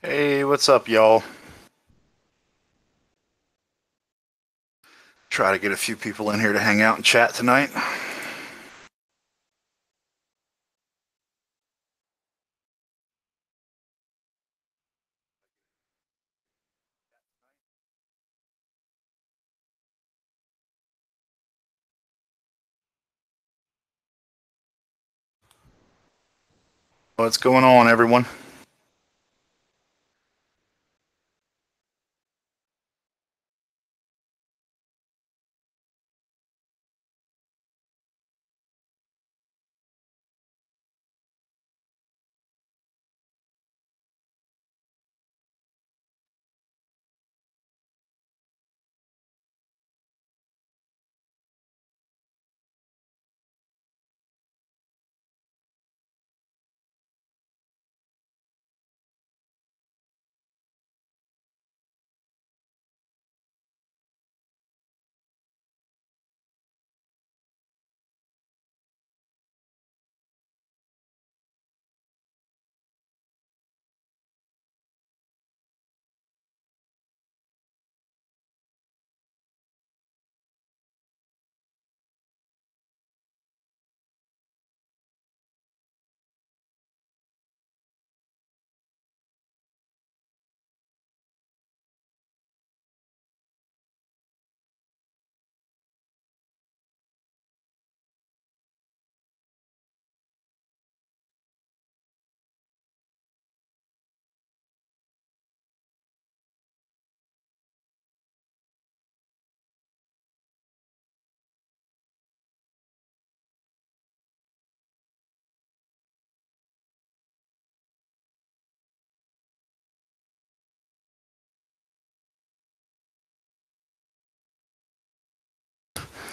Hey, what's up, y'all? Try to get a few people in here to hang out and chat tonight. What's going on, everyone?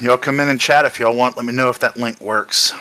Y'all come in and chat if y'all want. Let me know if that link works.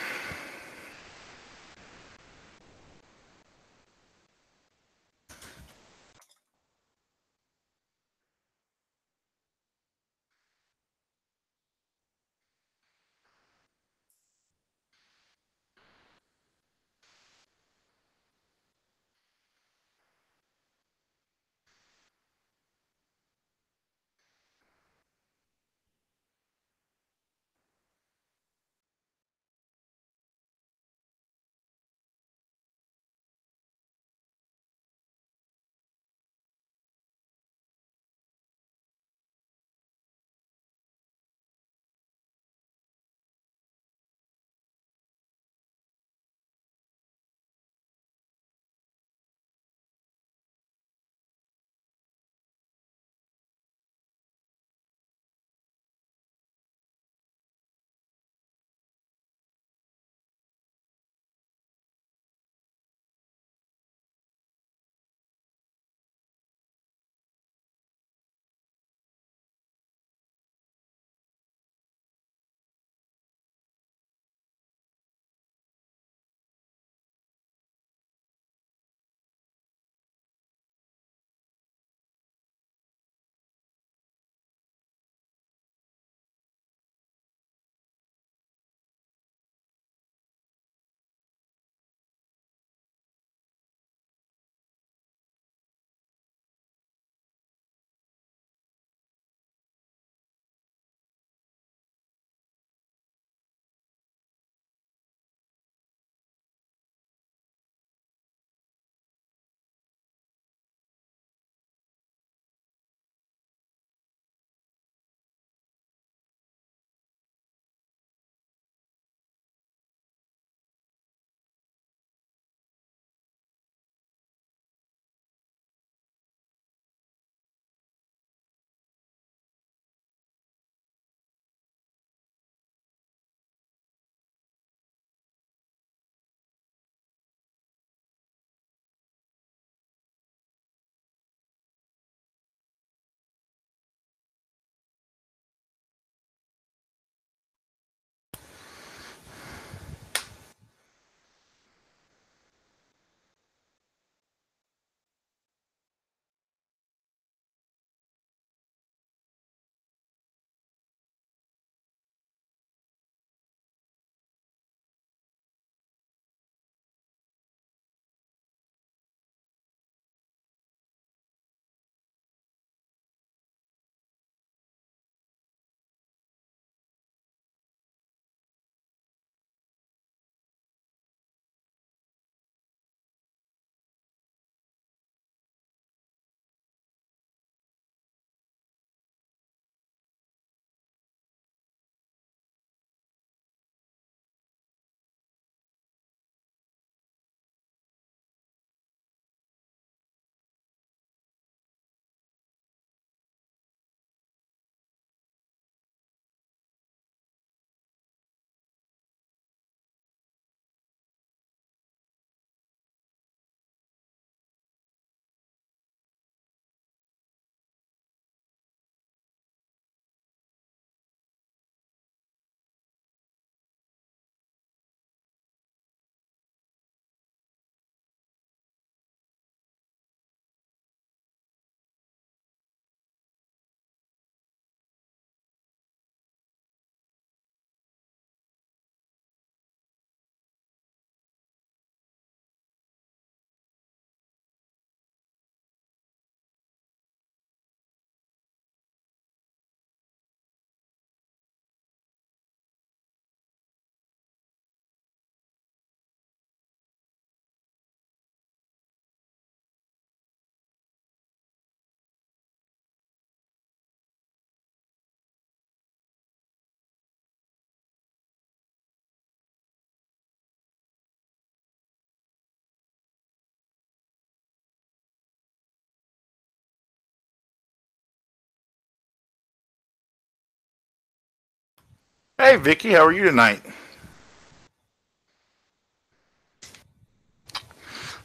Hey, Vicky, how are you tonight?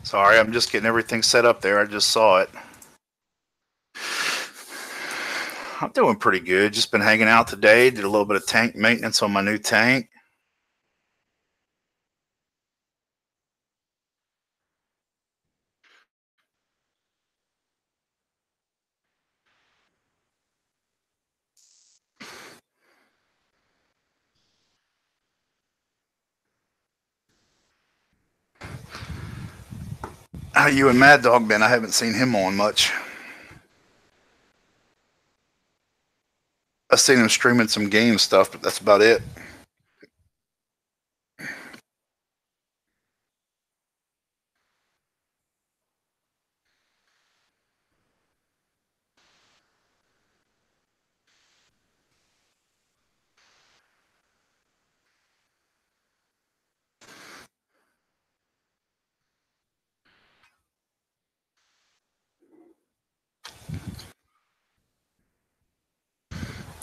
Sorry, I'm just getting everything set up there. I just saw it. I'm doing pretty good. Just been hanging out today. Did a little bit of tank maintenance on my new tank. How you and Mad Dog been? I haven't seen him on much. I've seen him streaming some game stuff, but that's about it.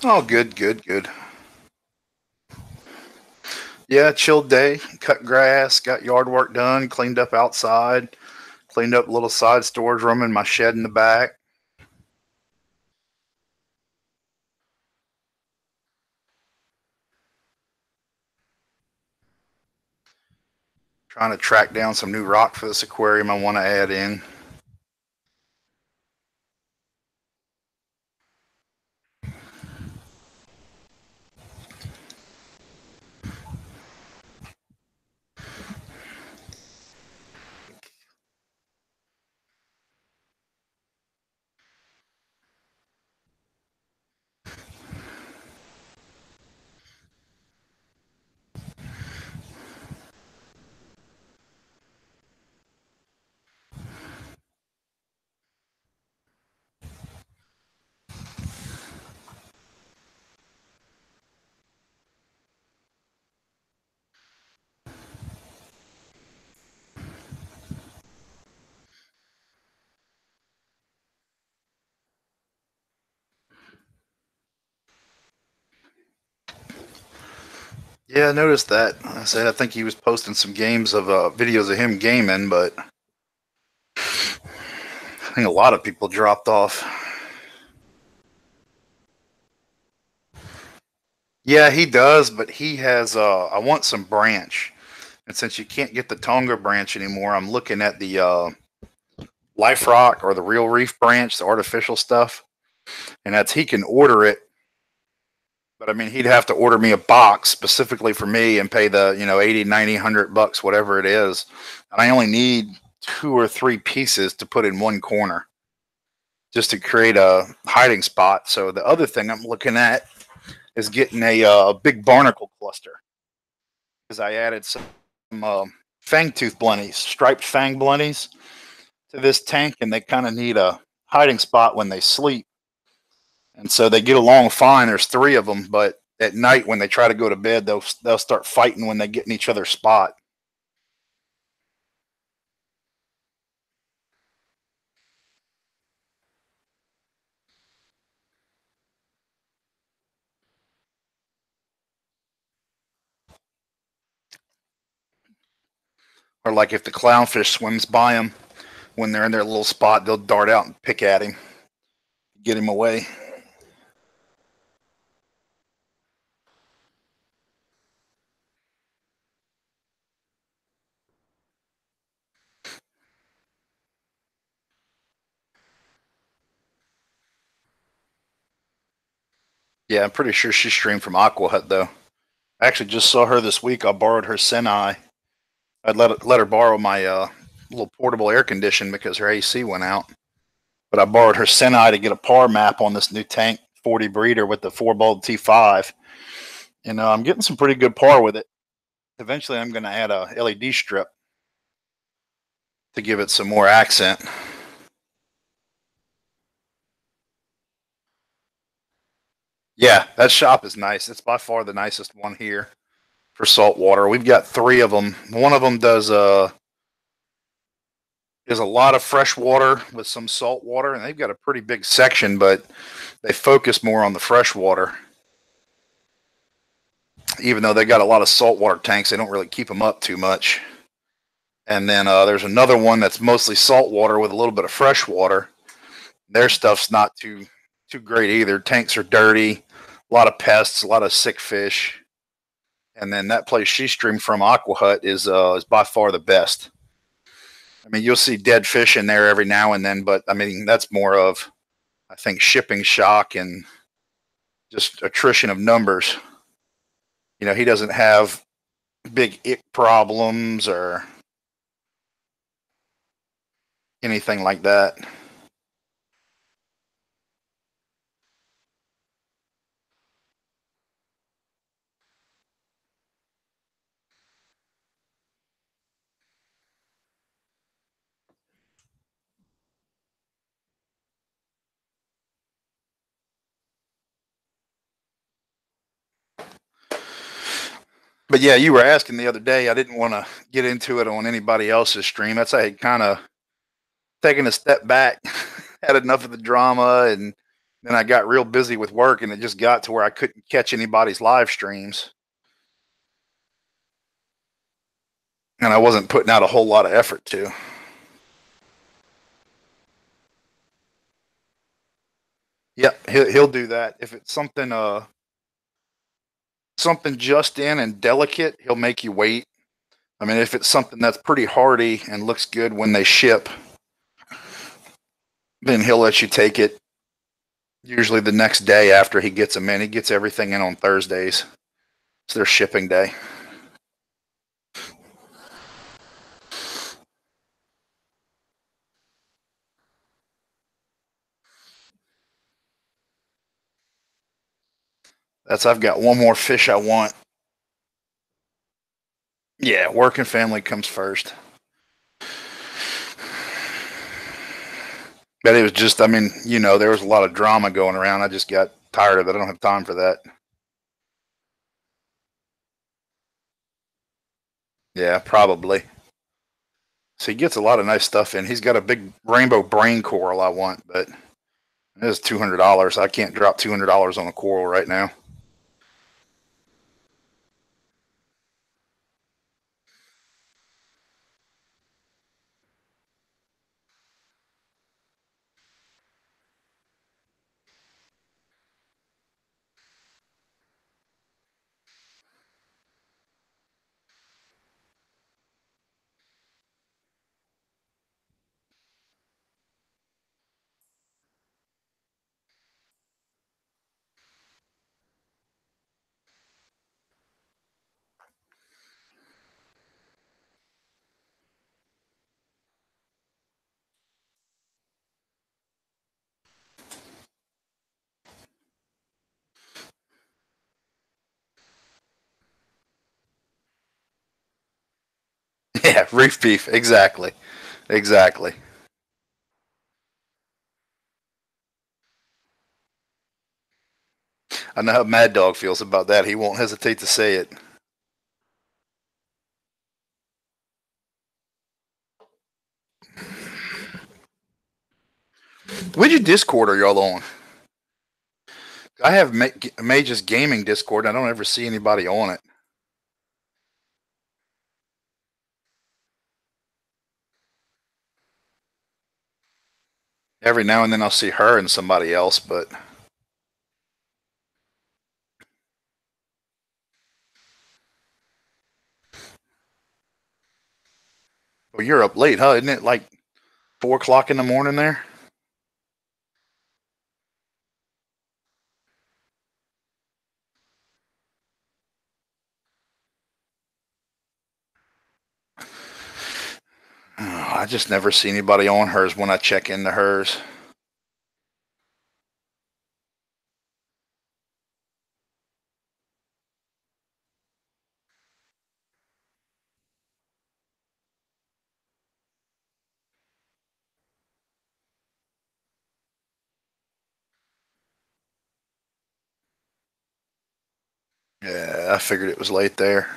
Oh, good, good, good. Yeah, chilled day. Cut grass, got yard work done, cleaned up outside, cleaned up a little side storage room in my shed in the back. Trying to track down some new rock for this aquarium I want to add in. Yeah, I noticed that. I said I think he was posting some games of videos of him gaming, but I think a lot of people dropped off. Yeah, he does, but he has. I want some branch, and since you can't get the Tonga branch anymore, I'm looking at the Life Rock or the Real Reef branch, the artificial stuff, and that's he can order it. But I mean, he'd have to order me a box specifically for me and pay the 80, 90, 100 bucks, whatever it is, and I only need 2 or 3 pieces to put in one corner just to create a hiding spot. So the other thing I'm looking at is getting a big barnacle cluster because I added some fang tooth blunnies, striped fang blunnies to this tank, and they kind of need a hiding spot when they sleep. And so they get along fine. There's 3 of them, but at night when they try to go to bed, they'll start fighting when they get in each other's spot. Or like if the clownfish swims by them when they're in their little spot, they'll dart out and pick at him, get him away. Yeah, I'm pretty sure she streamed from Aqua Hut though. I actually just saw her this week. I borrowed her Senai. I'd let her borrow my little portable air condition because her AC went out. But I borrowed her Senai to get a par map on this new tank 40 breeder with the 4-bulb T5. And I'm getting some pretty good par with it. Eventually, I'm going to add a LED strip to give it some more accent. Yeah, that shop is nice. It's by far the nicest one here for saltwater. We've got 3 of them. One of them does is a lot of fresh water with some salt water, and they've got a pretty big section, but they focus more on the fresh water. Even though they got a lot of saltwater tanks, they don't really keep them up too much. And then there's another one that's mostly saltwater with a little bit of fresh water. Their stuff's not too great either. Tanks are dirty, a lot of pests, a lot of sick fish. And then that place she streamed from, Aqua Hut, is by far the best. I mean, you'll see dead fish in there every now and then, but I mean that's more of, I think, shipping shock and just attrition of numbers. He doesn't have big ick problems or anything like that. But yeah, you were asking the other day. I didn't want to get into it on anybody else's stream. That's, I had kind of taken a step back, had enough of the drama, and then I got real busy with work, and it just got to where I couldn't catch anybody's live streams, and I wasn't putting out a whole lot of effort to. Yep, he'll do that if it's something just in and delicate. He'll make you wait. I mean, if it's something that's pretty hardy and looks good when they ship, then he'll let you take it. Usually the next day after he gets them in. He gets everything in on Thursdays. It's their shipping day. I've got one more fish I want. Yeah, work and family comes first. But it was just, I mean, there was a lot of drama going around. I just got tired of it. I don't have time for that. Yeah, probably. So he gets a lot of nice stuff in. He's got a big rainbow brain coral I want, but it is $200. I can't drop $200 on a coral right now. Yeah, reef beef. Exactly. Exactly. I know how Mad Dog feels about that. He won't hesitate to say it. Which Discord are y'all on? I have Mage's gaming Discord. I don't ever see anybody on it. Every now and then I'll see her and somebody else, but well, you're up late, huh? Isn't it like 4 o'clock in the morning there? Oh, I just never see anybody on hers when I check into hers. Yeah, I figured it was late there.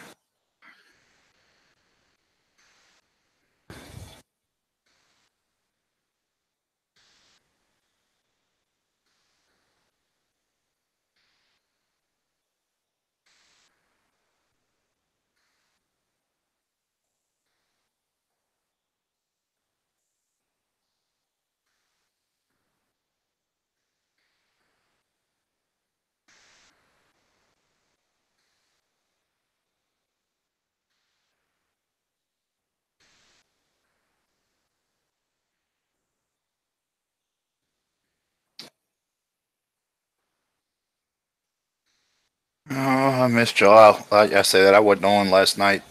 Oh, I missed y'all. Like I said, I wasn't on last night.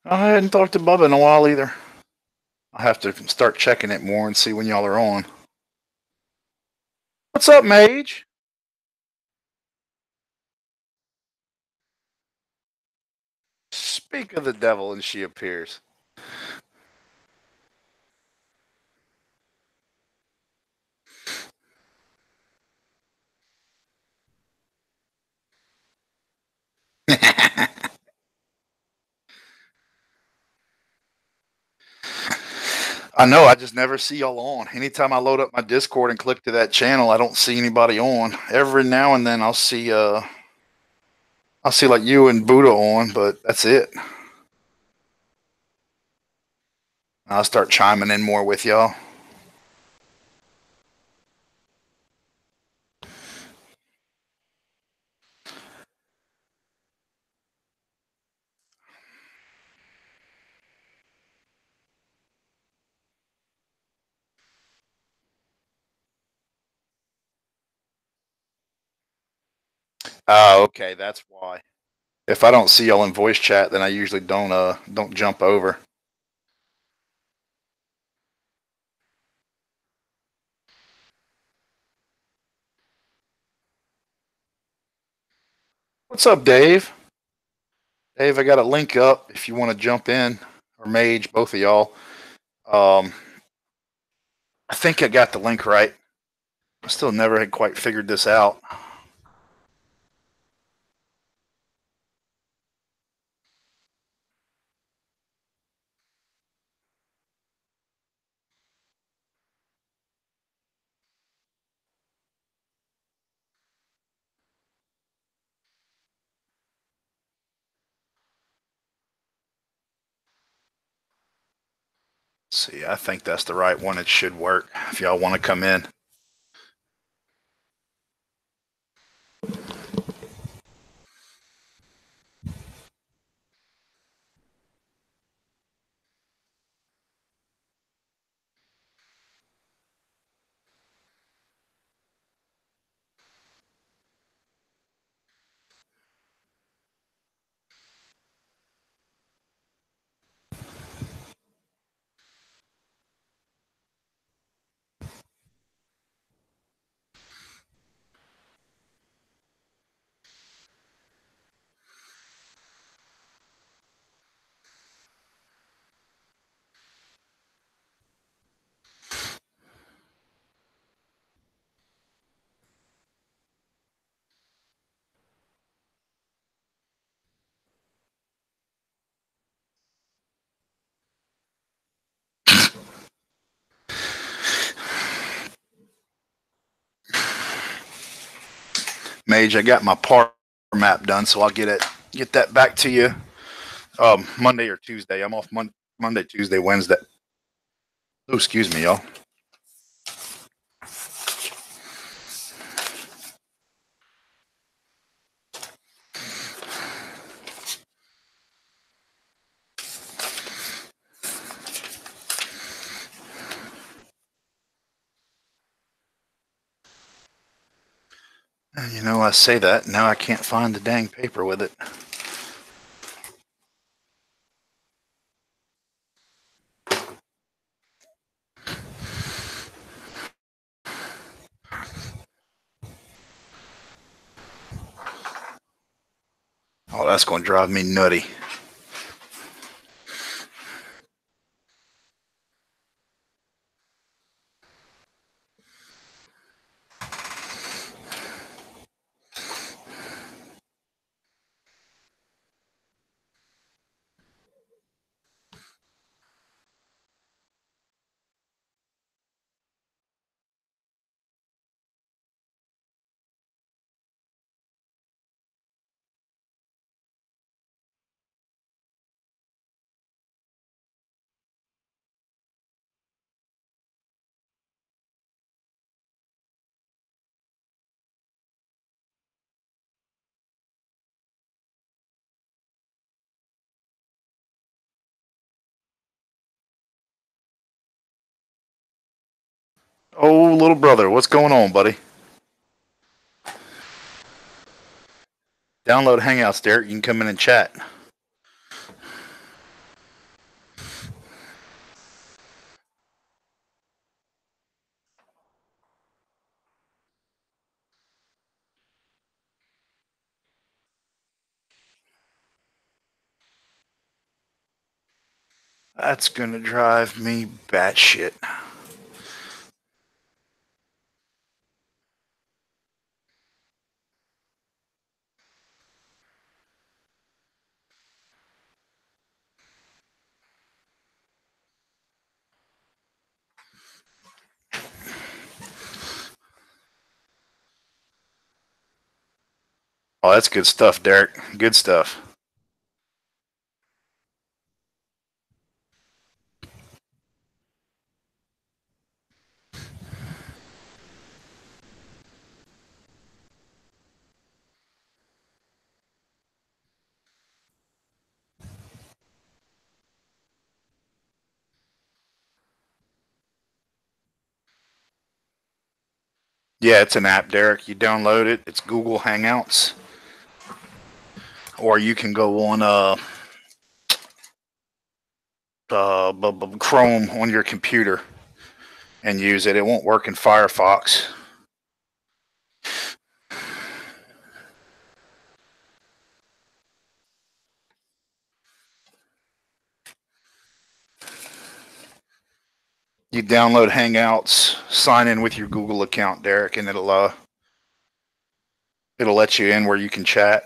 I hadn't talked to Bubba in a while either. I have to start checking it more and see when y'all are on. What's up, Mage? Speak of the devil, and she appears. I know. I just never see y'all on. Anytime I load up my Discord and click to that channel, I don't see anybody on. Every now and then, I'll see like you and Buddha on, but that's it. I'll start chiming in more with y'all. Oh, okay, that's why. If I don't see y'all in voice chat, then I usually don't jump over. What's up, Dave? Dave, I got a link up if you want to jump in, or Mage, both of y'all. Um, I think I got the link right. I still never had quite figured this out. Let's see, I think that's the right one. It should work if y'all want to come in. Mage, I got my par map done, so I'll get that back to you Monday or Tuesday. I'm off Monday, Tuesday, Wednesday. Oh, excuse me, y'all. You know, I say that now I can't find the dang paper with it. Oh, that's going to drive me nutty. Oh, little brother, what's going on, buddy? Download Hangouts, Derek. You can come in and chat. That's gonna drive me batshit. Oh, that's good stuff, Derek. Good stuff. Yeah, it's an app, Derek. You download it. It's Google Hangouts, or you can go on Chrome on your computer and use it. It won't work in Firefox. You download Hangouts, sign in with your Google account, Derek, and it'll let you in where you can chat.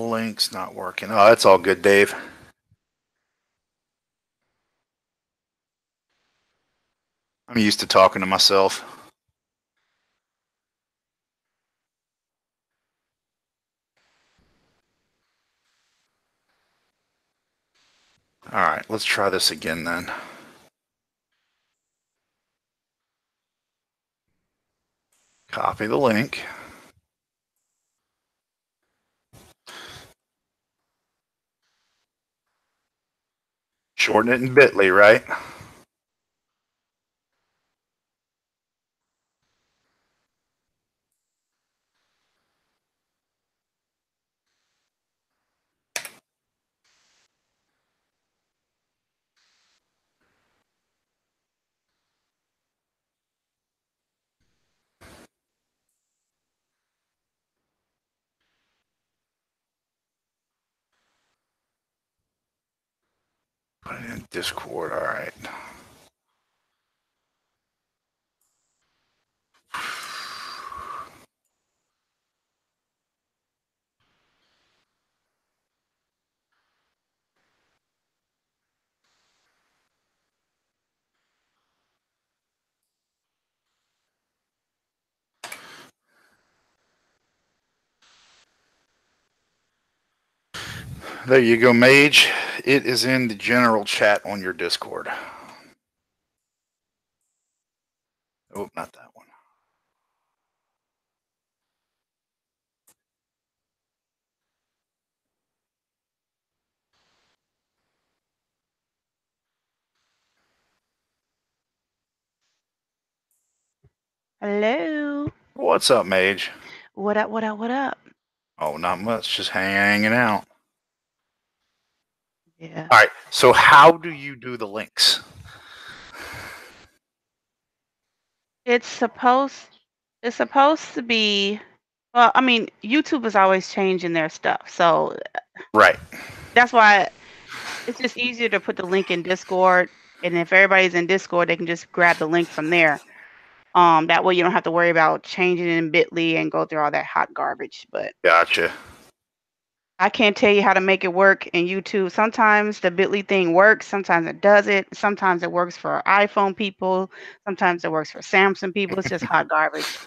Link's not working. Oh, that's all good, Dave. I'm used to talking to myself. All right, let's try this again then. Copy the link. Shorten it in bit.ly, right? Put it in Discord. All right. There you go, Mage. It is in the general chat on your Discord. Oh, not that one. Hello. What's up, Mage? What up, what up, what up? Oh, not much. Just hanging out. Yeah. All right. So, how do you do the links? It's supposed it's supposed to be well, I mean, YouTube is always changing their stuff. So Right. that's why it's just easier to put the link in Discord. And if everybody's in Discord, they can just grab the link from there. That way you don't have to worry about changing it in Bitly and go through all that hot garbage. But Gotcha. I can't tell you how to make it work in YouTube. Sometimes the Bitly thing works, sometimes it doesn't. Sometimes it works for iPhone people, sometimes it works for Samsung people. It's just hot garbage.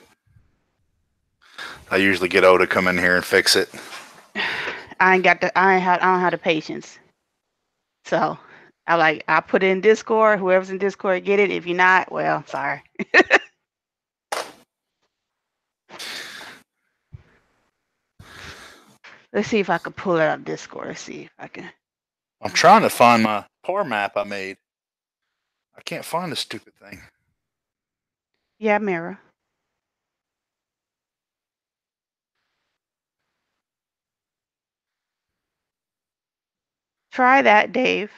I usually get O to come in here and fix it. I don't have the patience. So I put it in Discord. Whoever's in Discord get it. If you're not, well, sorry. Let's see if I can pull it up Discord. Let's see if I can. I'm trying to find my par map I made. I can't find the stupid thing. Yeah, mirror. Try that, Dave.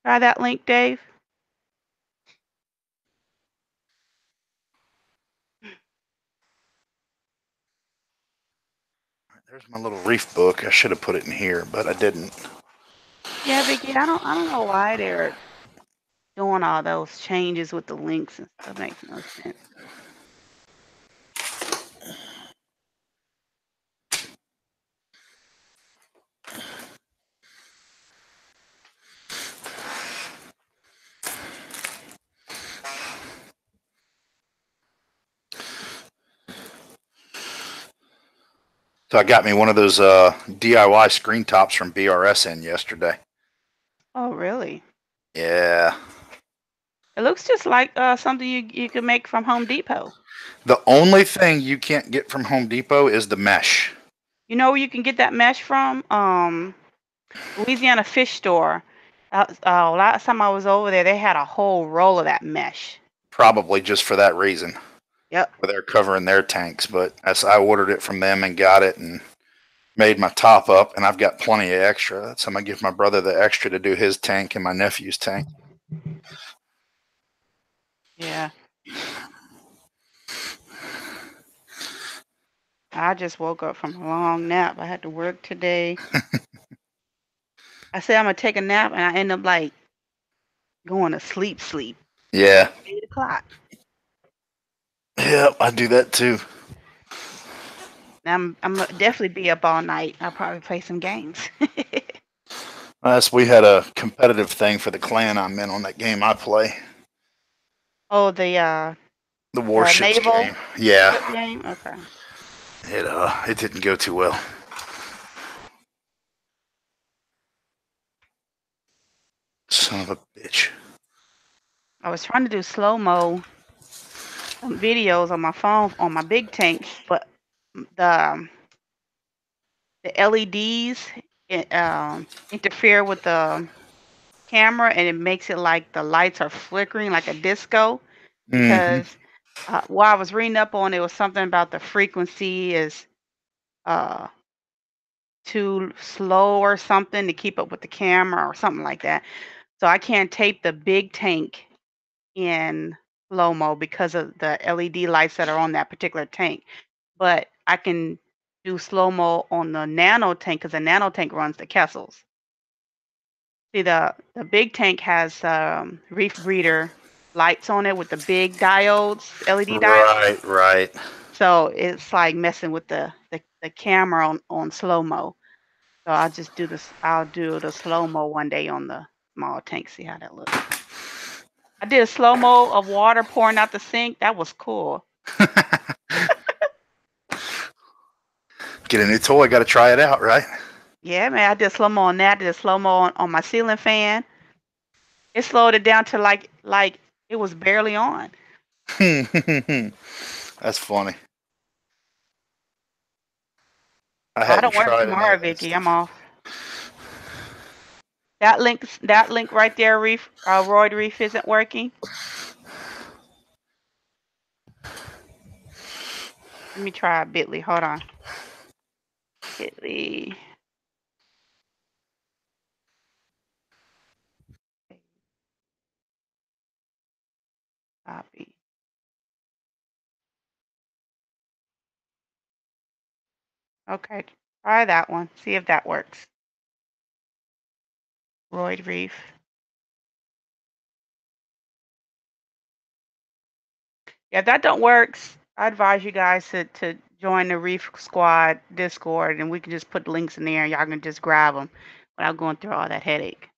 Try that link, Dave. There's my little reef book. I should have put it in here, but I didn't. Yeah, Vicky. I don't know why they're doing all those changes with the links and stuff. Makes no sense. So I got me one of those DIY screen tops from BRSN yesterday. Oh, really? Yeah. It looks just like something you could make from Home Depot. The only thing you can't get from Home Depot is the mesh. You know where you can get that mesh from? Louisiana Fish Store. Last time I was over there, they had a whole roll of that mesh. Probably just for that reason. Yep. Where they're covering their tanks. But as I ordered it from them and got it and made my top up, and I've got plenty of extra. So I'm gonna give my brother the extra to do his tank and my nephew's tank. Yeah. I just woke up from a long nap. I had to work today. I said I'm gonna take a nap, and I end up like going to sleep. Yeah. 8 o'clock. Yeah, I do that too. I'm gonna definitely be up all night. I'll probably play some games. We had a competitive thing for the clan I'm in on that game I play. Oh, the Warships naval game. Yeah. game. Okay. It didn't go too well. Son of a bitch. I was trying to do slow-mo videos on my phone on my big tank, but the LEDs interfere with the camera, and it makes it like the lights are flickering like a disco. Because while I was reading up on it, was something about the frequency is uh, too slow or something to keep up with the camera or something like that. So I can't tape the big tank in slow mo because of the LED lights that are on that particular tank. But I can do slow mo on the nano tank because the nano tank runs the Kessels. See, the big tank has reef breeder lights on it with the big diodes, LED diodes. Right. So it's like messing with the camera on slow mo. So I'll just do this. I'll do the slow mo one day on the small tank. See how that looks. I did a slow mo of water pouring out the sink. That was cool. Get a new toy, got to try it out, right? Yeah, man. I did slow mo on that. I did slow mo on my ceiling fan. It slowed it down to like it was barely on. That's funny. I Oh, I hadn't don't work tried any tomorrow, of that Vicky. I'm stuff. off. That link right there, Reef, Royd Reef isn't working. Let me try Bitly. Hold on. Bitly. Copy. Okay, try that one. See if that works. Reef. Yeah, if that don't works, I advise you guys to join the Reef Squad Discord, and we can just put links in there, and y'all can just grab them without going through all that headache.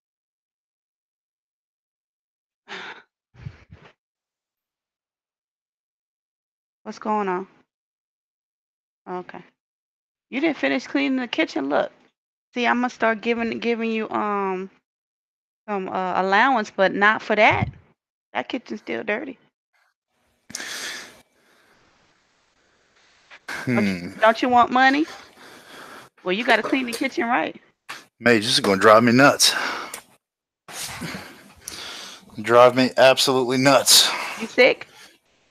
What's going on? Okay. You didn't finish cleaning the kitchen. Look. See, I'm gonna start giving you some allowance, but not for that. That kitchen's still dirty. Don't you want money? Well, you got to clean the kitchen right. Mate, this is gonna drive me nuts. Drive me absolutely nuts. You sick?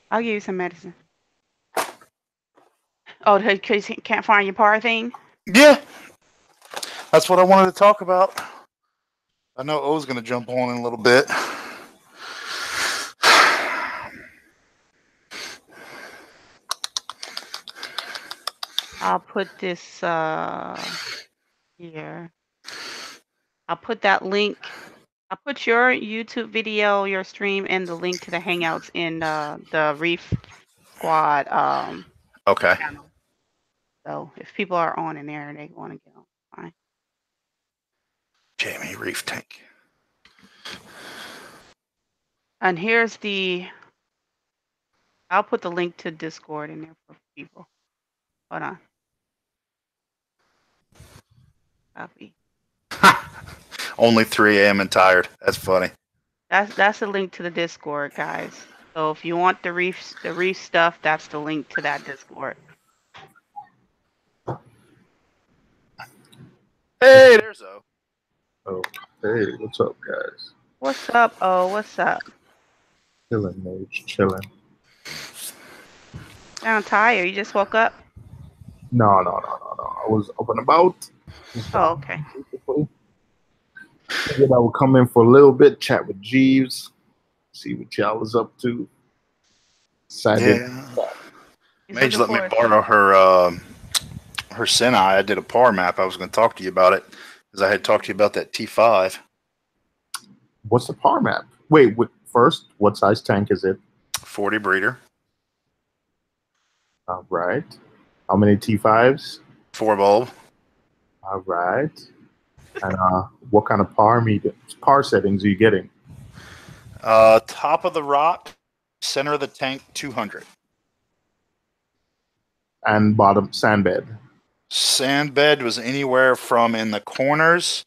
I'll give you some medicine. Oh, because you can't find your par thing? Yeah. That's what I wanted to talk about. I know O's gonna jump on in a little bit. I'll put this here. I'll put that link. I'll put your YouTube video, your stream, and the link to the Hangouts in the Reef Squad Okay. channel. So if people are on in there and they want to get on, fine. Jamie Reef tank. And here's the. I'll put the link to Discord in there for people. Hold on. Copy. Only 3 a.m. and tired. That's funny. That's a link to the Discord, guys. So if you want the reef stuff, that's the link to that Discord. Hey, there's O. Oh, hey, what's up, guys? What's up? Oh, what's up? Chilling, Mage, chilling. Sound tired? You just woke up? No. I was up and about. Oh, okay. Figured I would come in for a little bit, chat with Jeeves, see what y'all was up to. Yeah. Mage let me borrow her Senai. I did a par map. I was going to talk to you about it because I had talked to you about that T5. What's the par map? Wait, first, what size tank is it? 40 breeder. All right. How many T5s? 4 bulb. All right. And what kind of par settings are you getting? Top of the rock, center of the tank, 200. And bottom sandbed? Sandbed was anywhere from in the corners,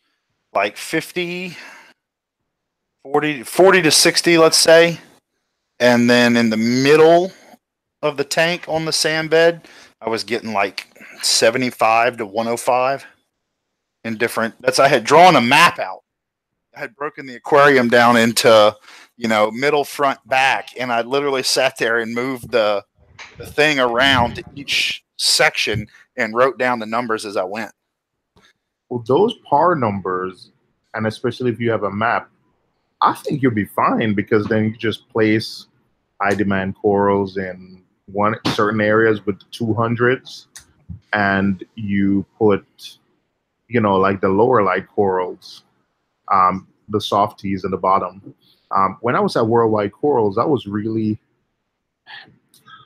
like 40 to 60, let's say. And then in the middle of the tank on the sandbed, I was getting like 75 to 105 in different. I had drawn a map out. I had broken the aquarium down into, middle, front, back, and I literally sat there and moved the thing around each section and wrote down the numbers as I went. Well, those par numbers, and especially if you have a map, I think you'll be fine because then you just place high demand corals in certain areas with the 200s, and you put, like the lower light corals, the softies at the bottom. When I was at Worldwide Corals, I was really.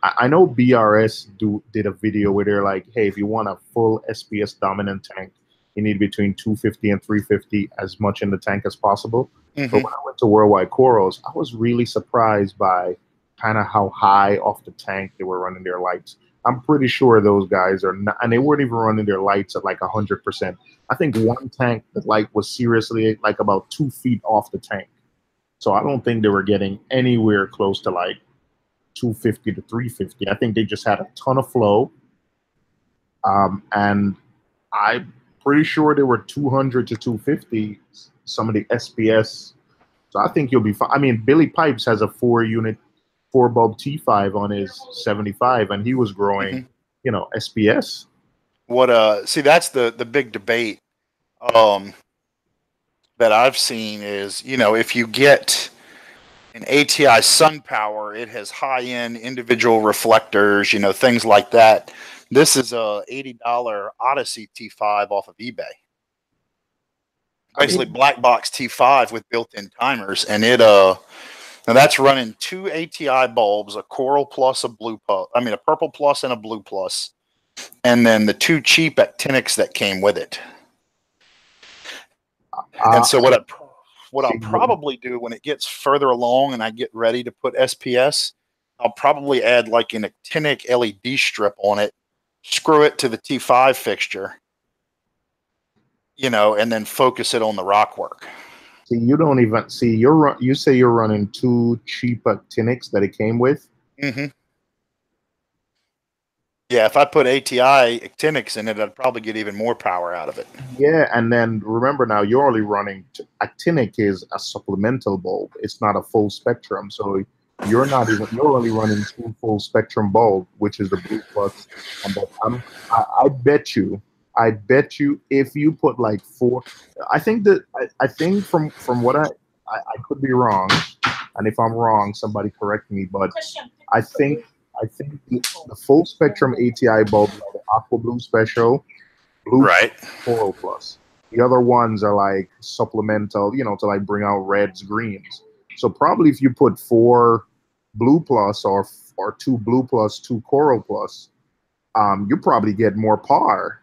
I know BRS did a video where they're like, hey, if you want a full SPS dominant tank, you need between 250 and 350 as much in the tank as possible. Mm-hmm. But when I went to Worldwide Corals, I was really surprised by kind of how high off the tank they were running their lights. I'm pretty sure those guys are not, and they weren't even running their lights at like 100%. I think one tank, the light was seriously like about 2 feet off the tank. So I don't think they were getting anywhere close to like 250 to 350. I think they just had a ton of flow. And I'm pretty sure they were 200 to 250, some of the SPS. So I think you'll be fine. I mean, Billy Pipes has a 4 bulb T5 on his 75, and he was growing SPS. What see, that's the big debate um that I've seen is, if you get an ATI Sun Power, it has high-end individual reflectors, things like that. This is a $80 Odyssey T5 off of eBay. I Basically, mean, black box T5 with built-in timers, and now that's running two ATI bulbs, a coral plus, a blue plus. I mean, a purple plus and a blue plus, and then the two cheap actinics that came with it. And so what I'll see, probably do when it gets further along and I get ready to put SPS, I'll probably add like an actinic LED strip on it, screw it to the T5 fixture, and then focus it on the rock work. see, you don't even see you say you're running two cheap actinics that it came with. Mm-hmm. Yeah, if I put ATI actinics in it, I'd probably get even more power out of it. Yeah, and then remember now you're only running actinic is a supplemental bulb. It's not a full spectrum, so you're only running two full spectrum bulb, which is the blue plus. And I bet you, if you put like four, I think from what I could be wrong, and if I'm wrong, somebody correct me, but I think the full spectrum ATI bulbs are the Aqua Blue Special, Blue Right. Coral Plus. The other ones are like supplemental, to like bring out reds, greens. So probably if you put four Blue Plus or two Blue Plus, two Coral Plus, you probably get more par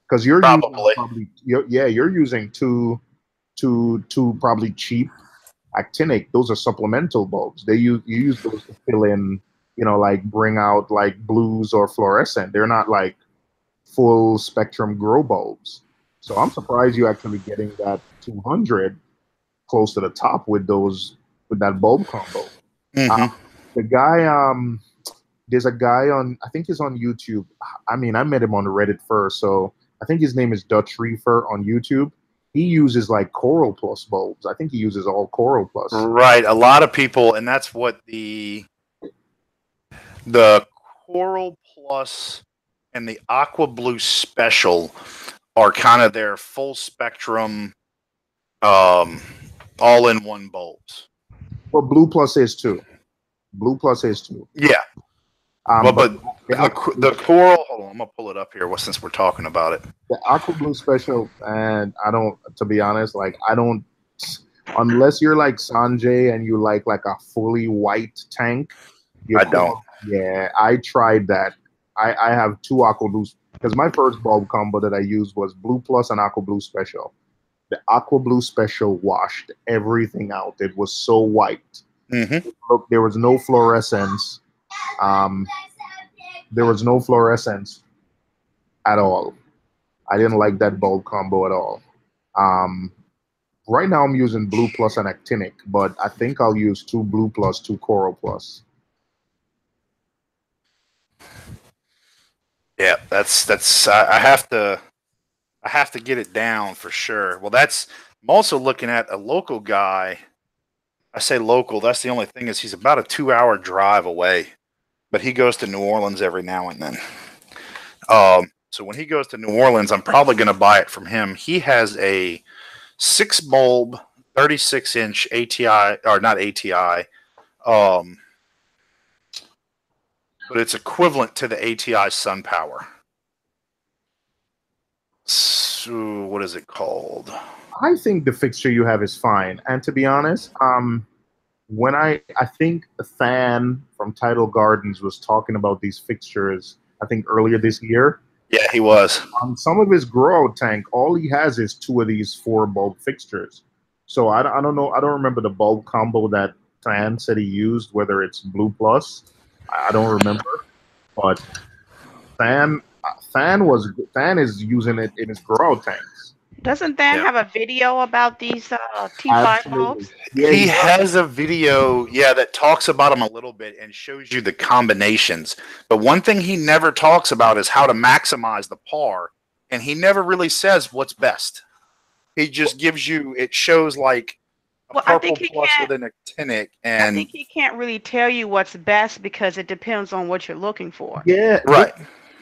because you're Probably. you're using two probably cheap actinic. Those are supplemental bulbs. You use those to fill in, like bring out like blues or fluorescent. They're not like full spectrum grow bulbs. So I'm surprised you actually getting that 200 close to the top with that bulb combo. Mm-hmm. The guy, there's a guy I think he's on YouTube. I mean, I met him on Reddit first, so I think his name is Dutch Reefer on YouTube. He uses like Coral Plus bulbs. I think he uses all Coral Plus. Right. A lot of people, and that's what the Coral Plus and the Aqua Blue Special are kind of their full spectrum, all in one bulbs. Well, Blue Plus is too. Blue Plus is too. Yeah. But the Coral, hold on, I'm gonna pull it up here since we're talking about it. The Aqua Blue Special, and to be honest, like I don't, unless you're like Sanjay and you like a fully white tank. I don't. Yeah, I tried that. I have two Aqua Blues because my first bulb combo that I used was Blue Plus and Aqua Blue Special. The Aqua Blue Special washed everything out. It was so white. Mm-hmm. Look, there was no fluorescence. There was no fluorescence at all. I didn't like that bulb combo at all. Right now I'm using Blue Plus and Actinic, but I think I'll use two Blue Plus, two Coral Plus. Yeah, that's I have to get it down for sure. Well, I'm also looking at a local guy. I say local, that's the only thing is he's about a 2-hour drive away, but he goes to New Orleans every now and then. So when he goes to New Orleans, I'm probably going to buy it from him. He has a 6-bulb, 36-inch ATI, or not ATI, but it's equivalent to the ATI Sun Power. So what is it called? I think the fixture you have is fine. And to be honest, when I think the fan from Tidal Gardens was talking about these fixtures, I think earlier this year. Yeah, he was. On some of his grow out tank, all he has is 2 of these 4 bulb fixtures. So I don't know. I don't remember the bulb combo that Fan said he used, whether it's Blue Plus. I don't remember. But Fan is using it in his grow out tanks. Doesn't Than have a video about these T5 bulbs? Yeah, he has a video, that talks about them a little bit and shows you the combinations. But one thing he never talks about is how to maximize the par, and he never really says what's best. He just gives you, it shows like a Well, I purple think he plus can't. with an actinic, I and think he can't really tell you what's best because it depends on what you're looking for. Yeah, right.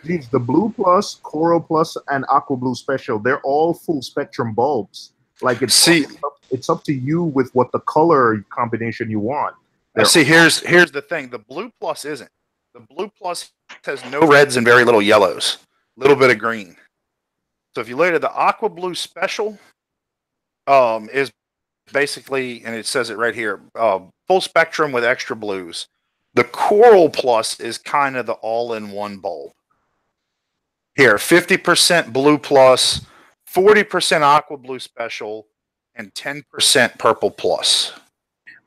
geez, the Blue Plus, Coral Plus, and Aqua Blue Special, they're all full spectrum bulbs. Like See, it's up to you with what the color combination you want. They're see. Here's the thing. The blue plus isn't. The blue plus has no reds and very little yellows. Little bit of green. So if you look at the aqua blue special, is basically, and it says it right here, full spectrum with extra blues. The coral plus is kind of the all-in-one bulb. Here, 50% blue plus, 40% aqua blue special, and 10% purple plus.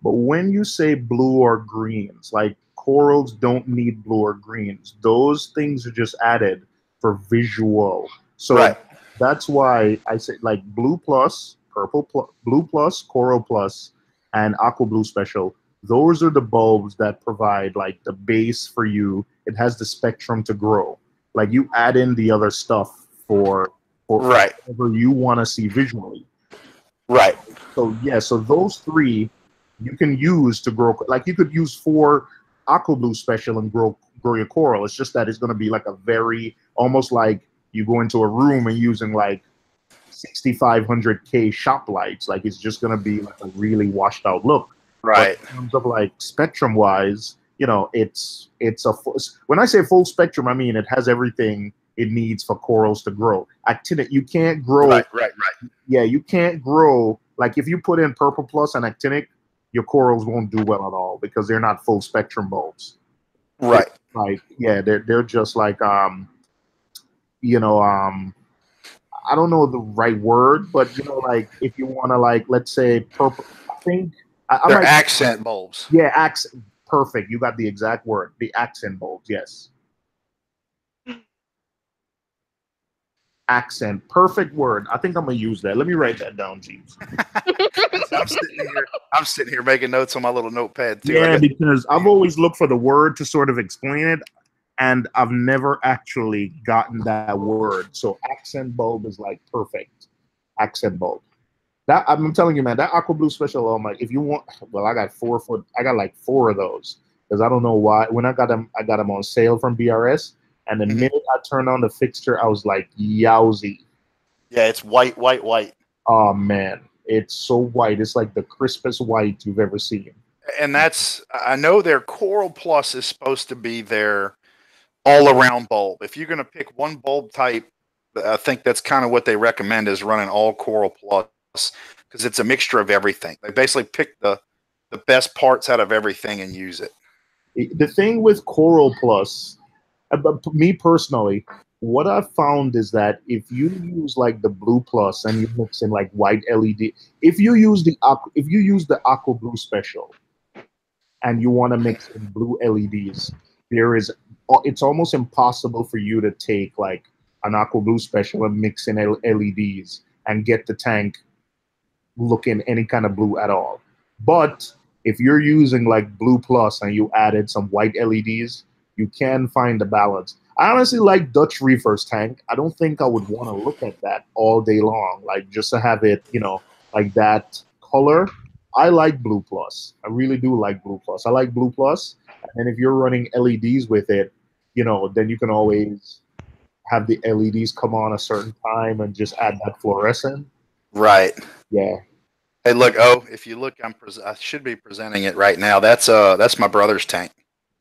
But when you say blue or greens, like corals don't need blue or greens. Those things are just added for visual. So Right. that's why I say like blue plus, blue plus, coral plus, and aqua blue special. Those are the bulbs that provide like the base for you. It has the spectrum to grow. Like you add in the other stuff for Right. whatever you want to see visually. Right. So yeah, so those three you can use to grow. Like you could use 4 aqua blue special and grow your coral. It's just that it's going to be like a very almost like you go into a room and using like 6500K shop lights. Like it's just going to be like a really washed out look. But Right. in terms of like spectrum wise, you know, it's a when I say full spectrum, I mean it has everything it needs for corals to grow. Actinic, you can't grow. Right. Right. Right. Yeah, you can't grow. Like if you put in purple plus and actinic, your corals won't do well at all because they're not full spectrum bulbs. Right. Like yeah, they're just like you know I don't know the right word, but you know like if you want to like let's say purple, I think I They're might accent bulbs. yeah accent perfect. You got the exact word, the accent bulbs. Yes, accent perfect word. I think I'm gonna use that. Let me write that down, Jeeves. I'm sitting here making notes on my little notepad too. Yeah, because I've always looked for the word to sort of explain it, and I've never actually gotten that word. So accent bulb is like perfect. Accent bulb. That I'm telling you, man, that aqua blue special. Oh my! If you want, well, I got 4 foot. I got like 4 of those because I don't know why. When I got them on sale from BRS, and the minute I turned on the fixture, I was like, yowzy! Yeah, it's white, white, white. Oh man, it's so white. It's like the crispest white you've ever seen. And that's, I know their Coral Plus is supposed to be their all around bulb. If you're going to pick one bulb type, I think that's kind of what they recommend is running all Coral Plus because it's a mixture of everything. They basically pick the best parts out of everything and use it. The thing with Coral Plus, me personally, what I've found is that if you use like the Blue Plus and you mix in like white LED, if you use the Aqua Blue Special and you want to mix in blue LEDs, it's almost impossible for you to take like an Aqua Blue Special and mix in LEDs and get the tank looking any kind of blue at all. But if you're using like Blue Plus and you added some white LEDs, you can find the balance. I honestly like Dutch Reefer's tank. I don't think I would want to look at that all day long, like just to have it, you know, like that color. I like Blue Plus. I really do like Blue Plus. I like Blue Plus, and if you're running LEDs with it, you know, then you can always have the LEDs come on a certain time and just add that fluorescent. Right. Yeah. Hey, look. Oh, if you look, I should be presenting it right now. That's my brother's tank.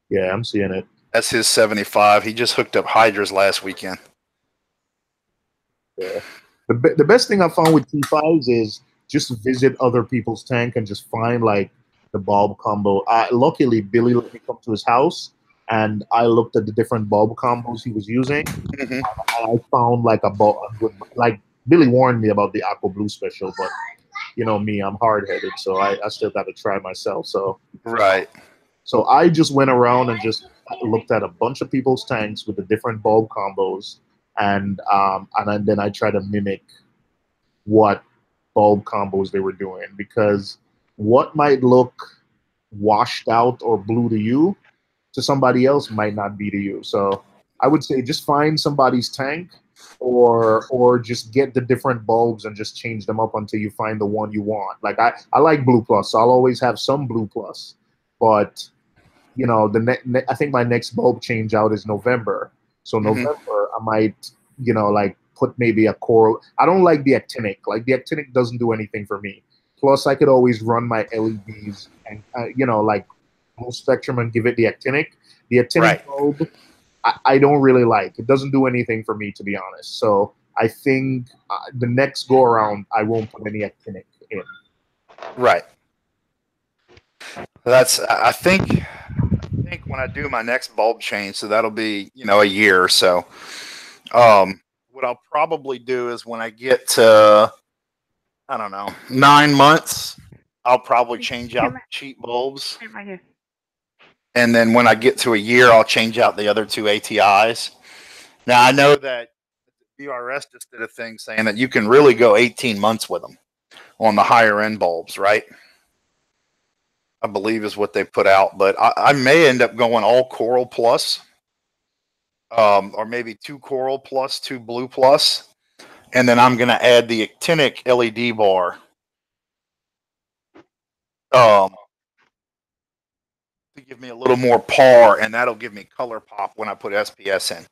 Yeah, I'm seeing it. That's his 75. He just hooked up hydras last weekend. Yeah. The best thing I found with T5s is just visit other people's tank and just find like the bulb combo. Luckily, Billy let me come to his house and I looked at the different bulb combos he was using. Mm-hmm. I found like a good, like Billy warned me about the Aqua Blue Special, but you know me, I'm hard headed, so I still got to try myself. So Right. So I just went around and just looked at a bunch of people's tanks with the different bulb combos, and then I try to mimic what bulb combos they were doing because what might look washed out or blue to you, to somebody else might not be to you. So I would say just find somebody's tank or just get the different bulbs and just change them up until you find the one you want. Like I like Blue Plus, so I'll always have some Blue Plus, but you know I think my next bulb change out is November. So November I might like put maybe a coral. I don't like the actinic. Like the actinic doesn't do anything for me. Plus I could always run my LEDs and like full spectrum and give it the actinic. The actinic bulb I don't really like. It doesn't do anything for me, to be honest. So I think the next go around, I won't put any actinic in. Right. I think when I do my next bulb change, so that'll be a year or so. What I'll probably do is when I get to, I don't know, 9 months, I'll probably change out the cheap bulbs. Right here. And then when I get to a year, I'll change out the other two ATIs. Now, I know that BRS just did a thing saying that you can really go 18 months with them on the higher end bulbs, right? I believe is what they put out. But I may end up going all Coral Plus, or maybe 2 Coral Plus, 2 Blue Plus. And then I'm going to add the actinic LED bar. To give me a little more par, and that'll give me color pop when I put SPS in.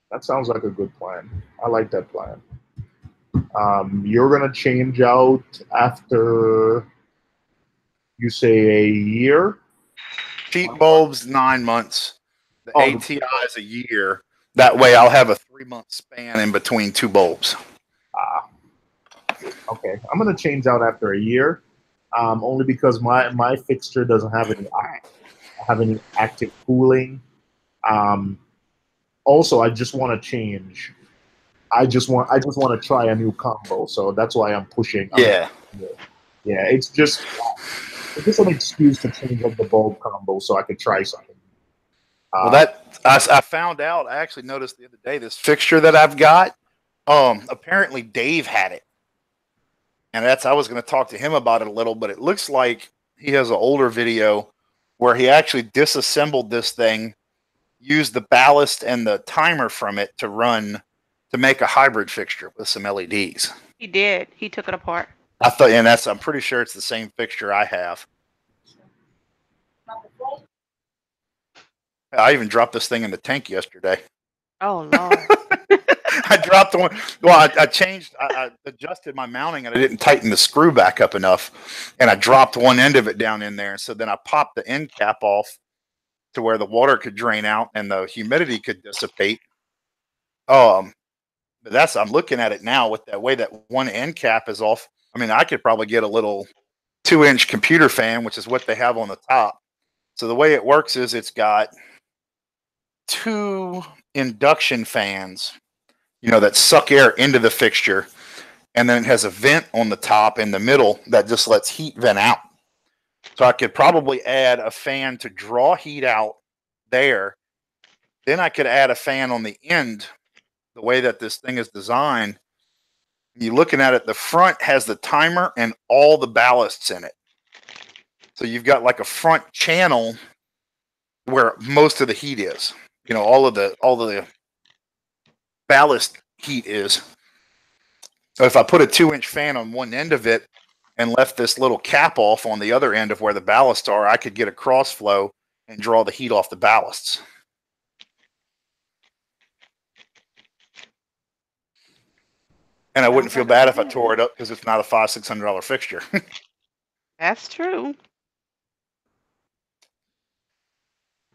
That sounds like a good plan. I like that plan. You're gonna change out after you say a year. Cheap bulbs 9 months. The ATI is a year. That way, I'll have a 3-month span in between 2 bulbs. Okay, I'm gonna change out after a year. Only because my fixture doesn't have any active cooling. Also, I just want to change. I just want to try a new combo, so that's why I'm pushing. Yeah. It's just an excuse to change up the bulb combo so I could try something. Well, I found out. I actually noticed the other day this fixture that I've got. Apparently Dave had it. And I was going to talk to him about it a little, but it looks like he has an older video where he actually disassembled this thing, used the ballast and the timer from it to make a hybrid fixture with some LEDs. He did. He took it apart. I'm pretty sure it's the same fixture I have. I even dropped this thing in the tank yesterday. Oh, Lord. I dropped one. Well, I adjusted my mounting and I didn't tighten the screw back up enough. And I dropped one end of it down in there. So then I popped the end cap off to where the water could drain out and the humidity could dissipate. But I'm looking at it now with that way that one end cap is off. I mean, I could probably get a little 2-inch computer fan, which is what they have on the top. So the way it works is it's got 2 induction fans, that suck air into the fixture. And then it has a vent on the top in the middle that just lets heat vent out. So I could probably add a fan to draw heat out there. Then I could add a fan on the end, the way that this thing is designed. You're looking at it, the front has the timer and all the ballasts in it. So you've got like a front channel where most of the heat is. All of the ballast heat is. So if I put a 2-inch fan on one end of it and left this little cap off on the other end of where the ballasts are, I could get a cross flow and draw the heat off the ballasts. And I wouldn't feel bad if I tore it up because it's not a $500-600 fixture. That's true.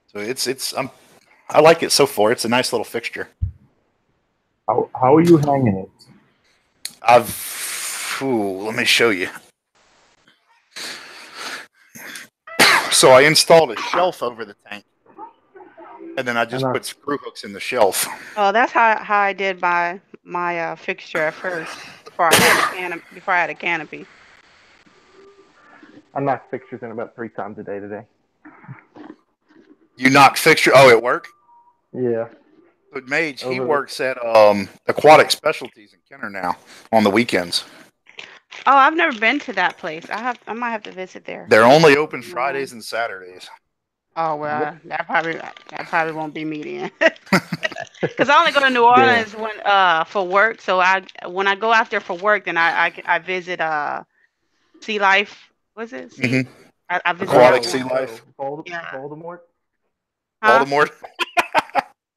So I like it so far. It's a nice little fixture. How are you hanging it? Let me show you. So I installed a shelf over the tank, and then I just put screw hooks in the shelf. Oh, that's how I did my fixture at first before I had a canopy. I knock fixtures in about 3 times a day today. You knock fixture? Oh, it worked? Yeah. But Mage, he works at Aquatic Specialties in Kenner now on the weekends. Oh, I've never been to that place. I might have to visit there. They're only open Fridays and Saturdays. Oh Yep. well, that probably won't be me then. Because I only go to New Yeah. Orleans for work. So when I go out there for work, then I visit Sea Life. Was it Sea? Hmm. I visit Aquatic that sea one. life. Yeah. Voldemort. Huh? Baltimore.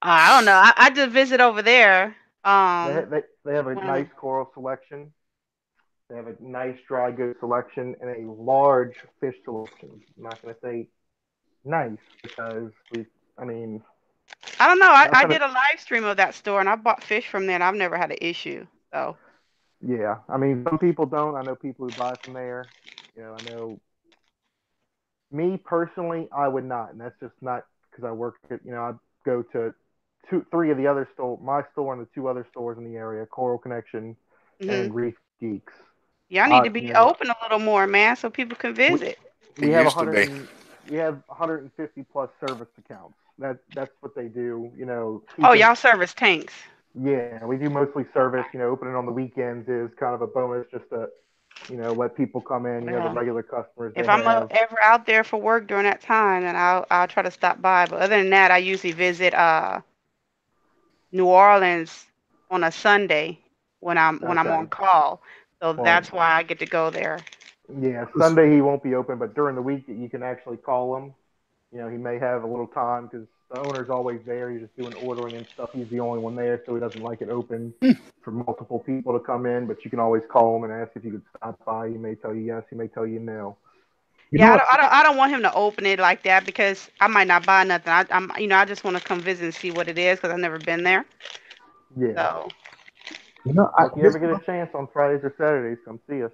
I don't know. I just visit over there. Um. They have a When nice coral selection. They have a nice dry goods selection and a large fish selection. I'm not gonna say nice because I mean, I don't know. not I gonna. did a live stream of that store and I bought fish from there and I've never had an issue. So Yeah, I mean, some people don't. I know people who buy from there. I know me personally, I would not, and that's just not because I work at. I go to three of the other my store, and the two other stores in the area, Coral Connection hmm and Reef Geeks. y'all need to be open a little more, man, so people can We visit. It we have a used to hundred be. and we have 150 plus service accounts. That's what they do. Oh, Keep it. y'all service tanks. Yeah, we do mostly service. Opening on the weekends is kind of a bonus just to let people come in. The Well, regular customers if they I'm have. ever out there for work during that time, then I'll try to stop by. But other than that, I usually visit New Orleans on a Sunday when I'm Okay. on call. So Well, that's why I get to go there. yeah, Sunday he won't be open, but during the week you can actually call him. He may have a little time because the owner's always there. He's just doing ordering and stuff. He's the only one there, so he doesn't like it open for multiple people to come in. But you can always call him and ask if you could stop by. He may tell you yes. He may tell you no. You know Yeah, what? I don't want him to open it like that because I might not buy nothing. I just want to come visit and see what it is because I've never been there. Yeah. So You know, Well, if you ever get a chance on Fridays or Saturdays, come see us.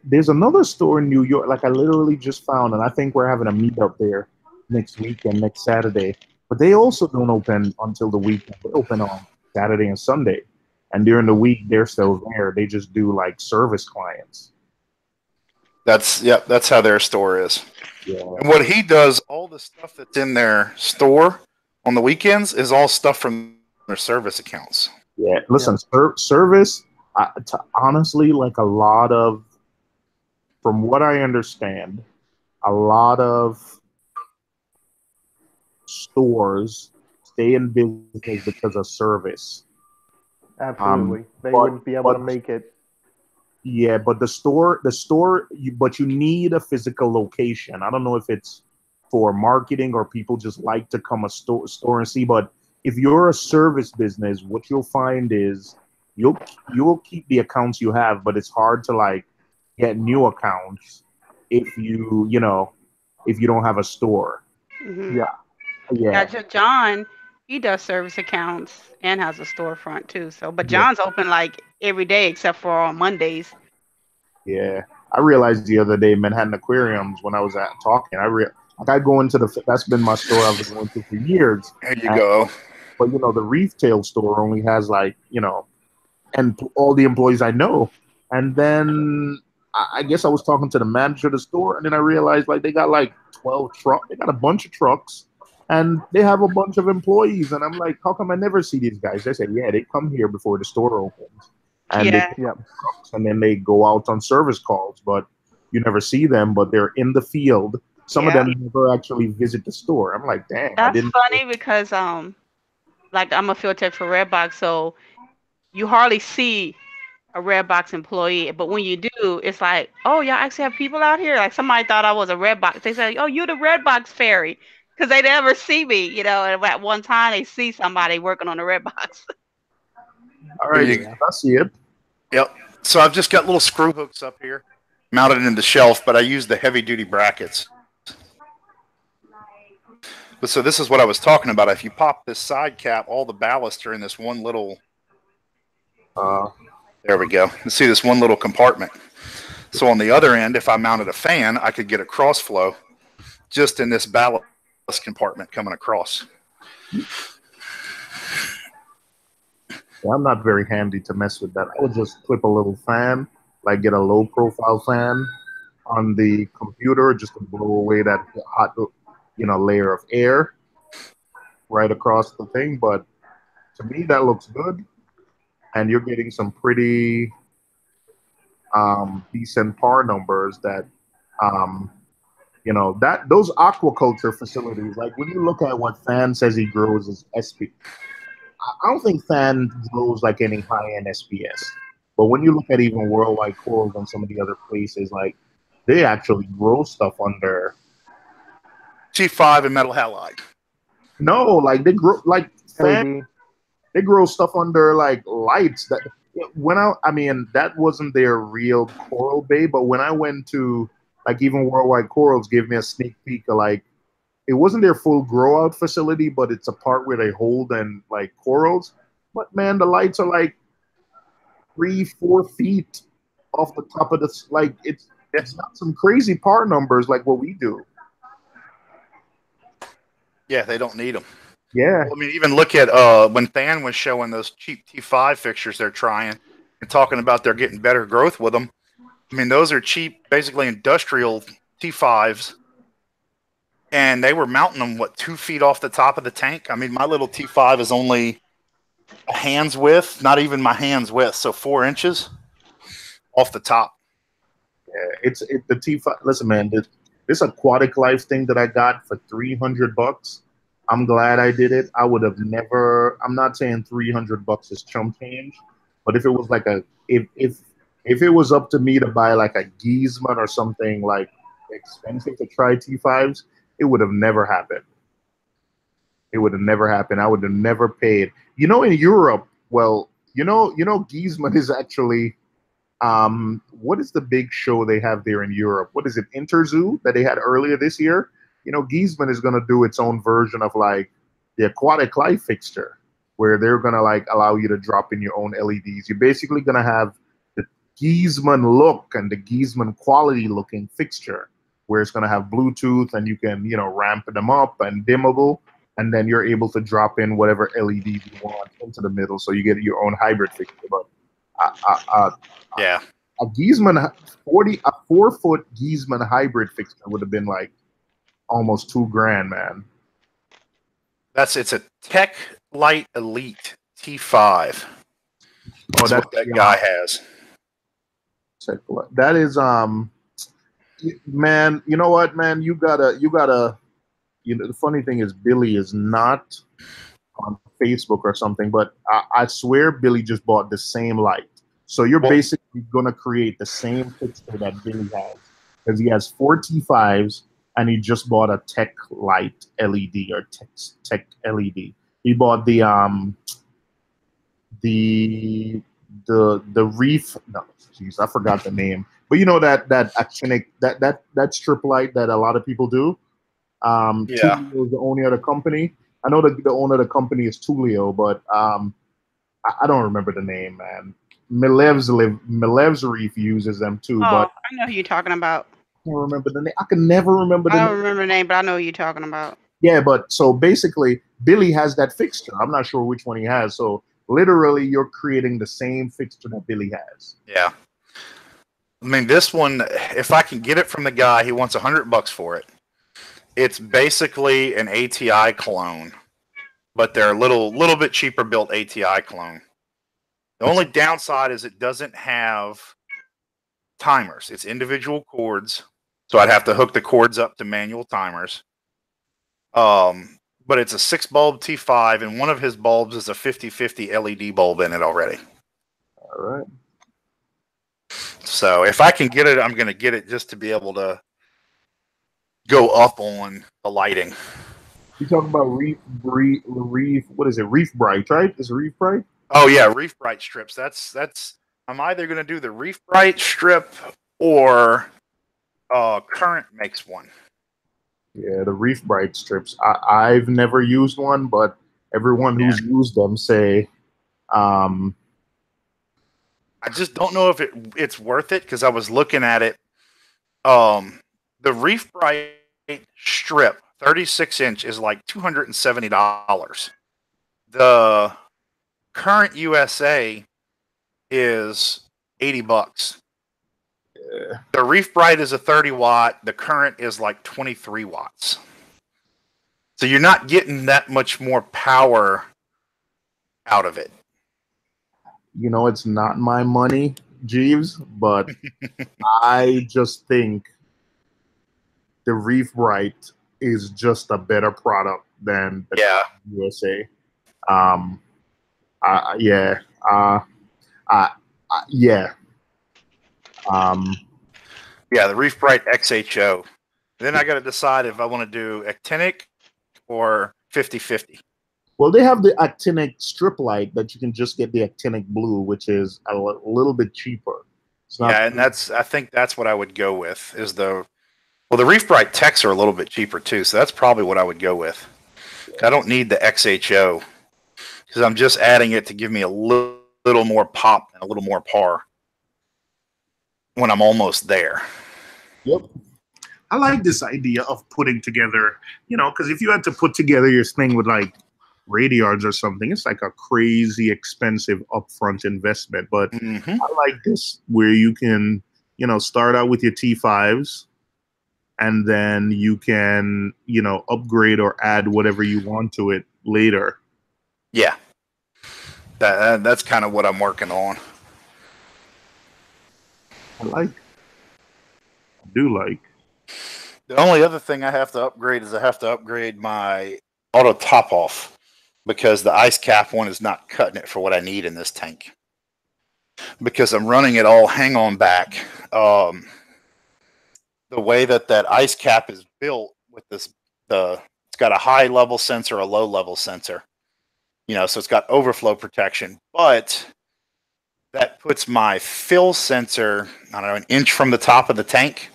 there's another store in New York. Like I literally just found, and I think we're having a meetup there next weekend, next Saturday. But they also don't open until the weekend. They open on Saturday and Sunday, and during the week they're still there. They just do like service clients. That's how their store is. Yeah, And what he does, all the stuff that's in their store on the weekends is all stuff from their service accounts. yeah. Yeah. Listen, service. Honestly, like a lot of, from what I understand, a lot of stores stay in business because of service. Um, Absolutely. They but wouldn't be able but to make it. yeah, but but you need a physical location. I don't know if it's for marketing or people just like to come a store and see. But if you're a service business, what you'll find is you'll keep the accounts you have, but it's hard to like get new accounts if if you don't have a store. hmm Yeah. yeah, Yeah, John, he does service accounts and has a storefront too. So, but yeah, John's open like every day except for on Mondays. yeah. I realized the other day Manhattan Aquariums when I was at talking. Like I go into that's been my store I've been going to for years. There you go. But the retail store only has like and all the employees I know. And then I guess I was talking to the manager of the store, and then I realized like they got like 12 trucks. They got a bunch of trucks, and they have a bunch of employees. And I'm like, how come I never see these guys? They said, yeah, they come here before the store opens, and they Yeah, pick Yep. up trucks, and then they go out on service calls. But you never see them, but they're in the field. Some of yeah. them never actually visit the store. I'm like, dang, I That's didn't. funny because like I'm a field tech for Redbox, so you hardly see a Redbox employee, but when you do, it's like, oh, y'all actually have people out here. Like somebody thought I was a Redbox. They say, oh, you're the Redbox fairy, because they never see me, And at one time, they see somebody working on the Redbox. All There right, you. Yeah. I see it. Yep. So I've just got little screw hooks up here, mounted in the shelf, but I use the heavy duty brackets. But so this is what I was talking about. If you pop this side cap, all the ballast are in this one little. Uh, There we go. You see this one little compartment. So on the other end, if I mounted a fan, I could get a cross flow just in this ballast compartment coming across. Yeah, I'm not very handy to mess with that. I would just clip a little fan, like get a low profile fan on the computer just to blow away that hot, layer of air right across the thing. But to me, that looks good. And you're getting some pretty decent par numbers that um, You know, that those aquaculture facilities, like when you look at what Fan says he grows is SP. I don't think Fan grows like any high end SPS. But when you look at even Worldwide Corals and some of the other places, like they actually grow stuff under. T5 and metal halide. No, like they grow like Fan. LED. They grow stuff under like lights. That when I mean that wasn't their real coral bay, but when I went to like even Worldwide Corals gave me a sneak peek of like it wasn't their full grow out facility, but it's a part where they hold and like corals. But man, the lights are like 3-4 feet off the top of this. Like it's not some crazy par numbers like what we do. Yeah, they don't need them. Yeah, I mean, even look at when Fan was showing those cheap T5 fixtures they're trying and talking about they're getting better growth with them. I mean, those are cheap, basically industrial T5s, and they were mounting them, 2 feet off the top of the tank? I mean, my little T5 is only a hand's width, not even my hand's width, so 4 inches off the top. yeah. It's the T5. Listen, man, this aquatic life thing that I got for $300. I'm glad I did it. I would have never. I'm not saying $300 is chump change, but if it was like if it was up to me to buy like a Giesman or something like expensive to try T5s, it would have never happened. It would have never happened. I would have never paid. You know, in Europe, well, Giesman is actually what is the big show they have there in Europe? What is it, Interzoo, that they had earlier this year? You know, Giesman is going to do its own version of like the aquatic light fixture, where they're going to like allow you to drop in your own LEDs. You're basically going to have the Giesman look and the Giesman quality looking fixture, where it's going to have Bluetooth and you can, ramp them up and dimmable. And then you're able to drop in whatever LEDs you want into the middle, so you get your own hybrid fixture. But Yeah. a Giesman a 4-foot Giesman hybrid fixture would have been like almost $2,000, man. It's a Tech Light Elite T5. That's what that guy has. That is man, you know what, man? You gotta the funny thing is Billy is not on Facebook or something, but I swear Billy just bought the same light. So you're basically gonna create the same fixture that Billy has, because he has 4 T5s and he just bought a Tech Light LED or Tech LED. He bought the Reef. No, jeez, I forgot the name. But you know that actinic that strip light that a lot of people do. Yeah. Tulio is the only other company. I know that the owner of the company is Tulio, but I don't remember the name, man. Milev's Reef uses them too, but I know who you're talking about. I can't remember the name. I can never remember the I name. don't remember the name, but I know who you're talking about. Yeah, but so basically, Billy has that fixture. I'm not sure which one he has. So literally, you're creating the same fixture that Billy has. Yeah. I mean, this one, if I can get it from the guy, he wants $100 for it. It's basically an ATI clone, but they're a little bit cheaper built ATI clone. The only downside is it doesn't have timers. It's individual cords, so I'd have to hook the cords up to manual timers. But it's a 6-bulb T5, and one of his bulbs is a 50/50 LED bulb in it already. All right. So if I can get it, I'm going to get it just to be able to go up on the lighting. You talking about Reef? What is it? Reef Bright, right? Is it Reef Bright? Oh yeah, Reef Bright strips. That's. I'm either going to do the Reef Bright strip or Current makes one. Yeah, the Reef Bright strips. I've never used one, but everyone who's used them say. I just don't know if it's worth it, because I was looking at it. The Reef Bright strip, 36-inch, is like $270. The Current USA is $80. Yeah. The Reef Bright is a 30-watt. The Current is like 23 watts. So you're not getting that much more power out of it. You know, it's not my money, Jeeves, but I just think the Reef Bright is just a better product than the USA. Yeah. Yeah. Yeah, the Reef Bright XHO. Then I got to decide if I want to do actinic or 50/50. Well, they have the actinic strip light that you can just get the actinic blue, which is a little bit cheaper. It's not Yeah, and I think that's what I would go with. The Reef Bright techs are a little bit cheaper too, so that's probably what I would go with. I don't need the XHO because I'm just adding it to give me a little more pop and a little more par when I'm almost there. Yep. I like this idea of putting together, because if you had to put together your thing with like radiards or something, it's like a crazy expensive upfront investment. But I like this where you can, start out with your T5s and then you can, upgrade or add whatever you want to it later. Yeah. That's kind of what I'm working on. I do like. The only other thing I have to upgrade is I have to upgrade my auto top off because the ice cap one is not cutting it for what I need in this tank. Because I'm running it all hang on back. The way that ice cap is built with it's got a high level sensor, a low level sensor. So it's got overflow protection, but that puts my fill sensor, I don't know, an inch from the top of the tank.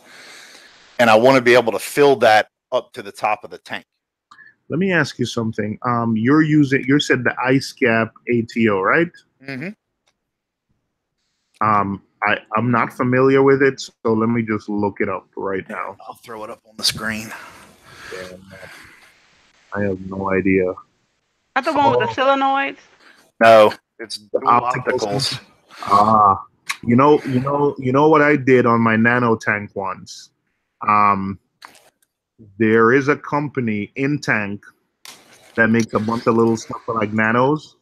And I want to be able to fill that up to the top of the tank. Let me ask you something. You said the ice cap ATO, right? Mm-hmm. I'm not familiar with it, so let me just look it up right now. I'll throw it up on the screen. I have no idea. Not the one with the solenoids? No, it's the opticals. You know what I did on my nano tank once? There is a company in tank that makes a bunch of little stuff for like nanos.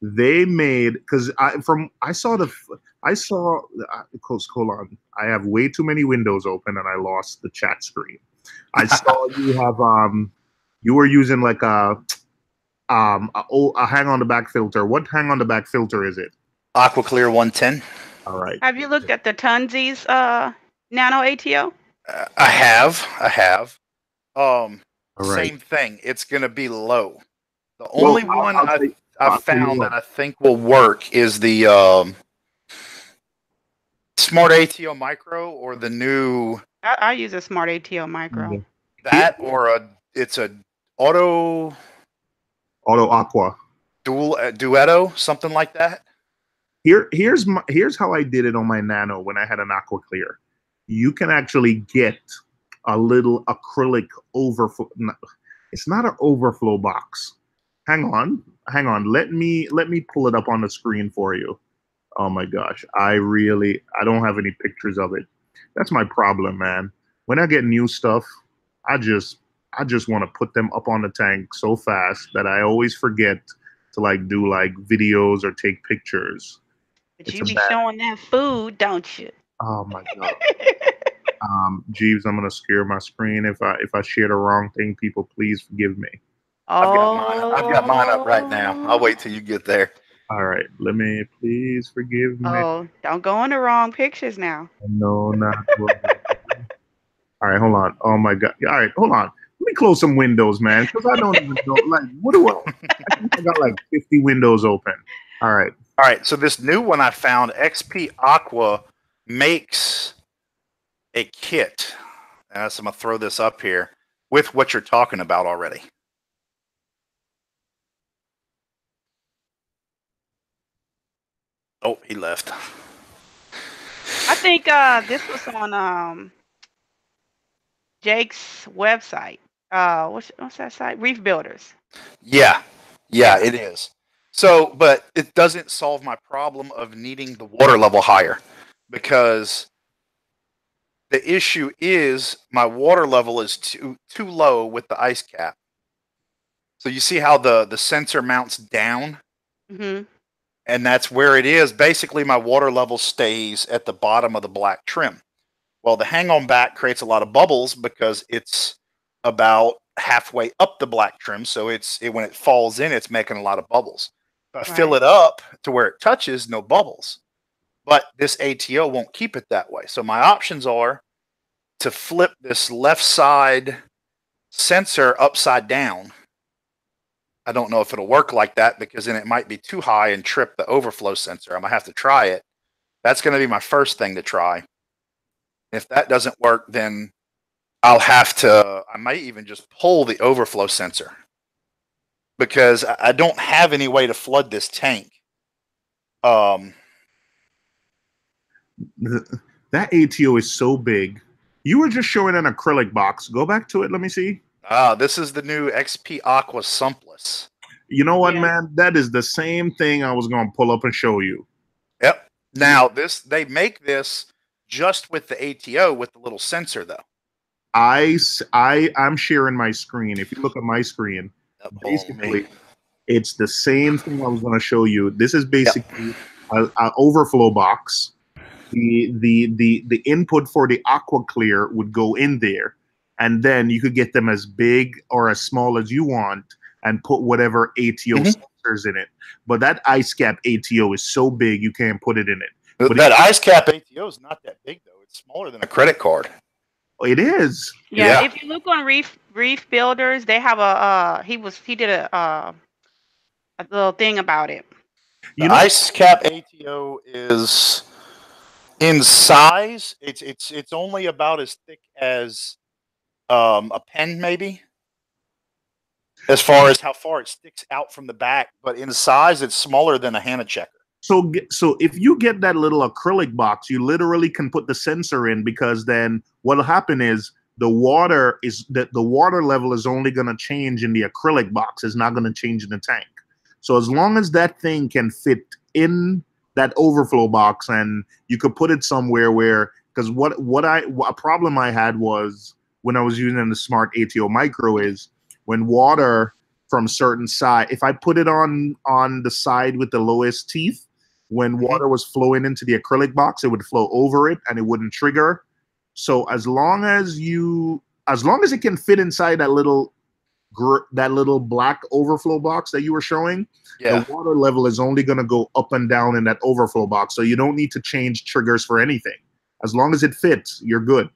They made because I saw hold on. I have way too many windows open and I lost the chat screen. I saw you have you were using like a hang on the back filter. What hang on the back filter is it? AquaClear 110. All right. Have you looked at the Tunzi's Nano ATO? I have. Right. Same thing. It's going to be low. The only one I've found that I think will work is the Smart ATO Micro or the new. I use a Smart ATO Micro. That or it's a Auto Aqua Duetto, something like that. Here's how I did it on my Nano when I had an AquaClear. You can actually get a little acrylic overflow. It's not an overflow box. Hang on. Let me pull it up on the screen for you. Oh my gosh, I don't have any pictures of it. That's my problem, man. When I get new stuff, I just want to put them up on the tank so fast that I always forget to like do like videos or take pictures. But you be showing that food, don't you? Oh my god. Jeeves, I'm gonna scare my screen if I share the wrong thing. People, please forgive me. I've got mine up right now. I'll wait till you get there. All right, please forgive me. Oh, don't go in the wrong pictures now. No, not. All right, hold on. Oh my god. All right, hold on. Let me close some windows, man, because I don't even know. Like, what do I got like 50 windows open. All right. So this new one I found, XP Aqua, makes a kit. So I'm gonna throw this up here with what you're talking about already. Oh, he left. I think this was on Jake's website. What's that site? Reef Builders. Yeah, it is. So, but it doesn't solve my problem of needing the water level higher, because the issue is my water level is too low with the ice cap. So you see how the sensor mounts down? Mm-hmm. And that's where it is. Basically, my water level stays at the bottom of the black trim. Well, the hang on back creates a lot of bubbles because it's about halfway up the black trim. So when it falls in, it's making a lot of bubbles. If I fill Right. it up to where it touches, no bubbles. But this ATO won't keep it that way. So my options are to flip this left side sensor upside down. I don't know if it'll work like that because then it might be too high and trip the overflow sensor. I'm going to have to try it. That's going to be my first thing to try. If that doesn't work, then I might even just pull the overflow sensor because I don't have any way to flood this tank. That ATO is so big. You were just showing an acrylic box. Go back to it. Let me see. This is the new XP Aqua Sumpless. You know what, Yeah. man? That is the same thing I was going to pull up and show you. Yep. Now they make this just with the ATO with the little sensor though. I'm sharing my screen. If you look at my screen, Yep, basically it's the same thing I was going to show you. This is basically an overflow box. The input for the aqua clear would go in there, and then you could get them as big or as small as you want and put whatever ATO sensors in it. But that ice cap ATO is so big you can't put it in it. But that ice cap ATO is not that big though. It's smaller than a credit card. it is. Yeah, Yeah. if you look on Reef Builders, they have he did a little thing about it. The ice cap ATO is in size. It's only about as thick as a pen, maybe, as far as how far it sticks out from the back. But in size, it's smaller than a Hannah checker. So if you get that little acrylic box, you literally can put the sensor in, because then what'll happen is the water level is only going to change in the acrylic box. It's not going to change in the tank. So as long as that thing can fit in that overflow box, and you could put it somewhere where, because a problem I had was when I was using the Smart ATO Micro is when water from certain side, if I put it on the side with the lowest teeth, when water was flowing into the acrylic box, it would flow over it and it wouldn't trigger. So as long as it can fit inside that little black overflow box that you were showing, the water level is only going to go up and down in that overflow box. So you don't need to change triggers for anything. As long as it fits, you're good.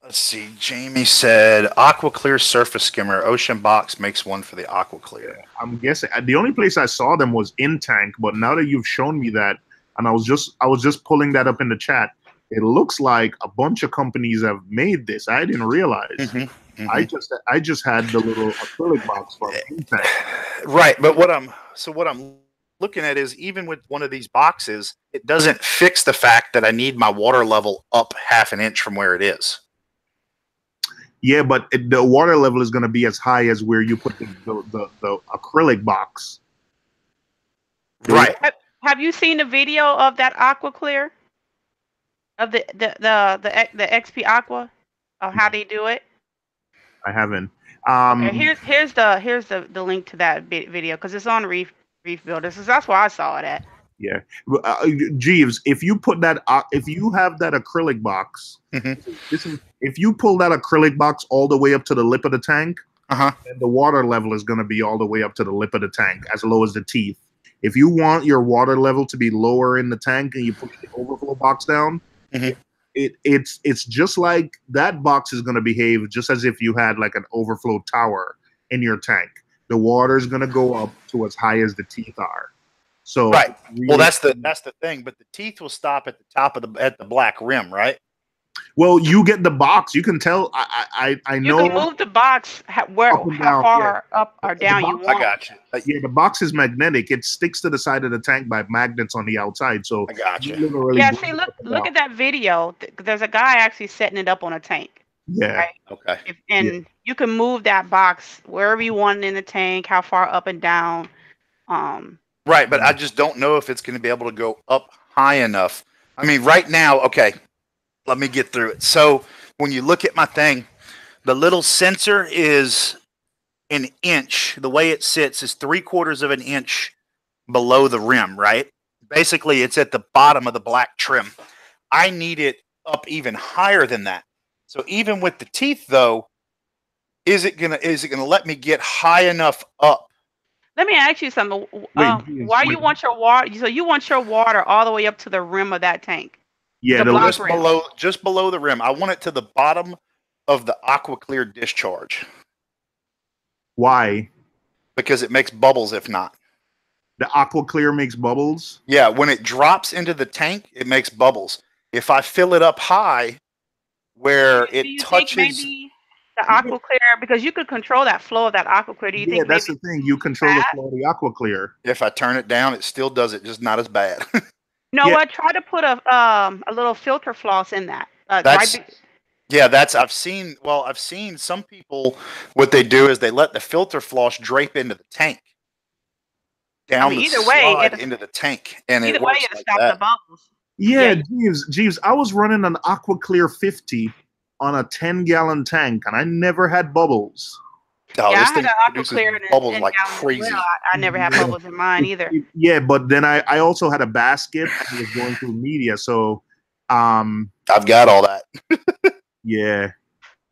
Let's see. Jamie said Aqua Clear surface skimmer. Ocean Box makes one for the Aqua Clear. I'm guessing the only place I saw them was in tank, but now that you've shown me that, and I was just pulling that up in the chat, it looks like a bunch of companies have made this. I didn't realize. I just had the little acrylic box from in tank. Right, but what I'm looking at is, even with one of these boxes, it doesn't fix the fact that I need my water level up half an inch from where it is. Yeah, but the water level is going to be as high as where you put the acrylic box. Right. Have you seen the video of that Aqua Clear? Of the XP Aqua? Of how they do it? I haven't. Okay, here's the link to that video, because it's on Reef Builders. That's where I saw it at. Yeah, Jeeves, if you put that, if you have that acrylic box, if you pull that acrylic box all the way up to the lip of the tank, then the water level is going to be all the way up to the lip of the tank, as low as the teeth. If you want your water level to be lower in the tank and you put the overflow box down, it's just like that box is going to behave just as if you had like an overflow tower in your tank. The water is going to go up to as high as the teeth are. So right. Well, that's the thing. But the teeth will stop at the top of the black rim, right? Well, you get the box. You can tell. I know. You can move the box how far up or down you want. I got you. Yeah, the box is magnetic. It sticks to the side of the tank by magnets on the outside. So I got you. Yeah, see, look at that video. There's a guy actually setting it up on a tank. Yeah. Right? Okay. You can move that box wherever you want in the tank, how far up and down. Right, but I just don't know if it's going to be able to go up high enough. I mean, right now, okay, let me get through it. So when you look at my thing, the little sensor is an inch. The way it sits is 3/4 of an inch below the rim, right? Basically, it's at the bottom of the black trim. I need it up even higher than that. So even with the teeth, though, is it gonna let me get high enough up? Let me ask you something. Why you want your water? So you want your water all the way up to the rim of that tank? Yeah, just below the rim. I want it to the bottom of the AquaClear discharge. Why? Because it makes bubbles if not. The AquaClear makes bubbles? Yeah, when it drops into the tank, it makes bubbles. If I fill it up high where it touches... think maybe the AquaClear, because you could control that flow of that AquaClear. Do you think that's the thing. You control the flow of the AquaClear. If I turn it down, it still does it, just not as bad. You know what? Try to put a little filter floss in that. I've seen some people, what they do is they let the filter floss drape into the tank. Either way, into the tank, and it works like that. The bubbles. Yeah, Jeeves, I was running an AquaClear 50 on a 10-gallon tank, and I never had bubbles. Oh, yeah, I had an AquaClear bubbles like crazy. Well, I never had bubbles in mine either. Yeah, but then I also had a basket and was going through media, so I've got all that. Yeah.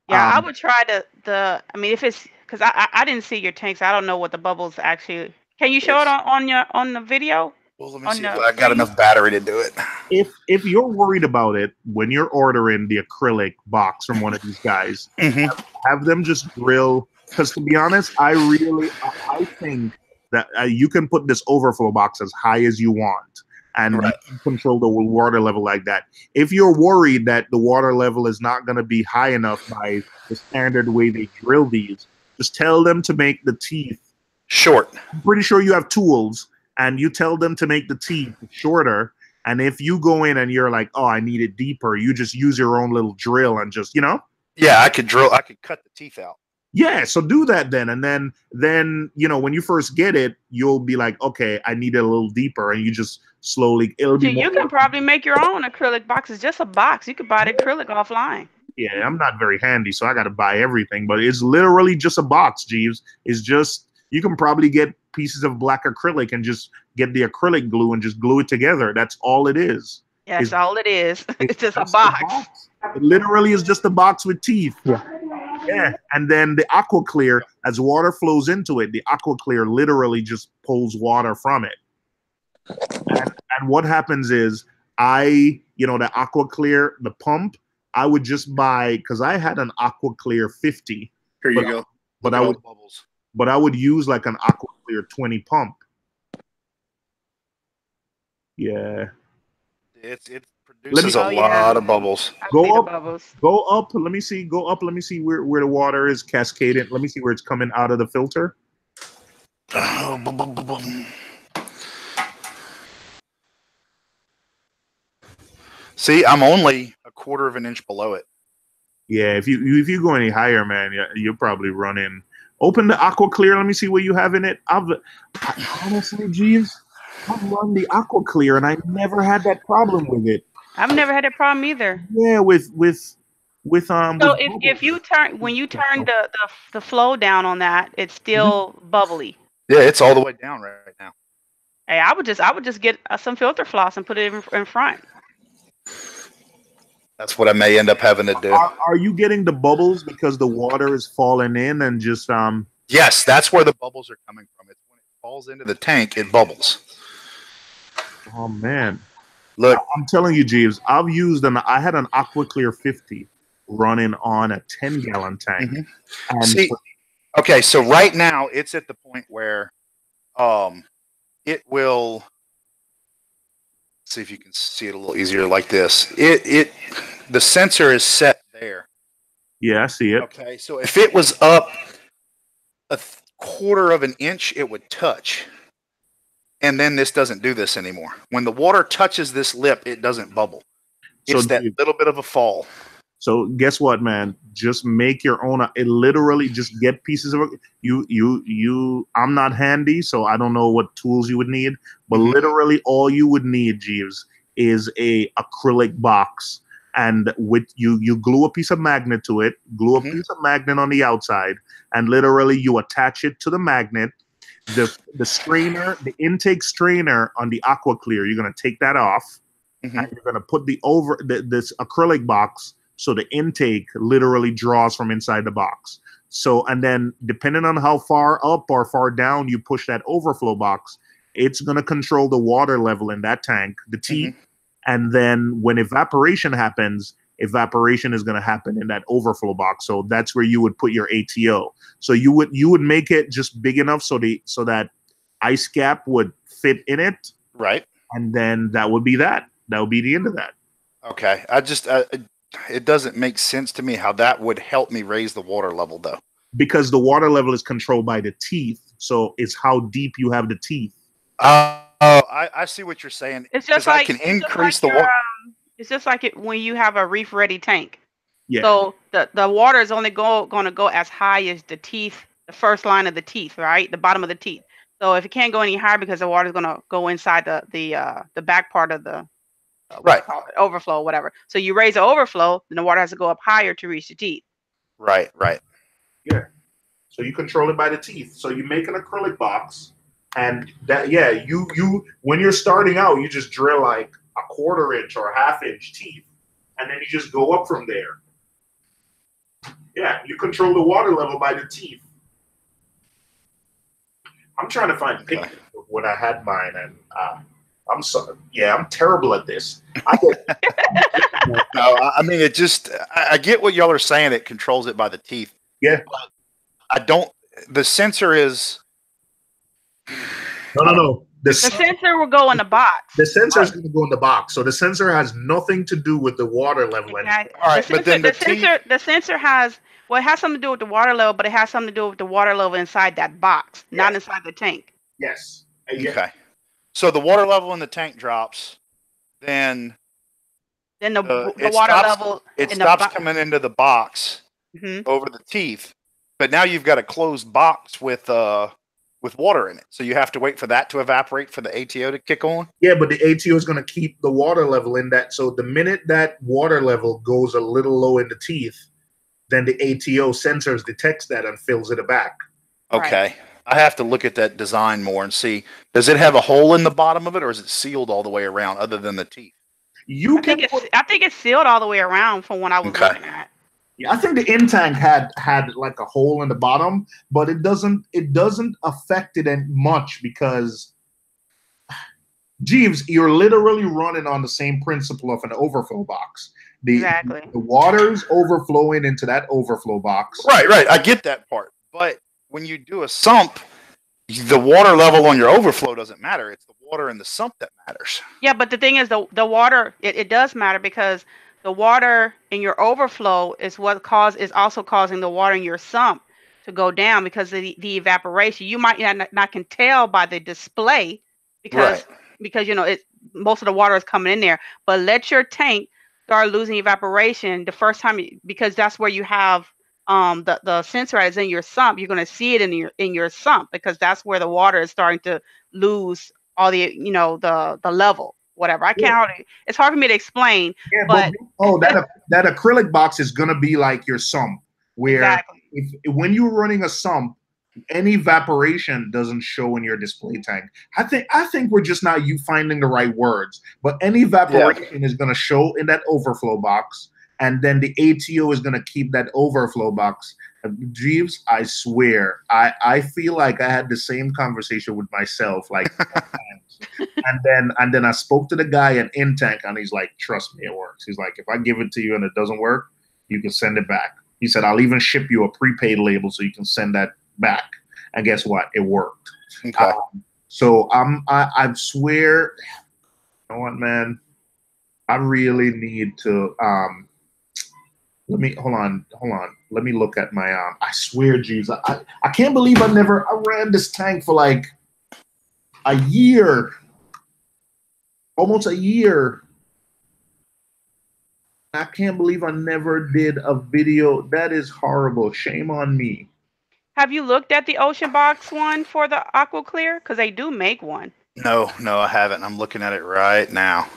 Yeah, I would try if it's because I didn't see your tanks. I don't know what the bubbles actually. Can you show it on the video? Well, let me see if I got enough battery to do it. If you're worried about it when you're ordering the acrylic box from one of these guys, have them just drill. Because to be honest, I think that you can put this overflow box as high as you want, and you can control the water level like that. If you're worried that the water level is not going to be high enough by the standard way they drill these, just tell them to make the teeth short. I'm pretty sure you have tools, and you tell them to make the teeth shorter. And if you go in and you're like, oh, I need it deeper, you just use your own little drill and just, Yeah, I could cut the teeth out. Yeah, so do that then. And then when you first get it, you'll be like, okay, I need it a little deeper. And you just slowly, you can probably make your own acrylic box. It's just a box. You could buy the acrylic offline. Yeah, I'm not very handy, so I got to buy everything. But it's literally just a box, Jeeves. It's just, you can probably get pieces of black acrylic and just get the acrylic glue and just glue it together. That's all it is. Yeah, that's all it is. It's just a box. It literally is just a box with teeth. Yeah, and then the AquaClear, as water flows into it, the AquaClear literally just pulls water from it. And what happens is the AquaClear, the pump, I would just buy, because I had an AquaClear 50. Here you go. But I would use like an AquaClear 20 pump. Yeah. It produces a lot of bubbles. Go up. Let me see. Go up. Let me see where the water is cascading. Let me see where it's coming out of the filter. See, I'm only a quarter of an inch below it. Yeah, if you go any higher, man, you'll probably run in. Open the AquaClear. Let me see what you have in it. Honestly, Jeeves, I've run the AquaClear and I never had that problem with it. I've never had that problem either. Yeah, with So if you turn the flow down on that, it's still bubbly. Yeah, it's all the way down right now. Hey, I would just get some filter floss and put it in front. That's what I may end up having to do. Are you getting the bubbles because the water is falling in and just Yes, that's where the bubbles are coming from. It's when it falls into the tank, it bubbles. Oh man. Look, I'm telling you, Jeeves, I had an AquaClear 50 running on a 10-gallon tank. Okay, so right now it's at the point where it will, see if you can see it a little easier like this. The sensor is set there. Yeah, I see it. Okay, so if it was up a quarter of an inch, it would touch. And then this doesn't do this anymore. When the water touches this lip, it doesn't bubble. It's that little bit of a fall. So guess what, man? Just make your own. It literally just get pieces of you. I'm not handy, so I don't know what tools you would need. But literally, all you would need, Jeeves, is a acrylic box, and with you glue a piece of magnet to it. Glue a piece of magnet on the outside, and literally you attach it to the magnet. The strainer, the intake strainer on the AquaClear, you're gonna take that off. Mhm. and you're going to put this acrylic box so the intake literally draws from inside the box. So, and then depending on how far up or far down you push that overflow box, it's going to control the water level in that tank, the teeth. And then when evaporation happens, evaporation is going to happen in that overflow box. So that's where you would put your ATO. So you would make it just big enough so that ice cap would fit in it. Right. And then that would be that. That would be the end of that. Okay. It doesn't make sense to me how that would help me raise the water level, though. Because the water level is controlled by the teeth. So it's how deep you have the teeth. I see what you're saying. It's just 'Cause I like can increase the the water. It's just like when you have a reef ready tank. Yeah. So the water is only going to go as high as the teeth, the first line of the teeth, right? The bottom of the teeth. So if it can't go any higher because the water is going to go inside the back part of the Right. overflow, whatever. So you raise the overflow, then the water has to go up higher to reach the teeth. Right. Right. Yeah. So you control it by the teeth. So you make an acrylic box, and that you when you're starting out, you just drill like a 1/4 inch or a 1/2 inch teeth, and then you just go up from there. Yeah, you control the water level by the teeth. I'm trying to find pictures of when I had mine, and I'm sorry. Yeah, I'm terrible at this. No, I mean, I get what y'all are saying. It controls it by the teeth. Yeah. But I don't. The sensor is. No. The sensor will go in the box. The sensor is going to go in the box, so the sensor has nothing to do with the water level. Exactly. All right, but then the sensor has it has something to do with the water level, but it has something to do with the water level inside that box, not inside the tank. Yes. Okay. So the water level in the tank drops, then the water level stops coming into the box over the teeth. But now you've got a closed box with water in it, so you have to wait for that to evaporate for the ATO to kick on. Yeah, but the ATO is going to keep the water level in that. So the minute that water level goes a little low in the teeth, then the ATO sensors detects that and fills it back. Okay. Right. I have to look at that design more and see, does it have a hole in the bottom of it, or is it sealed all the way around other than the teeth? I think it's sealed all the way around from what I was looking at. Yeah, I think the in tank had like a hole in the bottom, but it doesn't affect it much because, Jeeves, you're literally running on the same principle of an overflow box. Exactly. The water's overflowing into that overflow box. Right. I get that part. But when you do a sump, the water level on your overflow doesn't matter. It's the water in the sump that matters. Yeah, but the thing is, the water, it does matter because the water in your overflow is is also causing the water in your sump to go down because of the evaporation. You might not can tell by the display because most of the water is coming in there. But let your tank start losing evaporation the first time, because that's where you have the sensor is in your sump. You're going to see it in your sump because that's where the water is starting to lose all the the level. Whatever. I can't hardly, it's hard for me to explain. Yeah, but that acrylic box is gonna be like your sump, where when you're running a sump, any evaporation doesn't show in your display tank. I think we're just not finding the right words, but any evaporation is gonna show in that overflow box, and then the ATO is gonna keep that overflow box. Jeeves, I swear, I feel like I had the same conversation with myself, like. And then I spoke to the guy at in tank, and he's like, "Trust me, it works." He's like, "If I give it to you and it doesn't work, you can send it back." He said, "I'll even ship you a prepaid label so you can send that back." And guess what? It worked. Okay. So I swear, you know what, man? I really need to hold on. Let me look at my I swear, Jeeves, I can't believe I ran this tank for like a year, almost a year. I can't believe I never did a video. That is horrible. Shame on me. Have you looked at the Ocean Box one for the Aqua Clear? Because they do make one. No, I haven't. I'm looking at it right now.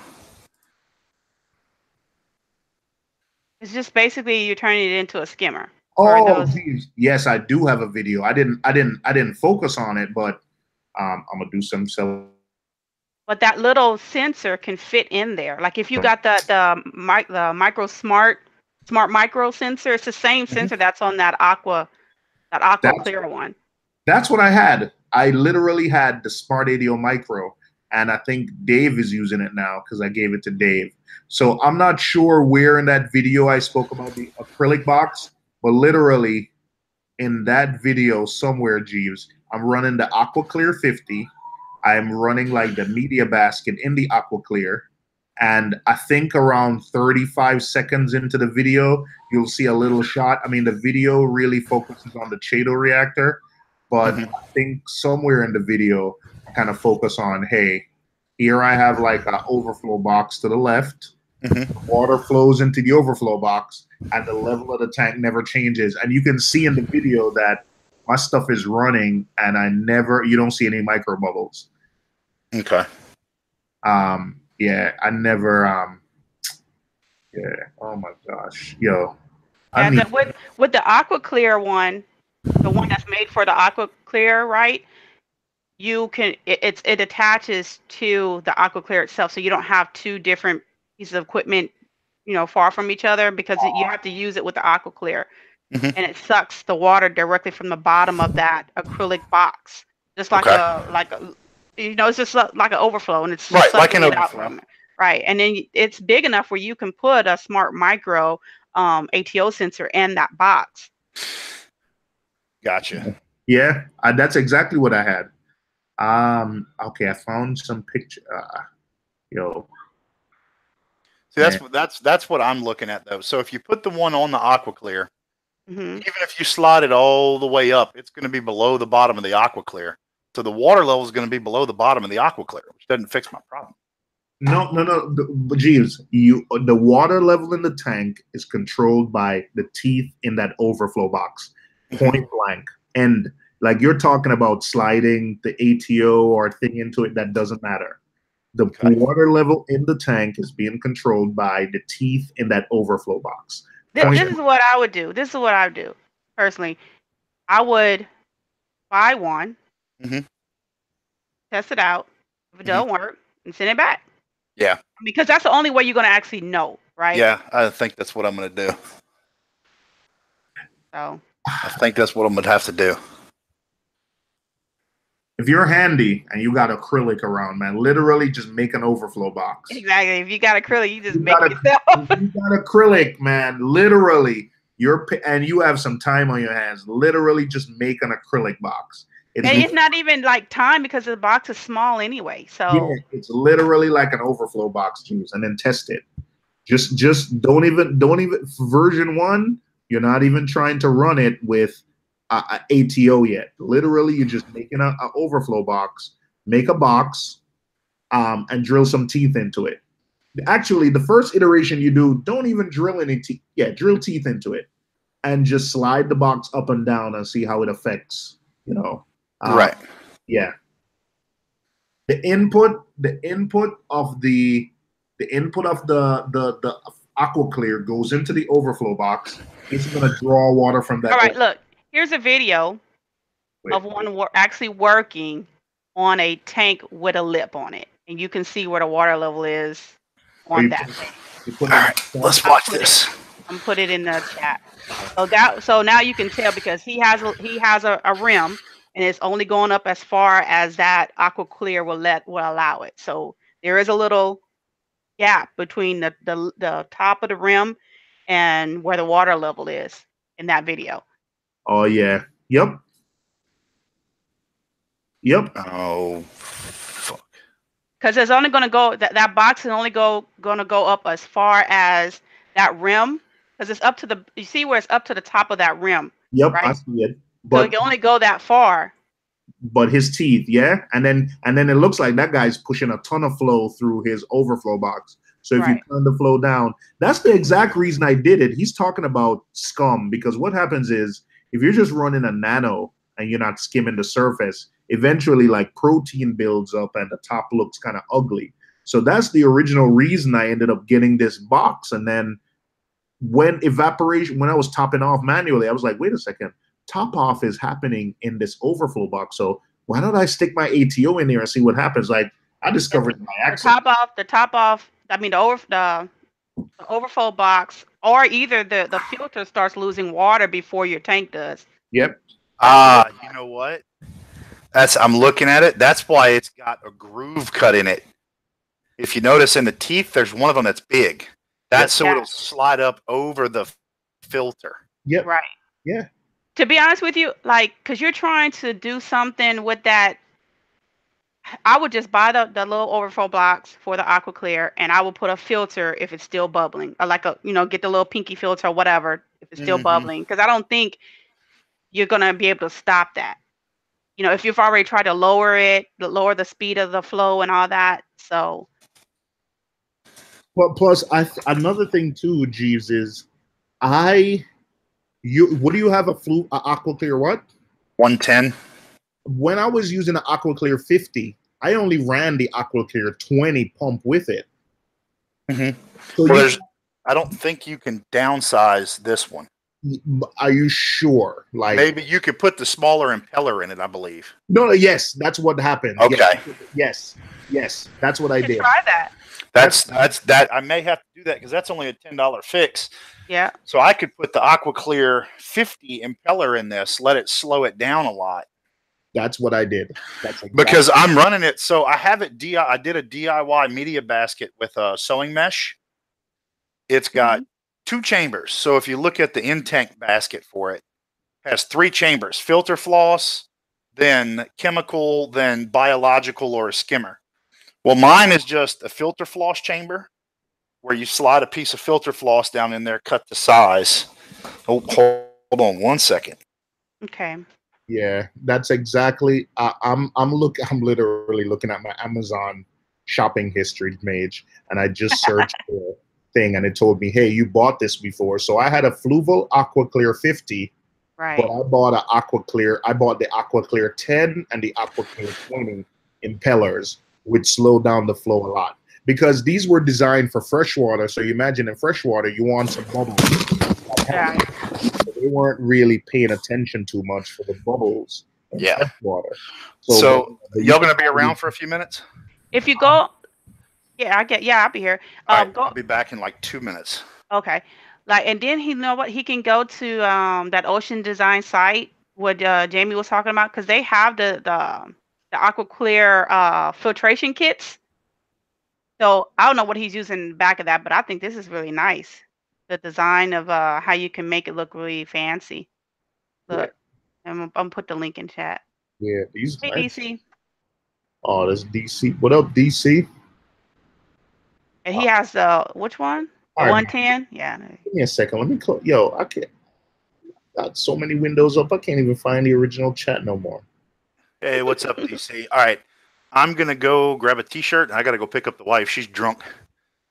It's just basically you're turning it into a skimmer. Oh, geez. Yes, I do have a video. I didn't focus on it, but I'm gonna do some but that little sensor can fit in there. Like if you got the micro smart micro sensor, it's the same sensor that's on that aqua That's clear one. that's what I had. I literally had the Smart ADO Micro, and I think Dave is using it now because I gave it to Dave. So I'm not sure where in that video I spoke about the acrylic box, but literally in that video somewhere, Jeeves, I'm running the Aqua Clear 50. I'm running like the media basket in the Aqua Clear. And I think around 35 seconds into the video, you'll see a little shot. I mean, the video really focuses on the Chaeto reactor, but I think somewhere in the video, I kind of focus on, hey, here I have like an overflow box to the left. Water flows into the overflow box, and the level of the tank never changes. And you can see in the video that my stuff is running, and you don't see any micro bubbles. Okay. Yeah, I never. Yeah. Oh my gosh, yo. And with the Aqua Clear one, the one that's made for the Aqua Clear, right? You can it attaches to the Aqua Clear itself, so you don't have two different pieces of equipment, far from each other, because you have to use it with the Aqua Clear, and it sucks the water directly from the bottom of that acrylic box, just like it's just like an overflow, and it's right, like an sucking it out overflow. from it. Right, and then it's big enough where you can put a smart micro ATO sensor in that box. Gotcha. Yeah, that's exactly what I had. Okay, I found some picture. Yo. See, that's what I'm looking at though. So if you put the one on the Aqua Clear, even if you slide it all the way up, it's going to be below the bottom of the Aqua Clear. So the water level is going to be below the bottom of the Aqua Clear, which doesn't fix my problem. No. But Jeeves, the water level in the tank is controlled by the teeth in that overflow box, point blank. And like you're talking about sliding the ATO or thing into it, that doesn't matter. The water level in the tank is being controlled by the teeth in that overflow box. This is what I would do. This is what I would do personally. I would buy one, test it out. If it don't work, and send it back. Yeah. Because that's the only way you're going to actually know, right? Yeah, I think that's what I'm going to do. So I think that's what I'm going to have to do. If you're handy and you got acrylic around, man, literally just make an overflow box. Exactly. If you got acrylic, you just make it yourself. If you got acrylic, man, literally, and you have some time on your hands, literally just make an acrylic box. It's not even like time because the box is small anyway. So yeah, it's literally like an overflow box, James, and then test it. Just don't even version 1. You're not even trying to run it with ATO yet. Literally, you're just making an overflow box, make a box, and drill some teeth into it. Actually, the first iteration you do, don't even drill any teeth. Yeah, drill teeth into it, and just slide the box up and down and see how it affects. Right. Yeah. The input of the Aqua Clear goes into the overflow box. It's going to draw water from that. All right, look. Here's a video of one actually working on a tank with a lip on it, and you can see where the water level is on that thing. All right, let's watch this. I'm put it in the chat. So now you can tell because he has a rim, and it's only going up as far as that Aqua Clear will allow it. So there is a little gap between the top of the rim and where the water level is in that video. Oh yeah. Yep. Oh fuck. Because it's only going to go that box is only going to go up as far as that rim, because it's up to you see where it's up to the top of that rim. Yep, right? I see it. But so you can only go that far. But his teeth, yeah, and then it looks like that guy's pushing a ton of flow through his overflow box. So if you turn the flow down, that's the exact reason I did it. He's talking about scum, because what happens is if you're just running a nano and you're not skimming the surface, eventually like protein builds up and the top looks kind of ugly. So that's the original reason I ended up getting this box. And then when I was topping off manually, I was like, wait a second, top off is happening in this overflow box. So why don't I stick my ATO in there and see what happens? Like I discovered my The accident. top off. I mean, the overflow box, or either the filter starts losing water before your tank does. Yep. You know what? I'm looking at it. That's why it's got a groove cut in it. If you notice in the teeth, there's one of them that's big. That's so it'll slide up over the filter. Yep. Right. Yeah. To be honest with you, like, because you're trying to do something with that, I would just buy the little overflow blocks for the aqua clear, and I will put a filter if it's still bubbling, or like get the little pinky filter or whatever if it's still bubbling, because I don't think you're gonna be able to stop that. If you've already tried to lower the speed of the flow and all that. So. Well, plus another thing too, Jeeves, is what do you have aqua clear what? 110. When I was using the aqua clear 50, I only ran the aqua clear 20 pump with it. So I don't think you can downsize this one. Are you sure? Like, maybe you could put the smaller impeller in it, I believe. No, yes, that's what happened. Okay. Yes, that's what I did. Try that. That's that. I may have to do that because that's only a $10 fix. Yeah. So I could put the aqua clear 50 impeller in this, let it slow it down a lot. That's what I did. Because I'm running it. So I have it. I did a DIY media basket with a sewing mesh. It's got 2 chambers. So if you look at the in-tank basket for it, has 3 chambers: filter floss, then chemical, then biological or a skimmer. Well, mine is just a filter floss chamber where you slide a piece of filter floss down in there, cut the size. Oh, hold on 1 second. Okay. Yeah, that's exactly. I'm literally looking at my Amazon shopping history page, and I just searched for thing, and it told me, "Hey, you bought this before." So I had a Fluval Aqua Clear 50, right? But I bought an Aqua Clear. I bought the Aqua Clear 10 and the Aqua Clear 20 impellers, which slowed down the flow a lot because these were designed for freshwater. So you imagine in freshwater, you want some bubbles. Yeah. They weren't really paying attention too much for the bubbles in freshwater. So y'all gonna be around for a few minutes? If you go, I'll be here. Right, I'll be back in like 2 minutes. Okay. And then he can go to that ocean design site what Jamie was talking about, because they have the aqua clear filtration kits. So I don't know what he's using in the back of that, but I think this is really nice. The design of how you can make it look really fancy. Look, I'm gonna put the link in chat. Yeah, these. Hey, nice. DC. Oh, that's DC. What up, DC? And he has the which one? The 110. Yeah. Give me a second. Let me close. Yo, I can't. Got so many windows up. I can't even find the original chat no more. Hey, what's up, DC? All right, I'm gonna go grab a T-shirt. I gotta go pick up the wife. She's drunk.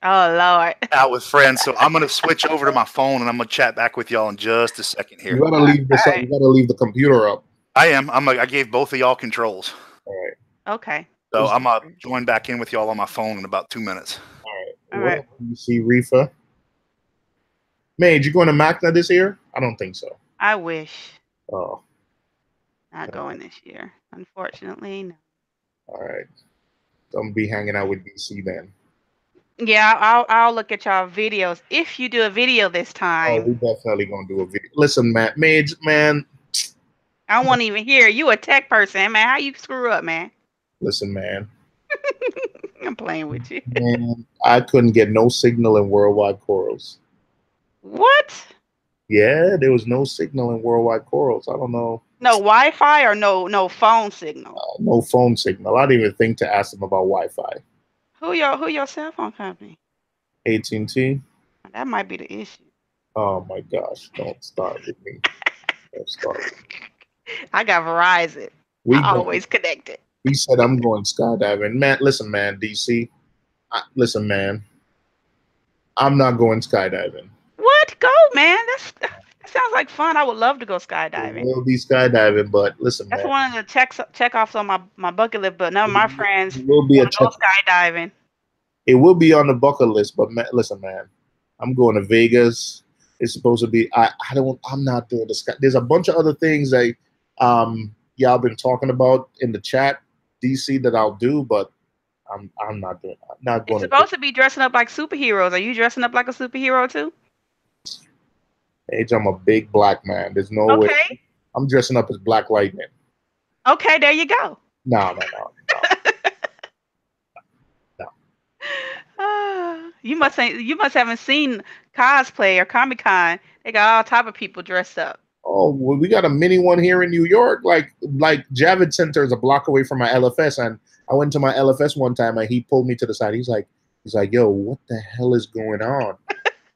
Oh Lord. Out with friends. So I'm gonna switch over to my phone and I'm gonna chat back with y'all in just a second here. You gotta leave this up. You gotta leave the computer up. I am. I gave both of y'all controls. All right. Okay. So I'm gonna join back in with y'all on my phone in about 2 minutes. All right. You see Reefa. Mage, you going to MACNA this year? I don't think so. I wish. Oh. Not going this year, unfortunately. No. All right. So I'm gonna be hanging out with DC then. Yeah, I'll look at y'all videos if you do a video this time. Oh, we definitely gonna do a video. Listen, Mage, man. I won't even hear you. A tech person, man. How you screw up, man? Listen, man. I'm playing with you. Man, I couldn't get no signal in Worldwide Corals. What? Yeah, there was no signal in Worldwide Corals. I don't know. No Wi-Fi or no phone signal? No phone signal. I didn't even think to ask them about Wi-Fi. Who your cell phone company? AT&T. That might be the issue. Oh my gosh! Don't start with me. Don't start. I got Verizon. I always connected. He said I'm going skydiving. Man, listen, man, DC. Listen, man. I'm not going skydiving. What? Go, man. That sounds like fun. I would love to go skydiving. We'll be skydiving, but listen, that's man. One of the check offs on my bucket list, but none of my friends will be go skydiving. It will be on the bucket list, but man, listen, man. I'm going to Vegas. It's supposed to be. I'm not doing the sky. There's a bunch of other things that y'all been talking about in the chat, DC, that I'll do, but I'm not doing. I'm not You're going to do. supposed to be dressing up like superheroes. Are you dressing up like a superhero too? Age, I'm a big black man. There's no way Okay. I'm dressing up as Black Lightning. Okay, there you go. No. You must haven't seen cosplay or Comic Con. They got all type of people dressed up. Oh, well, we got a mini one here in New York. Like Javits Center is a block away from my LFS, and I went to my LFS one time, and he pulled me to the side. He's like, yo, what the hell is going on?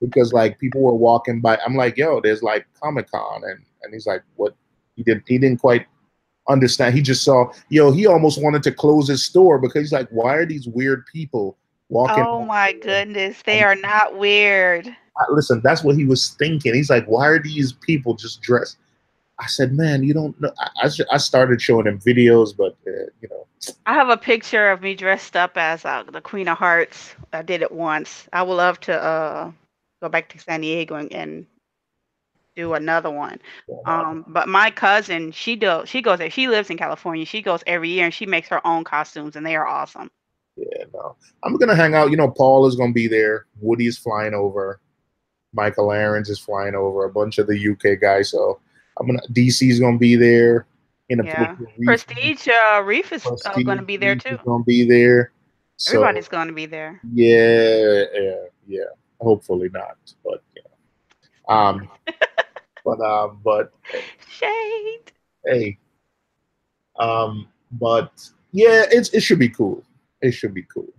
Because like people were walking by. I'm like, yo, there's like Comic Con, and he's like, what? He didn't quite understand. He just saw, yo, he almost wanted to close his store because he's like, why are these weird people walking? Oh my goodness, they are not weird. Listen, that's what he was thinking. He's like, why are these people just dressed? I said, man, you don't know. I started showing him videos, but you know. I have a picture of me dressed up as the Queen of Hearts. I did it once. I would love to go back to San Diego and do another one. But my cousin, she goes there. She lives in California. She goes every year and she makes her own costumes, and they are awesome. Yeah, no. I'm gonna hang out. You know, Paul is gonna be there. Woody's flying over. Michael Aarons is flying over. A bunch of the UK guys. So DC's gonna be there. Prestige Reef is going to be there too. Gonna be there. So, everybody's going to be there. Yeah. Hopefully not, but but shade. Hey, but yeah, it should be cool. It should be cool.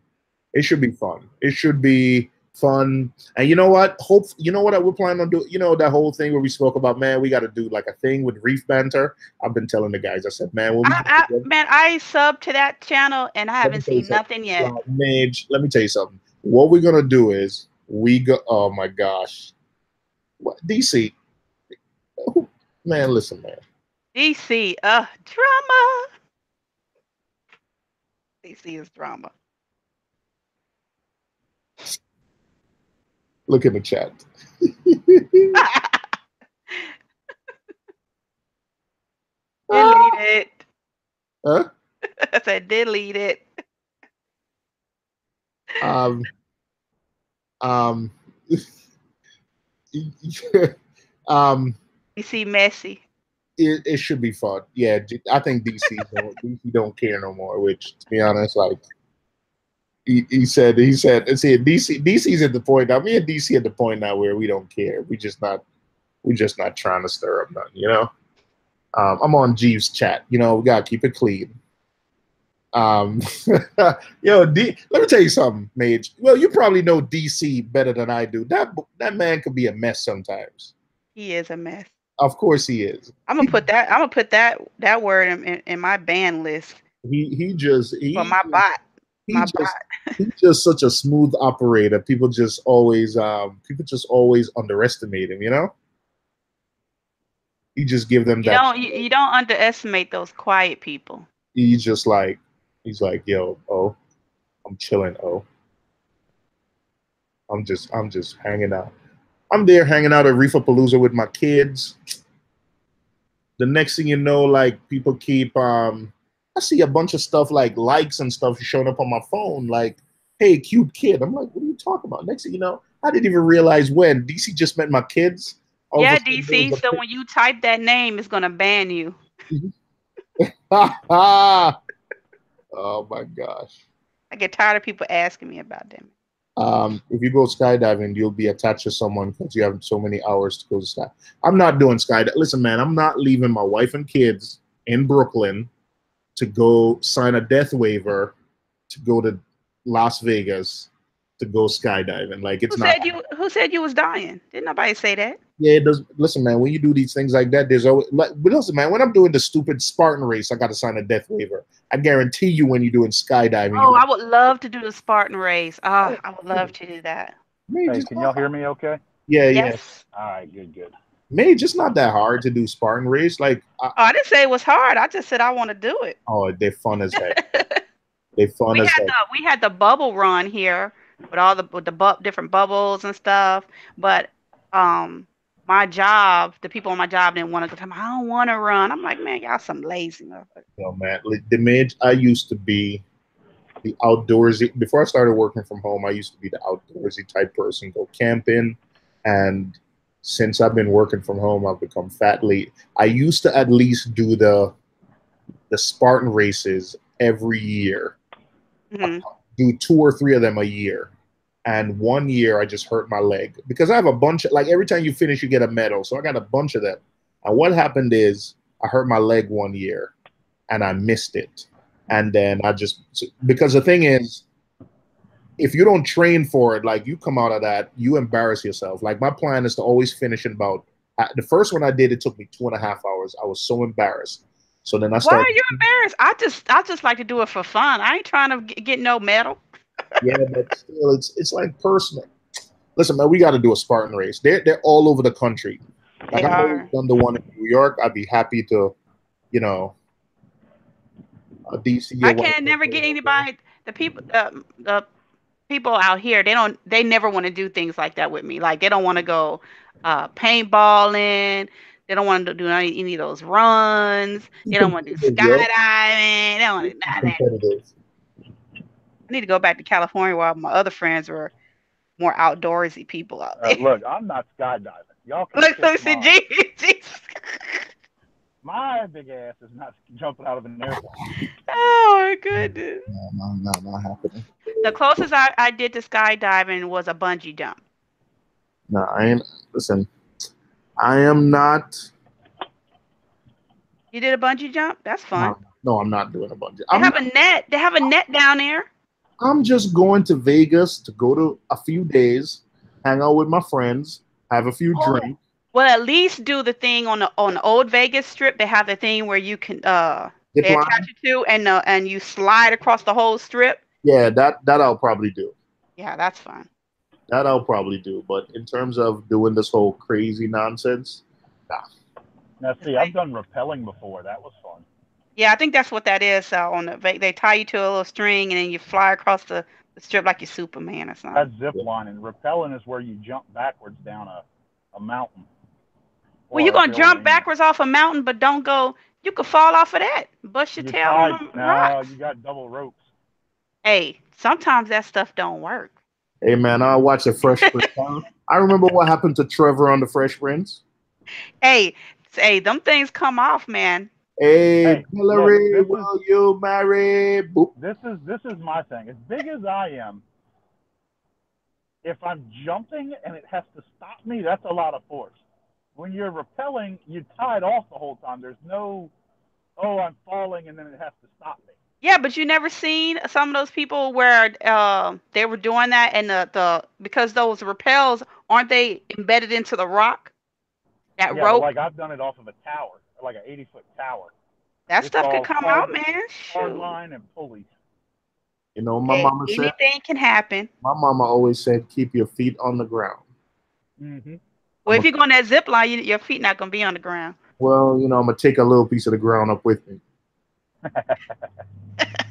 It should be fun. It should be fun. And you know what? You know what we're planning on doing? You know, that whole thing where we spoke about, man, we got to do like a thing with Reef Banter. I've been telling the guys, I said, man, I subbed to that channel and I haven't seen nothing yet. Mage, let me tell you something. What we're going to do is oh my gosh. What, DC? Man, listen, man. DC, drama. DC is drama. Look in the chat. Delete it. Huh? I said delete it. DC messy. It should be fun. Yeah, I think DC don't care no more. Which, to be honest, like he said, see, DC's at the point now. Me and DC at the point now where we don't care. We're just not trying to stir up nothing. You know, I'm on Jeeves' chat. You know, we gotta keep it clean. Let me tell you something, Mage. Well, you probably know DC better than I do. That man could be a mess sometimes. He is a mess. Of course he is. I'm gonna put that word in my ban list. My bot. He's just such a smooth operator. People just always underestimate him. You know. You just give them that. You don't underestimate those quiet people. He's like, yo, I'm chilling. I'm just hanging out. I'm there hanging out at Reefapalooza with my kids. The next thing you know, like people keep, I see a bunch of stuff like likes and stuff showing up on my phone. Like, hey, cute kid. I'm like, what are you talking about? Next thing you know, I didn't even realize when DC just met my kids. Yeah, DC. So when you type that name, it's gonna ban you. Oh my gosh. I get tired of people asking me about them. If you go skydiving, you'll be attached to someone because you have so many hours to go to sky. I'm not doing skydiving. Listen, man, I'm not leaving my wife and kids in Brooklyn to go sign a death waiver to go to Las Vegas to go skydiving. Like, it's Who said you was dying? Didn't nobody say that? Yeah, it does. Listen, man, when you do these things like that, there's always but listen, man, when I'm doing the stupid Spartan race, I got to sign a death waiver. I guarantee you, when you're doing skydiving. Oh, I would love to do the Spartan race. I would love to do that. Hey, can y'all hear me okay? Yeah, yes. All right, good. Mage, it's not that hard to do Spartan race. Like, I didn't say it was hard. I just said I want to do it. Oh, they're fun as heck. They're fun as heck. We had the bubble run here with all the different bubbles and stuff, but my job, the people on my job didn't want to go. I don't want to run. I'm like, man, y'all some lazy motherfuckers. No, man. The Mage I used to be the outdoorsy. Before I started working from home, I used to be the outdoorsy type person, go camping, and since I've been working from home, I've become fat late. I used to at least do the Spartan races every year, Hmm. do 2 or 3 of them a year. And one year I just hurt my leg because I have a bunch of, like, every time you finish, you get a medal. So I got a bunch of them. And what happened is I hurt my leg one year and I missed it. And then because the thing is, if you don't train for it, like, you come out of that, you embarrass yourself. Like, my plan is to always finish in about, the first one I did, it took me 2.5 hours. I was so embarrassed. So then I Why started. are you embarrassed? I just like to do it for fun. I ain't trying to get no medal. Yeah, but still, it's like personal. Listen, man, we got to do a Spartan race. They're all over the country. They Like, I've always are. done the one in New York. I'd be happy to, you know, DC or I whatever. can't never get anybody. The people out here, they never want to do things like that with me. Like, they don't want to go paintballing. They don't want to do any of those runs. Be They don't want to do competitive, yo. skydiving. They don't want to do Be none of that. competitive. I need to go back to California where my other friends were more outdoorsy people out there. Look, I'm not skydiving. Y'all can Look, kiss see, mine. Jesus. My big ass is not jumping out of an airplane. Oh my goodness. No, not happening. The closest I did to skydiving was a bungee jump. No, I ain't. Listen, I am not. You did a bungee jump? That's fun. No, I'm not doing a bungee. They have a net. They have a net down there. I'm just going to Vegas to go to a few days, hang out with my friends, have a few drinks. Well, at least do the thing on the old Vegas Strip. They have the thing where you can Zip they line? attach you to and you slide across the whole strip. Yeah, that I'll probably do. Yeah, that's fun. That I'll probably do. But in terms of doing this whole crazy nonsense, nah. Now, see, I've done rappelling before. That was fun. Yeah, I think that's what that is. They tie you to a little string and then you fly across the strip like you're Superman or something. That's zip lining. Rappelling is where you jump backwards down a mountain. Well, you're gonna jump backwards off a mountain, but don't go. You could fall off of that, bust your tail on the rocks. No, you got double ropes. Hey, sometimes that stuff don't work. Hey, man, I watch the Fresh Prince. I remember what happened to Trevor on the Fresh Prince. Hey, them things come off, man. Hey, Hillary, will you marry? Boop. This is my thing. As big as I am, if I'm jumping and it has to stop me, that's a lot of force. When you're rappelling, you're tied off the whole time. There's no, oh, I'm falling and then it has to stop me. Yeah, but you never seen some of those people where they were doing that and because those rappels aren't they embedded into the rock? That rope. Like I've done it off of a tower, like an 80-foot tower. That stuff could come out, man. Hard line and pulleys. You know, my mama said anything can happen. My mama always said, keep your feet on the ground. Mm-hmm. Well, if you go on that zip line, your feet not gonna be on the ground. Well, you know, I'm gonna take a little piece of the ground up with me.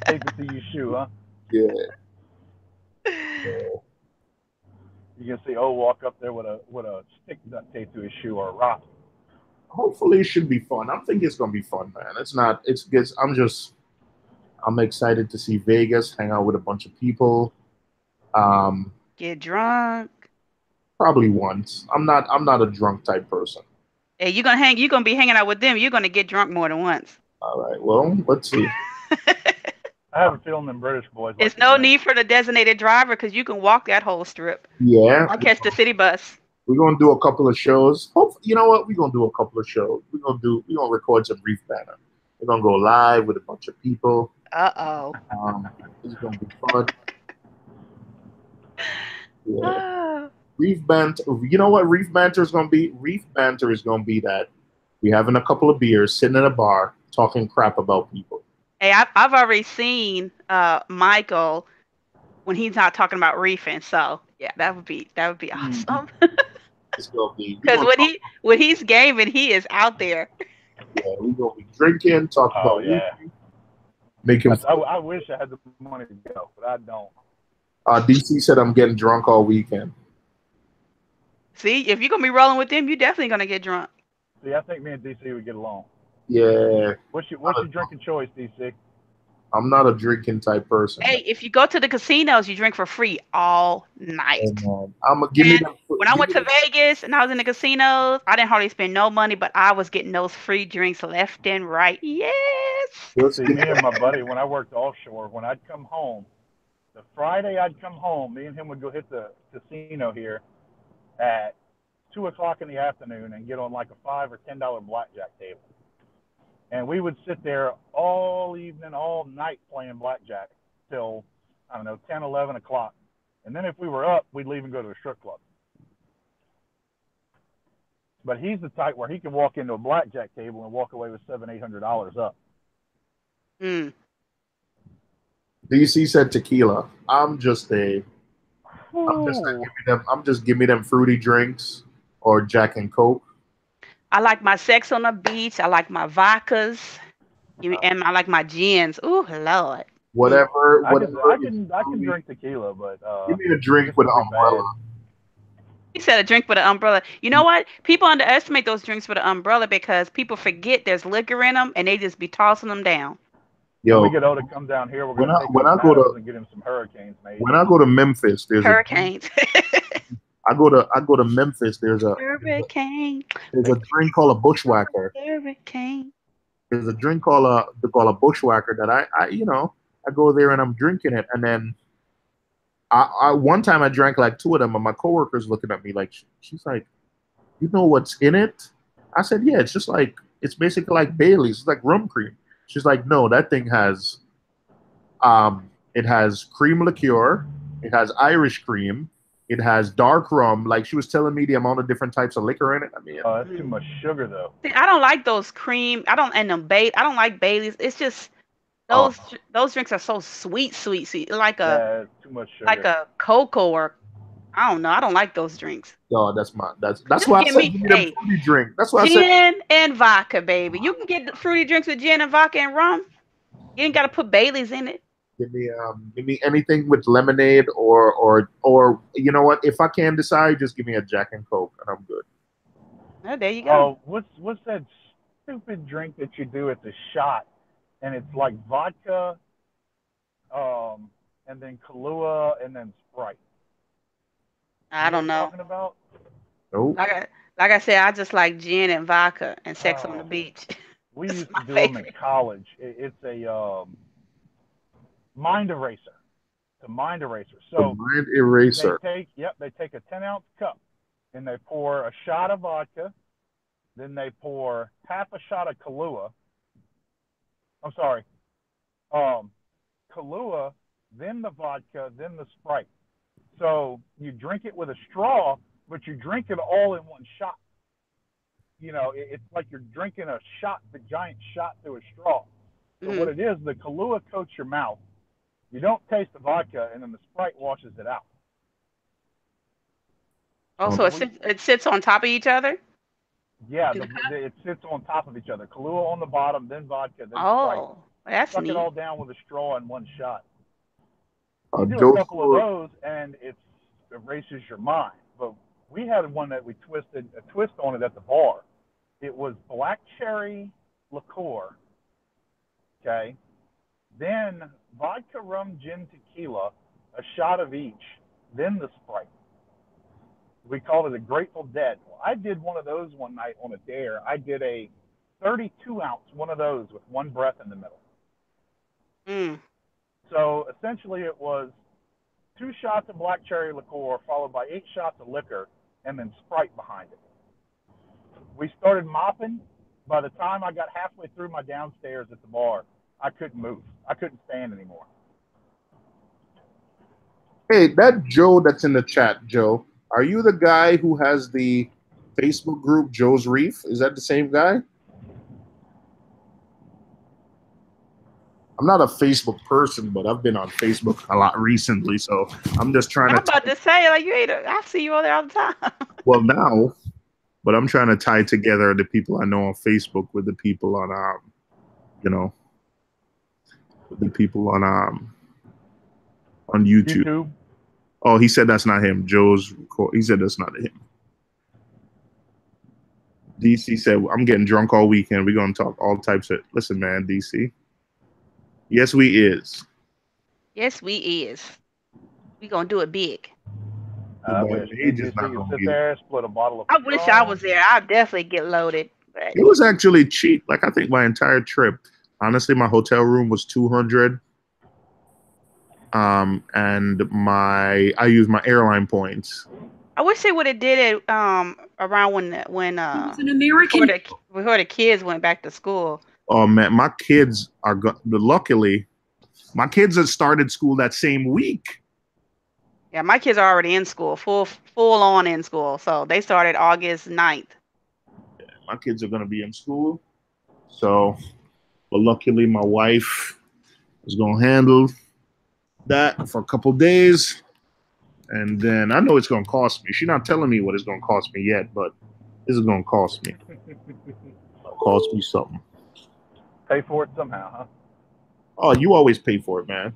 Take it to your shoe, huh? Yeah. You can see walk up there with a stick duct taped to his shoe or a rock. Hopefully, it should be fun. I think it's gonna be fun, man. It's not. It's good. I'm excited to see Vegas, hang out with a bunch of people. Get drunk. Probably once. I'm not a drunk type person. Hey, you're gonna be hanging out with them. You're gonna get drunk more than once. All right. Well, let's see. I have a feeling them British boys. It's no need for the designated driver because you can walk that whole strip. Yeah. Or catch the city bus. We're gonna do a couple of shows. You know what? We're gonna do a couple of shows. We're gonna record some Reef banner. We're gonna go live with a bunch of people. It's gonna be fun. Yeah. Reef banter. You know what Reef banter is gonna be? Reef banter is gonna be that we having a couple of beers, sitting in a bar, talking crap about people. Hey, I've already seen Michael when he's not talking about reefing. So yeah, that would be awesome. It's gonna be because when he's gaming, he is out there. Yeah, we're gonna be drinking, talking about reefing, making. I wish I had the money to go, but I don't. DC said I'm getting drunk all weekend. See, if you're gonna be rolling with them, you're definitely gonna get drunk. See, I think me and DC would get along. Yeah. What's your drinking choice, DC? I'm not a drinking type person. Hey, if you go to the casinos, you drink for free all night. I'm gonna give me And them. when I Give went me to them. Vegas and I was in the casinos, I didn't hardly spend no money, but I was getting those free drinks left and right. Yes. Just See, give me me and my buddy, when I worked offshore, when I'd come home, the Friday I'd come home, me and him would go hit the casino here at 2 o'clock in the afternoon and get on like a $5 or $10 blackjack table. And we would sit there all evening, all night playing blackjack till, I don't know, 10, 11 o'clock. And then if we were up, we'd leave and go to a strip club. But he's the type where he can walk into a blackjack table and walk away with $700, $800 up. Mm. DC said tequila. I'm just Ooh. give me them fruity drinks or Jack and Coke. I like my sex on the beach. I like my vodkas. And I like my gins. Ooh, Lord. Whatever, I whatever. can drink tequila, but Give me a drink this with would an be umbrella. bad. He said a drink with an umbrella. You know what? People underestimate those drinks with an umbrella because people forget there's liquor in them and they just be tossing them down. When we Yo, get older, come down here. We're when gonna I take when him I to go Adams to and get him some hurricanes made. when I go to Memphis, Hurricanes. I go to Memphis. Hurricane. There's a drink called a bushwhacker. Hurricane. There's a drink called a bushwhacker that I go there and I'm drinking it, and then I one time I drank like two of them, and my coworker's looking at me like she's like, you know what's in it? I said, yeah, it's basically like Bailey's, it's like rum cream. She's like, no, that thing has it has cream liqueur, it has Irish cream, it has dark rum. Like she was telling me the amount of different types of liquor in it. I mean, That's too much sugar, though. See, I don't like those cream. I don't like Baileys. It's just oh, those drinks are so sweet, like Yeah, it's too much sugar. a cocoa or I don't know. I don't like those drinks. no, that's Just why I give said me give me them fruity drink. That's why I said gin and vodka, baby. You can get fruity drinks with gin and vodka and rum. You ain't got to put Baileys in it. give me anything with lemonade or you know what? If I can't decide, just give me a Jack and Coke and I'm good. Oh, there you go. Oh, what's that stupid drink that you do at the shot, and it's like vodka, and then Kahlua, and then Sprite. I You know don't what I'm know. talking about? Nope. Like I said, I just like gin and vodka and sex on the Oh, beach. we That's used my to do them in favorite. college. It's a mind eraser. It's a mind eraser. The So mind eraser. they take a 10-ounce cup and they pour a shot of vodka, then they pour half a shot of Kahlua. I'm sorry, Kahlua, then the vodka, then the Sprite. So you drink it with a straw, but you drink it all in one shot. You know, it's like you're drinking a giant shot through a straw. So what it is, the Kahlua coats your mouth. You don't taste the vodka, and then the Sprite washes it out. Oh, so it sits on top of each other? Yeah, it sits on top of each other. Kahlua on the bottom, then vodka, then Sprite. Oh, that's Suck neat. it all down with a straw in one shot. A You do a dose couple of those, and it erases your mind. But we had one that we twisted a twist on it at the bar. It was black cherry liqueur, okay, then vodka, rum, gin, tequila, a shot of each, then the Sprite. We called it a Grateful Dead. Well, I did one of those one night on a dare. I did a 32-ounce one of those with one breath in the middle. Mm. So essentially it was 2 shots of black cherry liqueur followed by 8 shots of liquor and then Sprite behind it. We started mopping. By the time I got halfway through my downstairs at the bar, I couldn't move. I couldn't stand anymore. Hey, that Joe that's in the chat, Joe, are you the guy who has the Facebook group Joe's Reef? Is that the same guy? I'm not a Facebook person, but I've been on Facebook a lot recently, so I'm just trying I'm to. about to say, like, I see you over there all the time. Well, now, but I'm trying to tie together the people I know on Facebook with the people on, with the people on YouTube. Oh, he said that's not him. He said that's not him. DC said, I'm getting drunk all weekend. We're going to talk all types of. Listen, man, DC. Yes, we is. Yes, we is. We gonna do it big. Too I bad wish Paige me is just so not you gonna sit be there. there, split a bottle of I wish I Patron. was there. I'd definitely get loaded. But It was actually cheap. Like I think my entire trip, honestly, my hotel room was 200. And I used my airline points. I wish they would have did it around when He was an American. before the kids went back to school. Oh man, my kids are luckily my kids had started school that same week. Yeah, my kids are already in school, full on in school. So they started August 9th. My kids are gonna be in school, so but luckily my wife is gonna handle that for a couple days, and then I know it's gonna cost me. She's not telling me what it's gonna cost me yet, but this is gonna cost me. It'll cost me something. Pay for it somehow, huh? Oh, you always pay for it, man.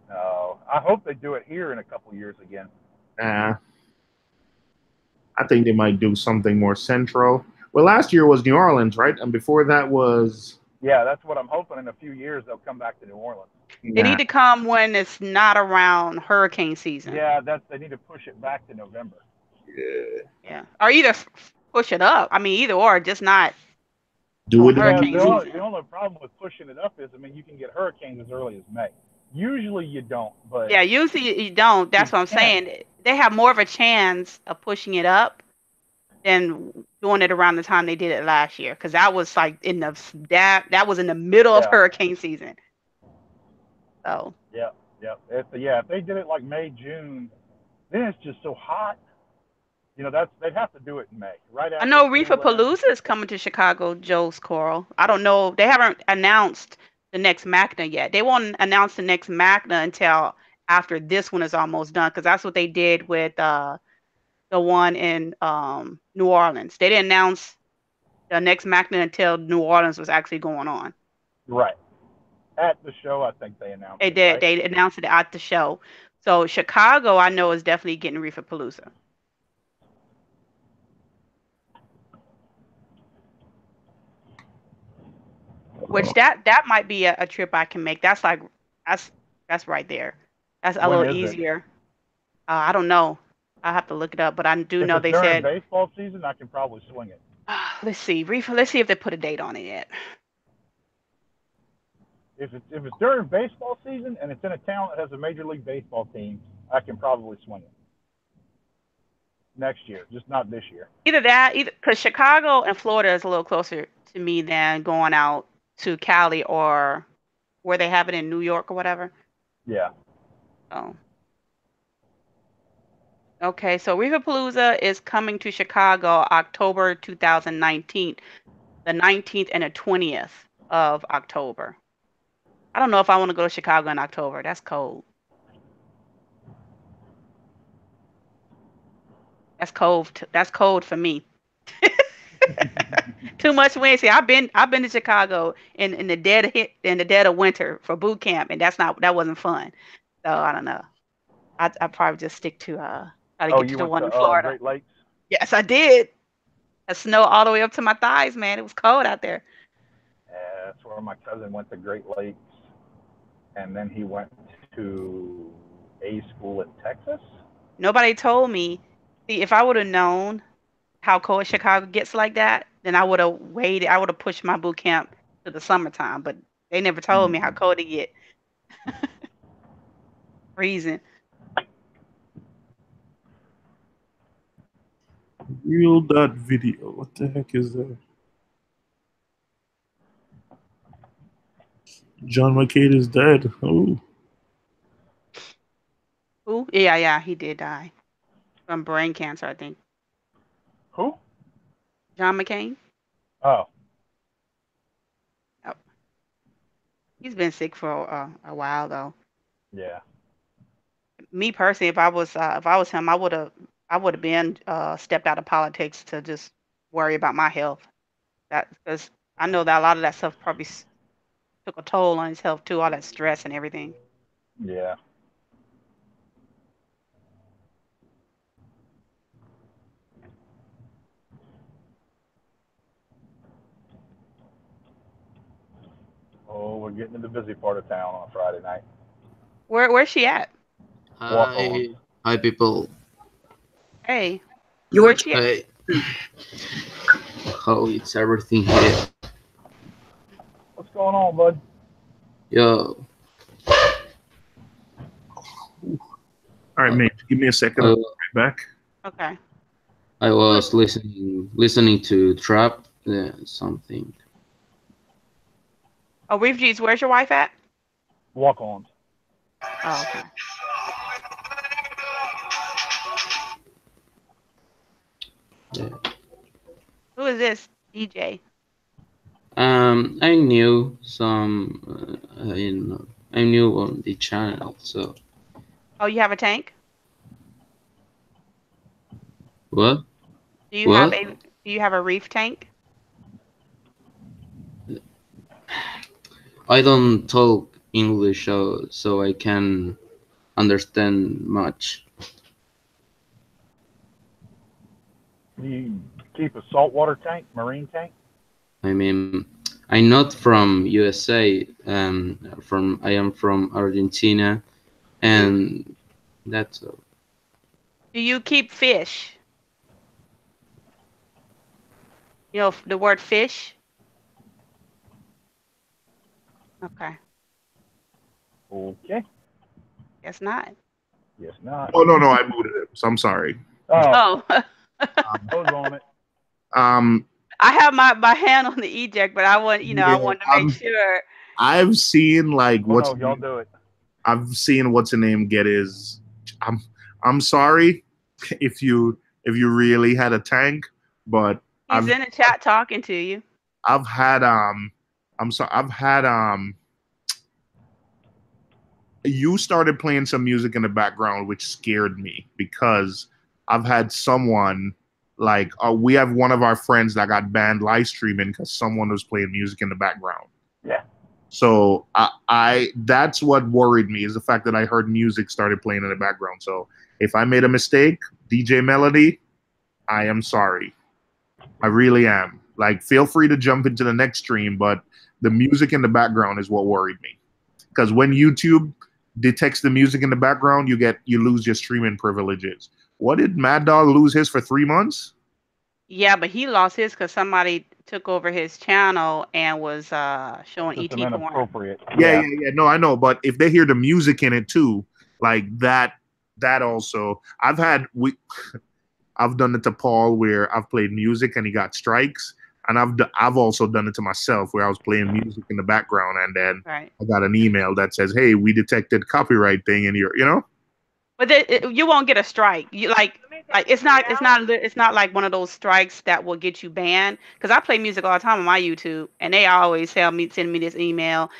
No, I hope they do it here in a couple years again. Nah, I think they might do something more central. Well, last year was New Orleans, right? And before that was Yeah, that's what I'm hoping. In a few years, they'll come back to New Orleans. They nah. need to come when it's not around hurricane season. Yeah, they need to push it back to November. Yeah. Yeah, or either push it up. I mean, either or, just not Do on it in Yeah, hurricane June. season. the only problem with pushing it up is, I mean, you can get hurricanes as early as May. Usually you don't, but Yeah, usually you don't. That's what I'm can. saying. They have more of a chance of pushing it up than doing it around the time they did it last year, because that was like that was in the middle of Yeah. hurricane season. So Yeah, yeah. If they did it like May, June, then it's just so hot. They'd have to do it in May, right I after know Reef school ends. Palooza is coming to Chicago, Joe's Coral. I don't know. They haven't announced the next Magna yet. They won't announce the next Magna until after this one is almost done, because that's what they did with the one in New Orleans. They didn't announce the next Magna until New Orleans was actually going on. Right. At the show, I think they announced They it, did. right? They announced it at the show. So Chicago, I know, is definitely getting Reef Palooza. Which that might be a trip I can make. That's that's right there. That's a When little is it? easier. I don't know. I have to look it up, but I do If know it's they during said. baseball season, I can probably swing it. Let's see, Reef. Let's see if they put a date on it yet. If it's during baseball season and it's in a town that has a major league baseball team, I can probably swing it next year, just not this year. Either because Chicago and Florida is a little closer to me than going out to Cali or where they have it in New York or whatever. Yeah. Oh. Okay, so Palooza is coming to Chicago October 2019, the 19th and the 20th of October. I don't know if I want to go to Chicago in October. That's cold. That's cold for me. Too much wind. See, I've been to Chicago in the dead of winter for boot camp, and that wasn't fun. So I don't know. I probably just stick to try to Oh, get to you the went one to in Florida. Great Lakes? Yes, I did. A snow all the way up to my thighs, man. It was cold out there. Yeah, that's where my cousin went to Great Lakes, and then he went to a school in Texas. Nobody told me. See, if I would have known how cold Chicago gets like that, then I would have waited. I would have pushed my boot camp to the summertime, but they never told me how cold it get. Freezing. Real dot video. What the heck is that? John McCain is dead. Oh, Who? Yeah, he did die from brain cancer, I think. Who? John McCain. Oh, Oh, he's been sick for a while though. yeah. Me personally, if I was him, I would have been stepped out of politics to just worry about my health. That because I know that a lot of that stuff probably took a toll on his health too, all that stress and everything. Yeah. Oh, we're I'm getting to the busy part of town on a Friday night. Where's she at? Walk on. Hi, people. Hey, You're where's she at? Hey, how is everything here? What's going on, bud? Yo, All right, mate. Give me a second. I'll be right back. Okay. I was listening to trap something. Oh, Refugees, where's your wife at? Walk on. Oh, okay. Yeah. Who is this DJ? I knew some. I knew on the channel. So Oh, you have a tank? what? Do you What? have a reef tank? I don't talk English, so I can understand much. Do you keep a saltwater tank, marine tank? I mean, I'm not from USA. I am from Argentina, and that's all. Do you keep fish? You know the word fish? Okay. Okay. Guess not. Yes, not. Oh no, I booted it. So I'm sorry. Oh, Oh. I was on it. I have my hand on the eject, but I want I wanted to make sure. I've seen like Well, no, y'all do it. I've seen what's the name get his. I'm sorry if you really had a tank, but He's in the chat talking to you. I've had I'm sorry, I've had you started playing some music in the background, which scared me because I've had someone like we have one of our friends that got banned live streaming because someone was playing music in the background. Yeah. So I that's what worried me is the fact that I heard music started playing in the background. So if I made a mistake, DJ Melody, I am sorry. I really am. Like, feel free to jump into the next stream, but the music in the background is what worried me. Because when YouTube detects the music in the background, you lose your streaming privileges. What did Mad Dog lose his for 3 months? Yeah, but he lost his because somebody took over his channel and was showing Just ET porn. inappropriate. Yeah. No, I know. But if they hear the music in it too, like that also, I've done it to Paul where I've played music and he got strikes, and I've also done it to myself where I was playing music in the background and then Right. I got an email that says, "Hey, we detected copyright thing," and But you won't get a strike. You like it's not like one of those strikes that will get you banned. Because I play music all the time on my YouTube, and they always send me this email.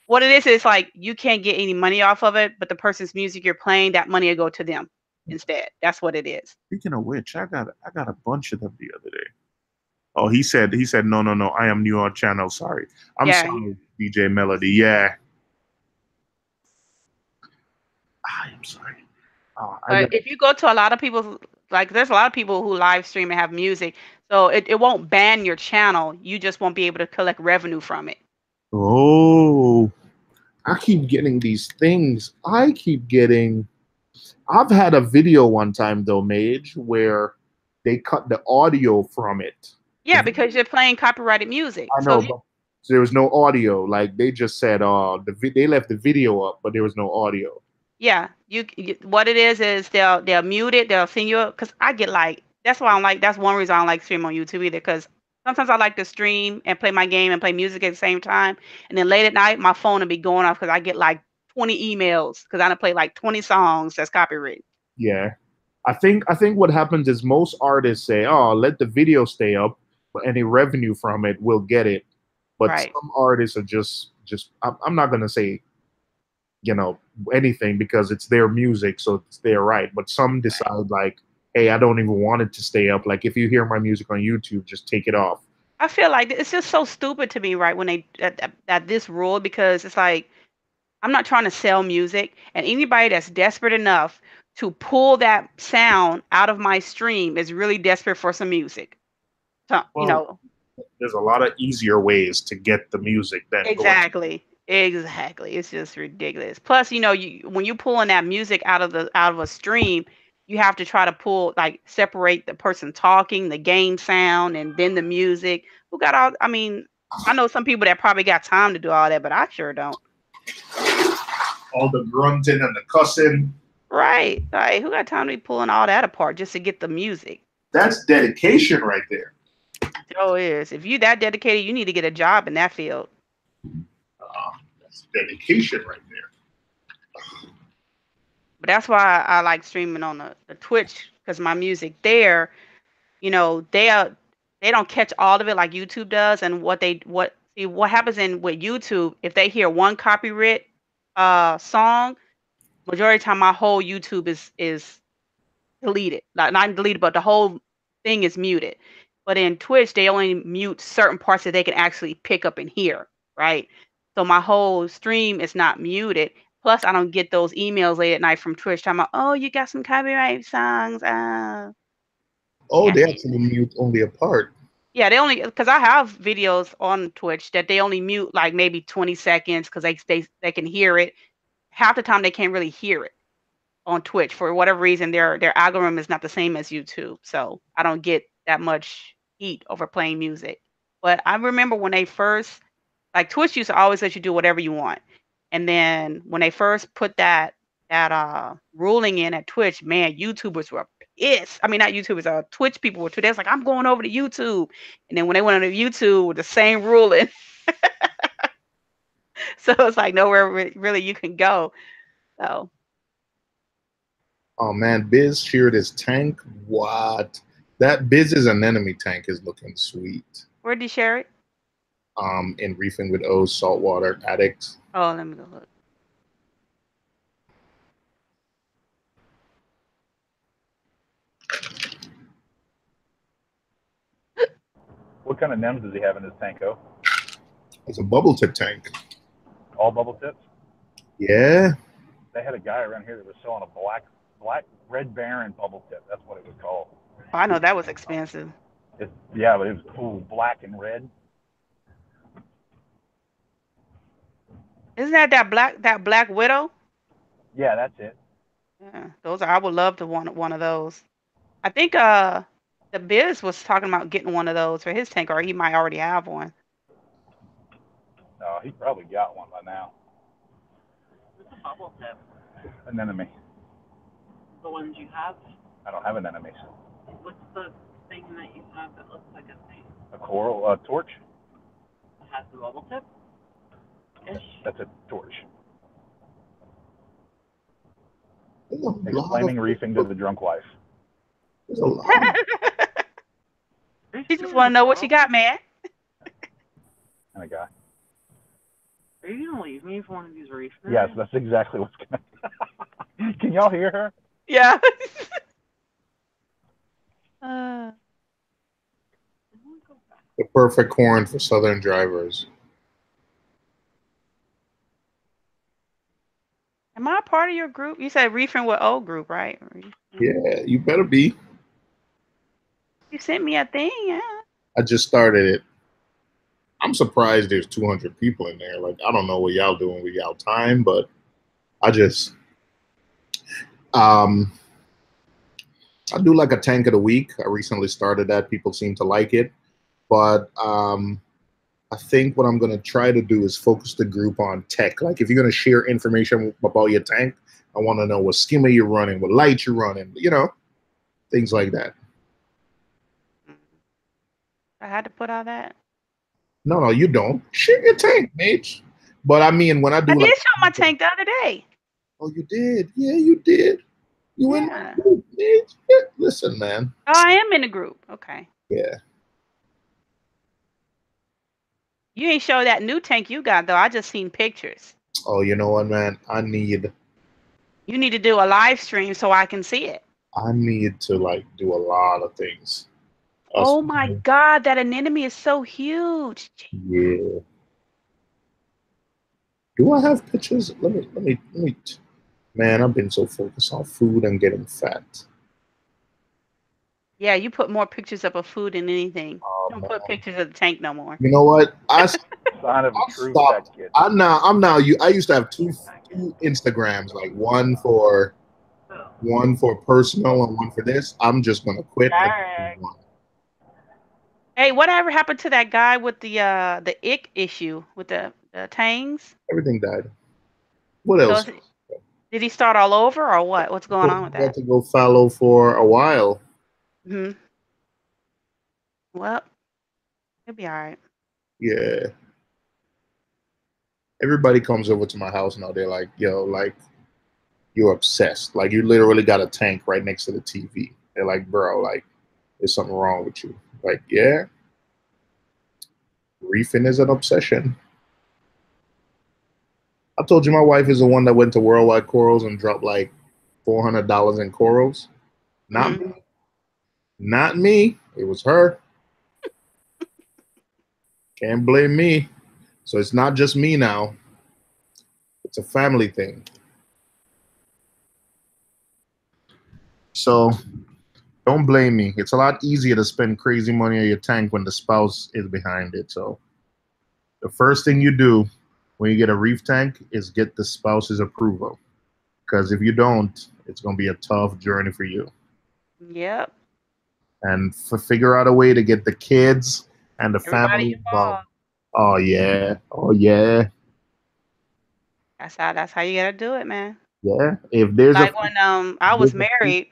What it is like you can't get any money off of it, but the person's music you're playing, that money will go to them instead. That's what it is. Speaking of which, I got a bunch of them the other day. Oh, he said no, I am new on channel. Sorry, I'm sorry, DJ Melody. Yeah, I am sorry. But if you go to a lot of people's, like, there's a lot of people who live stream and have music, so it won't ban your channel. You just won't be able to collect revenue from it. Oh, I keep getting these things. I've had a video one time though, Mage, where they cut the audio from it. Yeah, because you're playing copyrighted music. I know, but there was no audio. Like, they just said, they left the video up, but there was no audio. Yeah, what it is they'll mute it. They'll send you because I get like that's why I'm like that's one reason I don't like stream on YouTube either because sometimes I like to stream and play my game and play music at the same time, and then late at night my phone will be going off because I get like 20 emails because I done play like 20 songs that's copyrighted. Yeah, I think what happens is most artists say, "Oh, let the video stay up, but any revenue from it, we'll get it." But some artists are just I'm not gonna say anything because it's their music, so it's their right. But some decide like, hey, I don't even want it to stay up. Like, if you hear my music on YouTube, just take it off. I feel like it's just so stupid to me, right? When they at this rule, because it's like I'm not trying to sell music, and anybody that's desperate enough to pull that sound out of my stream is really desperate for some music. So, There's a lot of easier ways to get the music than Exactly. Exactly. It's just ridiculous. Plus, when you pulling that music out of a stream, you have to try to pull like separate the person talking, the game sound, and then the music. Who got all? I mean, I know some people that probably got time to do all that, but I sure don't. all the grunting and the cussing. Right. Like, who got time to be pulling all that apart just to get the music? That's dedication right there. Oh, is. If you that dedicated, you need to get a job in that field. That's dedication right there. But that's why I like streaming on the Twitch, because my music there, they don't catch all of it like YouTube does. And what happens with YouTube, if they hear one copyright song, majority of the time my whole YouTube is deleted. Not deleted, but the whole thing is muted. But in Twitch, they only mute certain parts that they can actually pick up and hear, right? So my whole stream is not muted. Plus, I don't get those emails late at night from Twitch talking about, oh, you got some copyright songs. Oh, they actually mute only a part. Yeah, because I have videos on Twitch that they only mute like maybe 20 seconds because they can hear it. Half the time they can't really hear it on Twitch for whatever reason. Their algorithm is not the same as YouTube, so I don't get that much heat over playing music. But I remember when they first, like, Twitch used to always let you do whatever you want, and then when they first put that ruling in at Twitch, man, YouTubers were pissed. I mean, not YouTubers, Twitch people were too. They was like, I'm going over to YouTube, and then when they went on to YouTube with the same ruling, so it's like nowhere really you can go. So. Oh man, Biz shared his tank. What? That Biz is an enemy tank is looking sweet. Where did you share it? In Reefing with O's saltwater addicts. Oh, let me go look. What kind of NEMs does he have in his tank, oh? It's a bubble tip tank. All bubble tips? Yeah. They had a guy around here that was selling a black Red Baron bubble tip. That's what it was called. Oh, I know that was expensive. Yeah, but it was cool, black and red. Isn't that black widow? Yeah, that's it. Yeah, I would love to want one of those. I think the Biz was talking about getting one of those for his tank, or he might already have one. No, he probably got one by now. What's a bubble tip? An enemy. The ones you have? I don't have an enemy. What's the thing that you have that looks like a thing? A coral torch? It has the bubble tip? Ish. That's a torch. There's Explaining reefing to the drunk wife. There's a lot. He just want to know what you got, man. And a guy. Are you gonna leave me for one of these reefs? Yes, that's exactly what's gonna. Can y'all hear her? Yeah. The perfect corn for southern drivers. Am I a part of your group? You said Reefing with O group, right? Yeah, you better be. You sent me a thing, yeah. I just started it. I'm surprised there's 200 people in there. Like, I don't know what y'all doing with y'all time, but I just, I do like a tank of the week. I recently started that. People seem to like it. But I think what I'm going to try to do is focus the group on tech. Like, if you're going to share information about your tank, I want to know what skimmer you're running, what light you're running, you know, things like that. I had to put all that. No, you don't. Share your tank, mate. But I mean, when I do, I did show my tank the other day. Oh, you did? Yeah, you did. You in the group, mate? Yeah. Listen, man. Oh, I am in the group. Okay. Yeah. You ain't show that new tank you got though. I just seen pictures. Oh, you know what, man? You need to do a live stream so I can see it. I need to like do a lot of things. Oh my God, that anemone is so huge. Yeah. Do I have pictures? Let me. Man, I've been so focused on food and getting fat. Yeah, you put more pictures up of food than anything. Oh Don't put pictures of the tank no more. You know what? Sign of a I true stopped. tech kid. I'm now. I used to have two Instagrams, like one for personal and one for this. I'm just gonna quit. Dang. Hey, whatever happened to that guy with the ick issue with the tangs? Everything died. What So else? did he start all over or what? What's going on with Got that? to go fallow for a while. Hmm. Well, he'll be all right. Yeah. Everybody comes over to my house now. They're like, "Yo, like you're obsessed. Like you literally got a tank right next to the TV." They're like, "Bro, like there's something wrong with you." Like, yeah, reefing is an obsession. I told you my wife is the one that went to Worldwide Corals and dropped like $400 in corals. Not me. Not me. It was her. Can't blame me. So it's not just me now. It's a family thing. So don't blame me. It's a lot easier to spend crazy money on your tank when the spouse is behind it. So the first thing you do when you get a reef tank is get the spouse's approval. Because if you don't, it's going to be a tough journey for you. Yep. And figure out a way to get the kids and the family involved. Oh yeah. Oh yeah. That's how you gotta do it, man. Yeah. If there's like when I was married,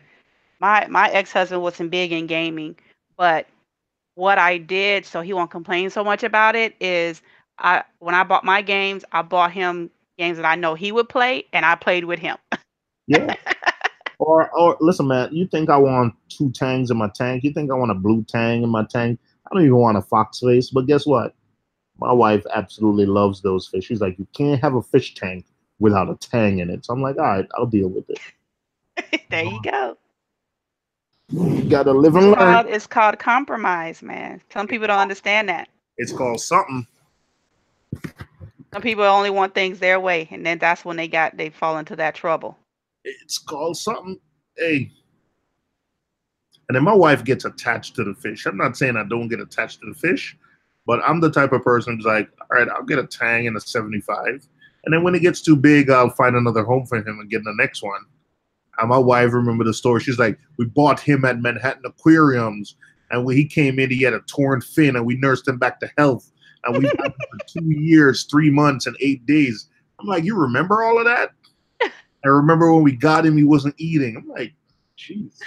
my ex-husband wasn't big in gaming, but what I did so he won't complain so much about it is when I bought my games, I bought him games that I know he would play and I played with him. Yeah. Or listen, man, you think I want 2 tangs in my tank? You think I want a blue tang in my tank? I don't even want a fox face, but guess what? My wife absolutely loves those fish. She's like, you can't have a fish tank without a tang in it. So I'm like, all right, I'll deal with it. There you go. You gotta live and learn. It's called compromise, man. Some people don't understand that. It's called something. Some people only want things their way, and then that's when they fall into that trouble. It's called something. Hey. And then my wife gets attached to the fish. I'm not saying I don't get attached to the fish, but I'm the type of person who's like, all right, I'll get a tang in a 75. And then when it gets too big, I'll find another home for him and get the next one. And my wife remember the story. She's like, we bought him at Manhattan Aquariums. And when he came in, he had a torn fin and we nursed him back to health. And we got him for 2 years, 3 months, and 8 days. I'm like, you remember all of that? I remember when we got him, he wasn't eating. I'm like, jeez,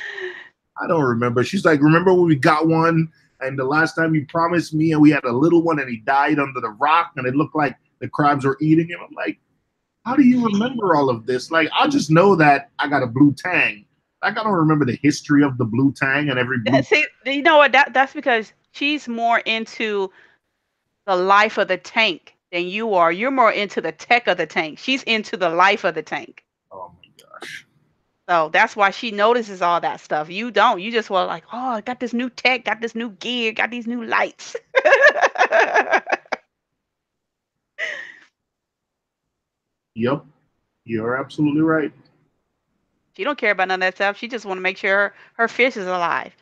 I don't remember. She's like, remember when we got one and the last time you promised me and we had a little one and he died under the rock and it looked like the crabs were eating him? I'm like, how do you remember all of this? Like, I just know that I got a blue tang. Like, I don't remember the history of the blue tang and every blue. See, you know what? That's because she's more into the life of the tank than you are. You're more into the tech of the tank. She's into the life of the tank. Oh my gosh. So that's why she notices all that stuff. You don't. You just want like, oh, I got this new tech, got this new gear, got these new lights. Yep. You're absolutely right. She don't care about none of that stuff. She just want to make sure her fish is alive.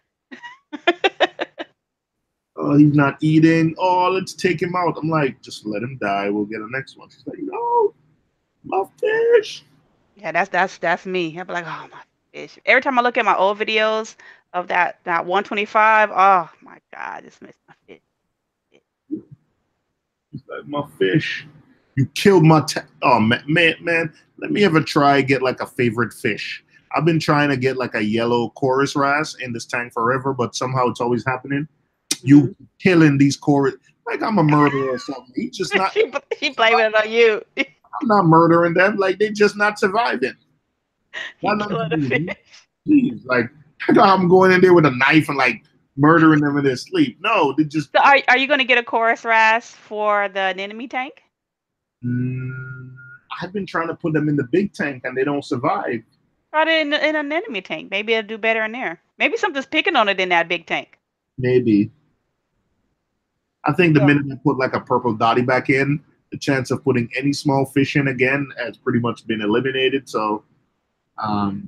Oh, he's not eating. Oh, let's take him out. I'm like, just let him die. We'll get a next one. She's like, no, my fish. Yeah, that's me. I'll be like, oh my fish. Every time I look at my old videos of that 125, oh my God, I just miss my fish. He's like, my fish. You killed my oh man. Let me ever try get like a favorite fish. I've been trying to get like a yellow chorus wrasse in this tank forever, but somehow it's always happening. You killing these chorus like I'm a murderer or something. He's just not. She blaming it on you. I'm not murdering them. Like they just not surviving. Jeez, like I'm going in there with a knife and like murdering them in their sleep. No, they just. So are you going to get a chorus wrasse for the anemone tank? I've been trying to put them in the big tank and they don't survive. Try it in an anemone tank. Maybe it'll do better in there. Maybe something's picking on it in that big tank. Maybe. I think the minute I put like a purple dotty back in, the chance of putting any small fish in again has pretty much been eliminated. So, but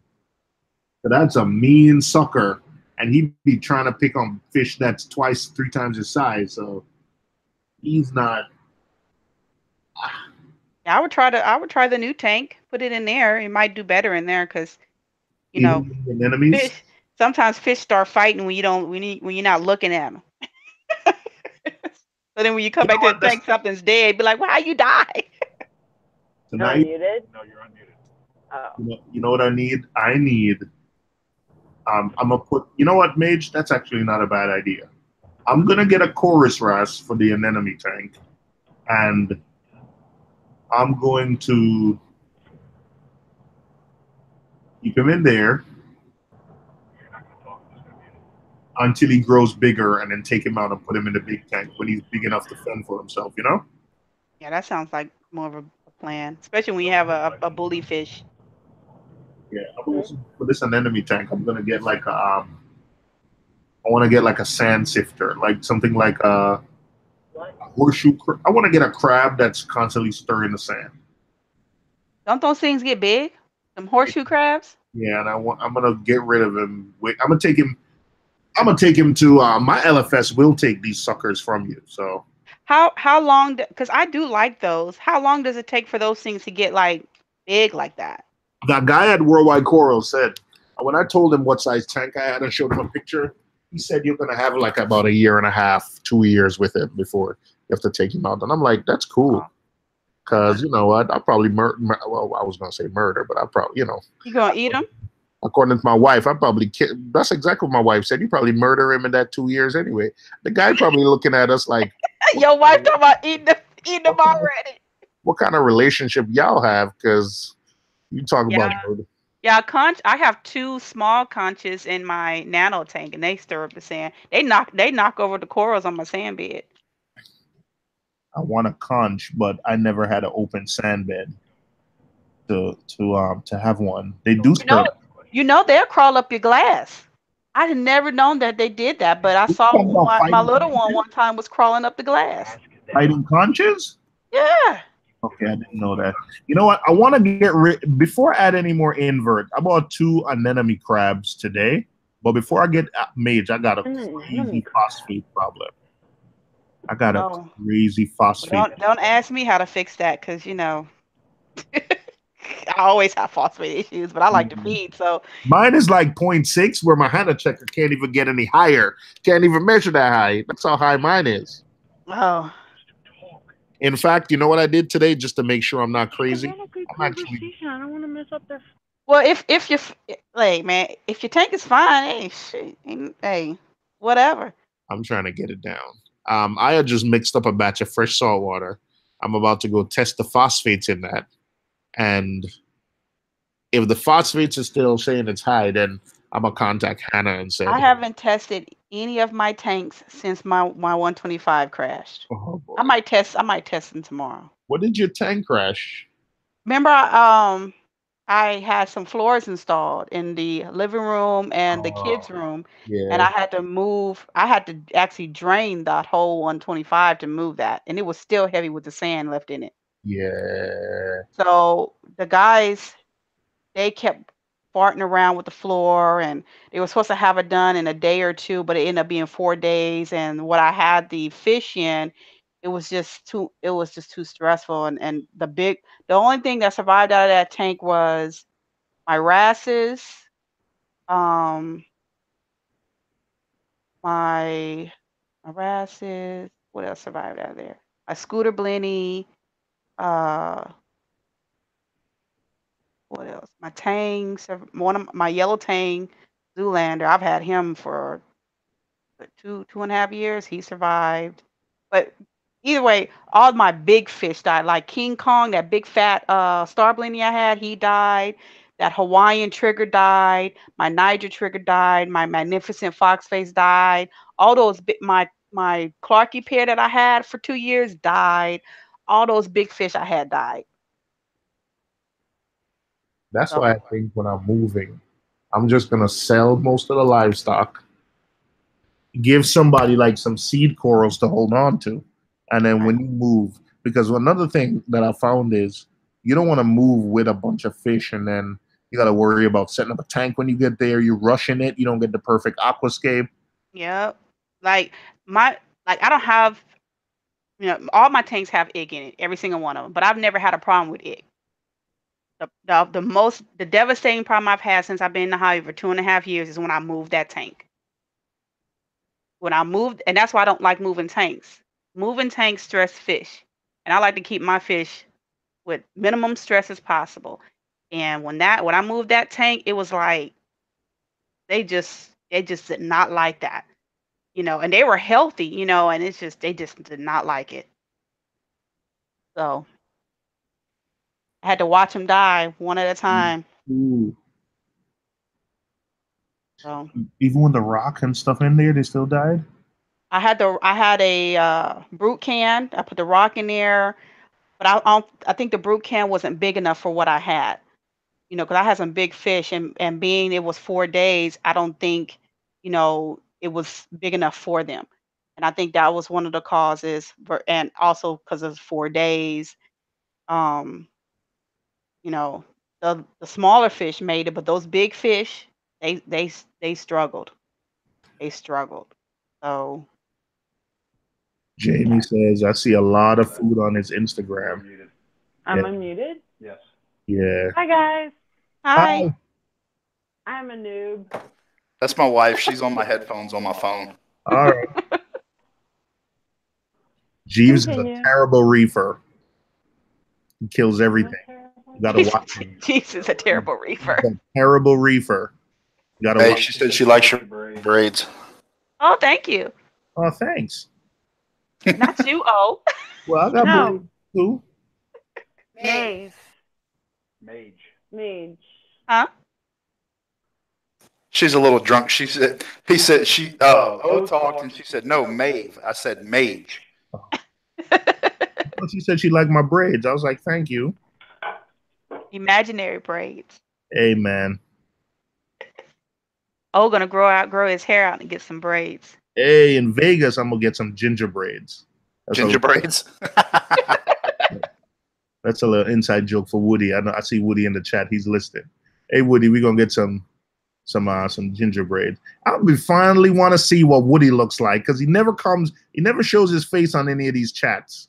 that's a mean sucker. and he'd be trying to pick on fish that's twice, 3 times his size. So he's not. Yeah, I would try the new tank. Put it in there. It might do better in there because you know Even in enemies. fish. Sometimes fish start fighting when you don't when you're not looking at them. So then when you come You know back to what? the That's tank, something's dead. Be like, why you die? You're tonight. unmuted? No, you're unmuted. Oh. You know what I need? I need. I'm gonna put. You know what, Mage? That's actually not a bad idea. I'm gonna get a chorus ras for the anemone tank, and I'm going to keep him in there until he grows bigger, and then take him out and put him in the big tank when he's big enough to fend for himself. You know? Yeah, that sounds like more of a plan, especially when you have a bully fish. Yeah. I'm also, for this anemone tank, I'm gonna get like a. I want to get like a sand sifter, like something like a horseshoe. I want to get a crab that's constantly stirring the sand. Don't those things get big? Some horseshoe crabs? Yeah, and I'm gonna get rid of him. I'm gonna take him. I'm gonna take him to my LFS. Will take these suckers from you. So How long? Because I do like those. How long does it take for those things to get like big like that? that guy at Worldwide Coral said when I told him what size tank I had and showed him a picture, he said you're gonna have like about 1.5 years, 2 years with it before you have to take him out. And I'm like, that's cool. Because you know what, I probably well, I was gonna say murder, but I probably, You gonna eat them? according to my wife, I probably that's exactly what my wife said. You probably murder him in that 2 years anyway. The guy probably looking at us like, Your wife talking about eating them already. what kind of relationship y'all have? Because you talk about Yeah. murder. Yeah, I have 2 small conches in my nano tank, and they stir up the sand. They knock over the corals on my sand bed. I want a conch, but I never had an open sand bed to have one. They do stir. You know they'll crawl up your glass. I had never known that they did that, but I saw talking about my fighting little one time was crawling up the glass. Fighting conches? Yeah. Okay, I didn't know that. You know what? I want to get rid before I add any more invert. I bought 2 anemone crabs today, but before I get mage, I got a crazy phosphate problem. I got a crazy phosphate. Don't ask me how to fix that because I always have phosphate issues, but I like to feed. So Mine is like 0.6, where my HANA checker can't even get any higher. Can't even measure that high. That's how high mine is. oh, In fact, you know what I did today just to make sure I'm not crazy? Have a good I'm actually conversation. I don't want to mess up their. well, if you like, man, if your tank is fine, hey, shit, hey, whatever. I'm trying to get it down. I had just mixed up a batch of fresh salt water. I'm about to go test the phosphates in that. And if the phosphates are still saying it's high, then I'm going to contact Hannah and say, I haven't tested any of my tanks since my 125 crashed. oh, boy. I might test them tomorrow. What did your tank crash? Remember, I had some floors installed in the living room and the kids' room, and Yeah. I had to move. I had to actually drain that whole 125 to move that, and it was still heavy with the sand left in it. Yeah. So the guys, they kept farting around with the floor, and they were supposed to have it done in a day or 2, but it ended up being 4 days. And what I had the fish in, it was just too stressful. And the only thing that survived out of that tank was my wrasses, um, my wrasses. What else survived out of there? My scooter blenny. Uh, what else? My tangs. One of my yellow tang, Zoolander. I've had him for 2.5 years. He survived, but either way, all my big fish died. Like King Kong, that big fat star blenny I had, he died. That Hawaiian trigger died. My Niger trigger died. My magnificent foxface died. All those my Clarkie pair that I had for 2 years died. All those big fish I had died. That's why I think when I'm moving, I'm just going to sell most of the livestock, give somebody like some seed corals to hold on to. And then when you move, because another thing that I found is you don't want to move with a bunch of fish and then You got to worry about setting up a tank when you get there. You're rushing it. You don't get the perfect aquascape. Yep. Like I don't have, all my tanks have ick in it, every single one of them, but I've never had a problem with ick. The devastating problem I've had since I've been in the hobby for 2.5 years is when I moved that tank. When I moved, and that's why I don't like moving tanks. Moving tanks stress fish, and I like to keep my fish with minimum stress as possible. And when I moved that tank, it was like they just did not like that, and they were healthy, and it's just they just did not like it. So I had to watch them die one at a time. Ooh. So Even with the rock and stuff in there, they still died. I had a brute can. I put the rock in there, but I think the brute can wasn't big enough for what I had. Because I had some big fish, and being it was 4 days, I don't think, it was big enough for them. And I think that was one of the causes, and also because of 4 days, um, you know, the smaller fish made it, but those big fish, they struggled. They struggled. So Jamie yeah. says, I see a lot of food on his Instagram. I'm Yeah. unmuted. Yes. Yeah. Hi guys. Hi. I'm a noob. That's my wife. She's on my headphones on my phone. All right. Jeeves is a Continue. terrible reefer. He kills everything. You gotta watch him. Jesus, a terrible reefer. He's a terrible reefer. You gotta Hey, watch. she said she likes your braids. Oh, thank you. Oh, thanks. Not you. Oh, Well, I got No. braids too. Mage. Mage. Mage. huh? She's a little drunk. He said O talked and she said, no, Maeve. I said mage. She said she liked my braids. I was like, thank you. Imaginary braids. Hey, man. Oh, gonna grow his hair out and get some braids. Hey, in Vegas, I'm gonna get some ginger braids. Ginger braids. That's a little inside joke for Woody. I know. I see Woody in the chat. He's listening. Hey, Woody, we're gonna get some ginger braids. I finally want to see what Woody looks like because he never shows his face on any of these chats.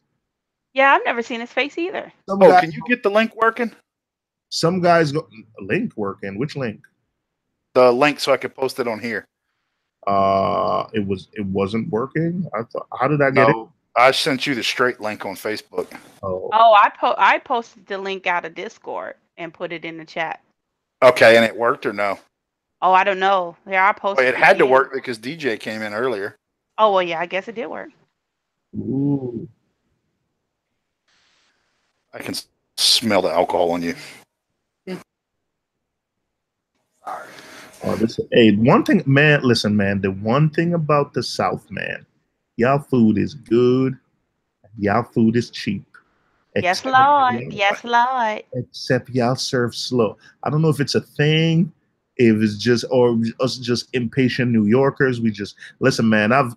Yeah, I've never seen his face either. Can you get the link working? Some guys go link working. Which link? The link so I could post it on here. It wasn't working. I thought. How did I get it? I sent you the straight link on Facebook. Oh, I posted the link out of Discord and put it in the chat. Okay, and it worked or no? Oh, I don't know. Yeah, I posted. Well, it had to work because DJ came in earlier. Oh well, yeah, I guess it did work. ooh. I can smell the alcohol on you. Hey, one thing, man. Listen, man. The one thing about the South, man, y'all food is good. Y'all food is cheap. Yes, Lord. Yes, Lord. Except y'all serve slow. I don't know if it's a thing, if it's just or us just impatient New Yorkers. We just listen, man. I've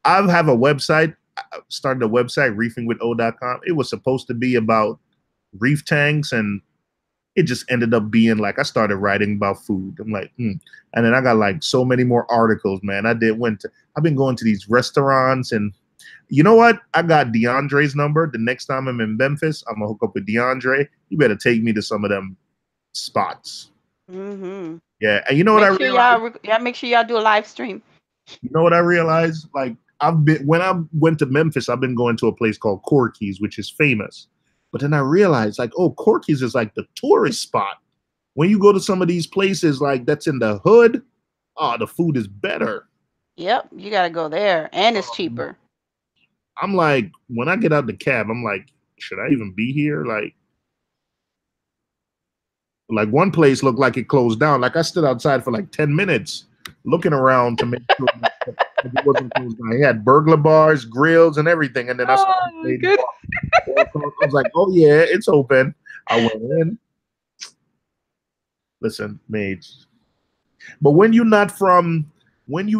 have a website. I started a website, reefingwitho.com. It was supposed to be about reef tanks, and it just ended up being like I started writing about food. I'm like, and then I got like so many more articles, man. I've been going to these restaurants, and you know what? I got DeAndre's number. The next time I'm in Memphis, I'm gonna hook up with DeAndre. You better take me to some of them spots. Mm-hmm. Yeah, and you know what I realized? Make sure y'all do a live stream. You know what I realized? Like when I went to Memphis, I've been going to a place called Corky's, which is famous. But then I realized, like, oh, Corky's is like the tourist spot. When you go to some of these places, like that's in the hood, the food is better. Yep, you gotta go there, and it's cheaper. I'm like, when I get out the cab, I'm like, should I even be here? Like one place looked like it closed down. Like I stood outside for like 10 minutes looking around to make sure that it wasn't closed down. He had burglar bars, grills, and everything. And then I saw I was like, oh yeah, it's open. I went in. Listen, mage. But when you're not from an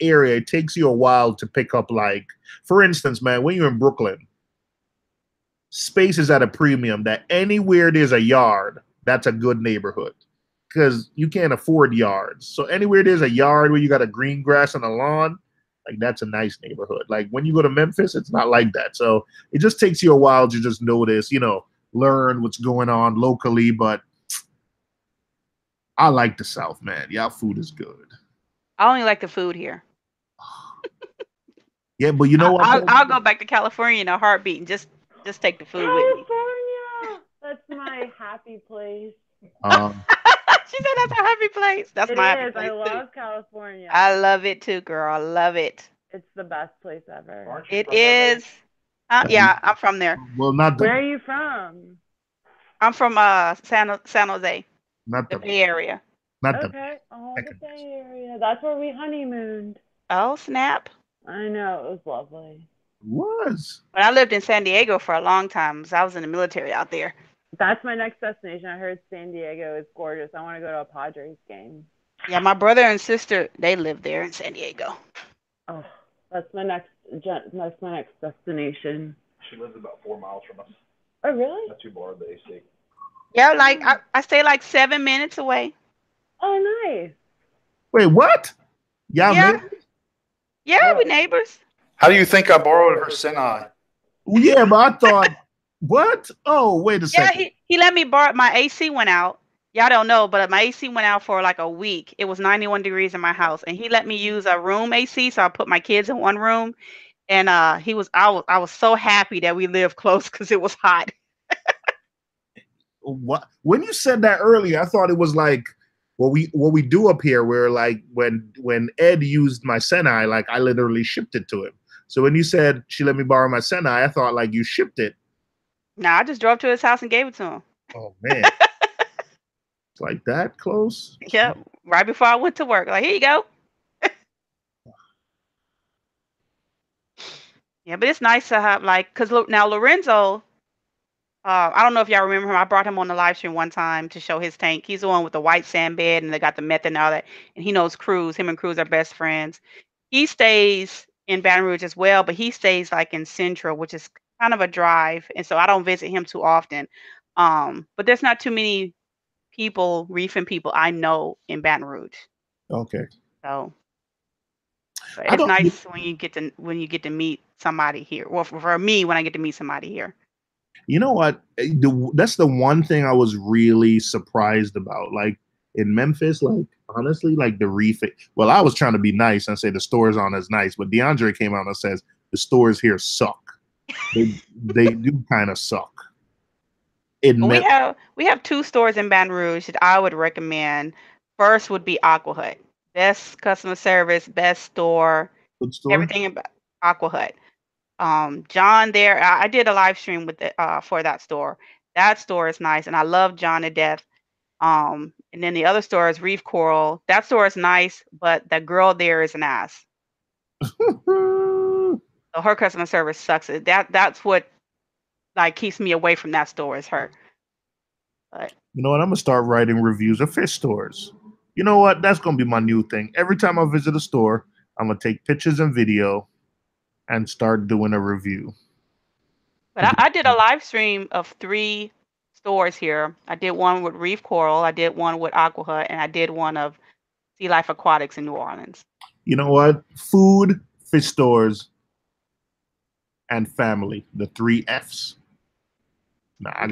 area, it takes you a while to pick up, like, for instance, man, when you're in Brooklyn, space is at a premium. That anywhere there's a yard, that's a good neighborhood because you can't afford yards. So anywhere there's a yard where you got a green grass and a lawn, like that's a nice neighborhood. Like when you go to Memphis, it's not like that. So it just takes you a while to just notice, learn what's going on locally. But I like the South, man. Y'all food is good. I only like the food here. Yeah, but you know what? I'll go back to California in a heartbeat and just take the food with me. California! That's my happy place. She said that's a happy place. That's my happy place. I too. love California. I love it too, girl. I love it. It's the best place ever. It is. Yeah, I'm from there. Well, not Where are you from? I'm from San Jose, not the Bay Area. Not the Okay. Oh, the Bay Area. That's where we honeymooned. Oh, snap. I know. It was lovely. was. But I lived in San Diego for a long time. So I was in the military out there. That's my next destination. I heard San Diego is gorgeous. I want to go to a Padres game. Yeah, my brother and sister, they live there in San Diego. Oh, that's my next destination. She lives about 4 miles from us. Oh, really? Not too far, the AC. Yeah, like I stay like 7 minutes away. Oh, nice. Wait, what? Yeah, we neighbors. How do you think I borrowed her Senai? Yeah, but I thought, what? Oh, wait a second. Yeah, he let me borrow. My AC went out. Y'all don't know, but my AC went out for like a week. It was 91 degrees in my house, and he let me use a room AC. So I put my kids in one room, and I was so happy that we lived close because it was hot. What? When you said that earlier, I thought it was like what we do up here, where like when Ed used my Senai, like I literally shipped it to him. So when you said she let me borrow my Senai, I thought like you shipped it. Nah, I just drove to his house and gave it to him. Oh man. It's like that close? Yeah, right before I went to work. Like, here you go. Yeah, but it's nice to have because now Lorenzo, I don't know if y'all remember him. I brought him on the live stream one time to show his tank. He's the one with the white sand bed and they got the method and all that. And he knows Cruz. Him and Cruz are best friends. He stays in Baton Rouge as well, but he stays like in Central, which is kind of a drive. And so I don't visit him too often. But there's not too many people, reefing people I know in Baton Rouge. Okay. So it's nice when you get to meet somebody here. Well, for me, when I get to meet somebody here. You know what? That's the one thing I was really surprised about. Like in Memphis, like honestly, like the Reef. Well, I was trying to be nice and say the stores aren't as nice, but DeAndre came out and says the stores here suck. They do kind of suck. We have 2 stores in Baton Rouge that I would recommend. First would be Aqua Hut. Best customer service, best store, everything about Aqua Hut. John there, I did a live stream with for that store. That store is nice, and I love John to death. And then the other store is Reef Coral. That store is nice, but the girl there is an ass. So her customer service sucks. That's what like keeps me away from that store is her. But you know what? I'm gonna start writing reviews of fish stores. You know what? That's gonna be my new thing. Every time I visit a store, I'm gonna take pictures and video and start doing a review. But I did a live stream of 3 stores here. I did one with Reef Coral, I did one with Aqua Hut, and I did one of Sea Life Aquatics in New Orleans. You know what? Food, fish stores, and family. The 3 Fs. Nah, I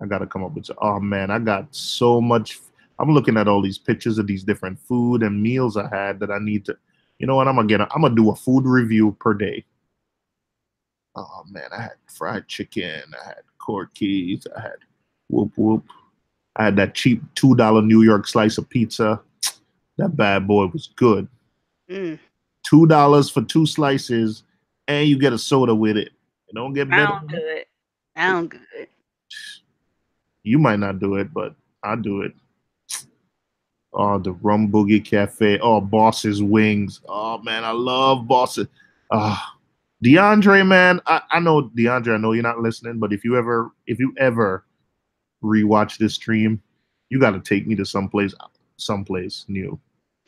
gotta come up with. Oh man, I got so much. I'm looking at all these pictures of these different food and meals I had that I need to. You know what? I'm gonna do a food review per day. Oh man, I had fried chicken. I had corkies. I had whoop whoop. I had that cheap $2 New York slice of pizza. That bad boy was good. $2 for 2 slices, and you get a soda with it. It don't get better. Sound good. Sound good. You might not do it, but I do it. Oh, the Rum Boogie Cafe. Oh, Boss's Wings. Oh man, I love Boss's. DeAndre, man, I know DeAndre. I know you're not listening, but if you ever rewatch this stream, you got to take me to someplace new.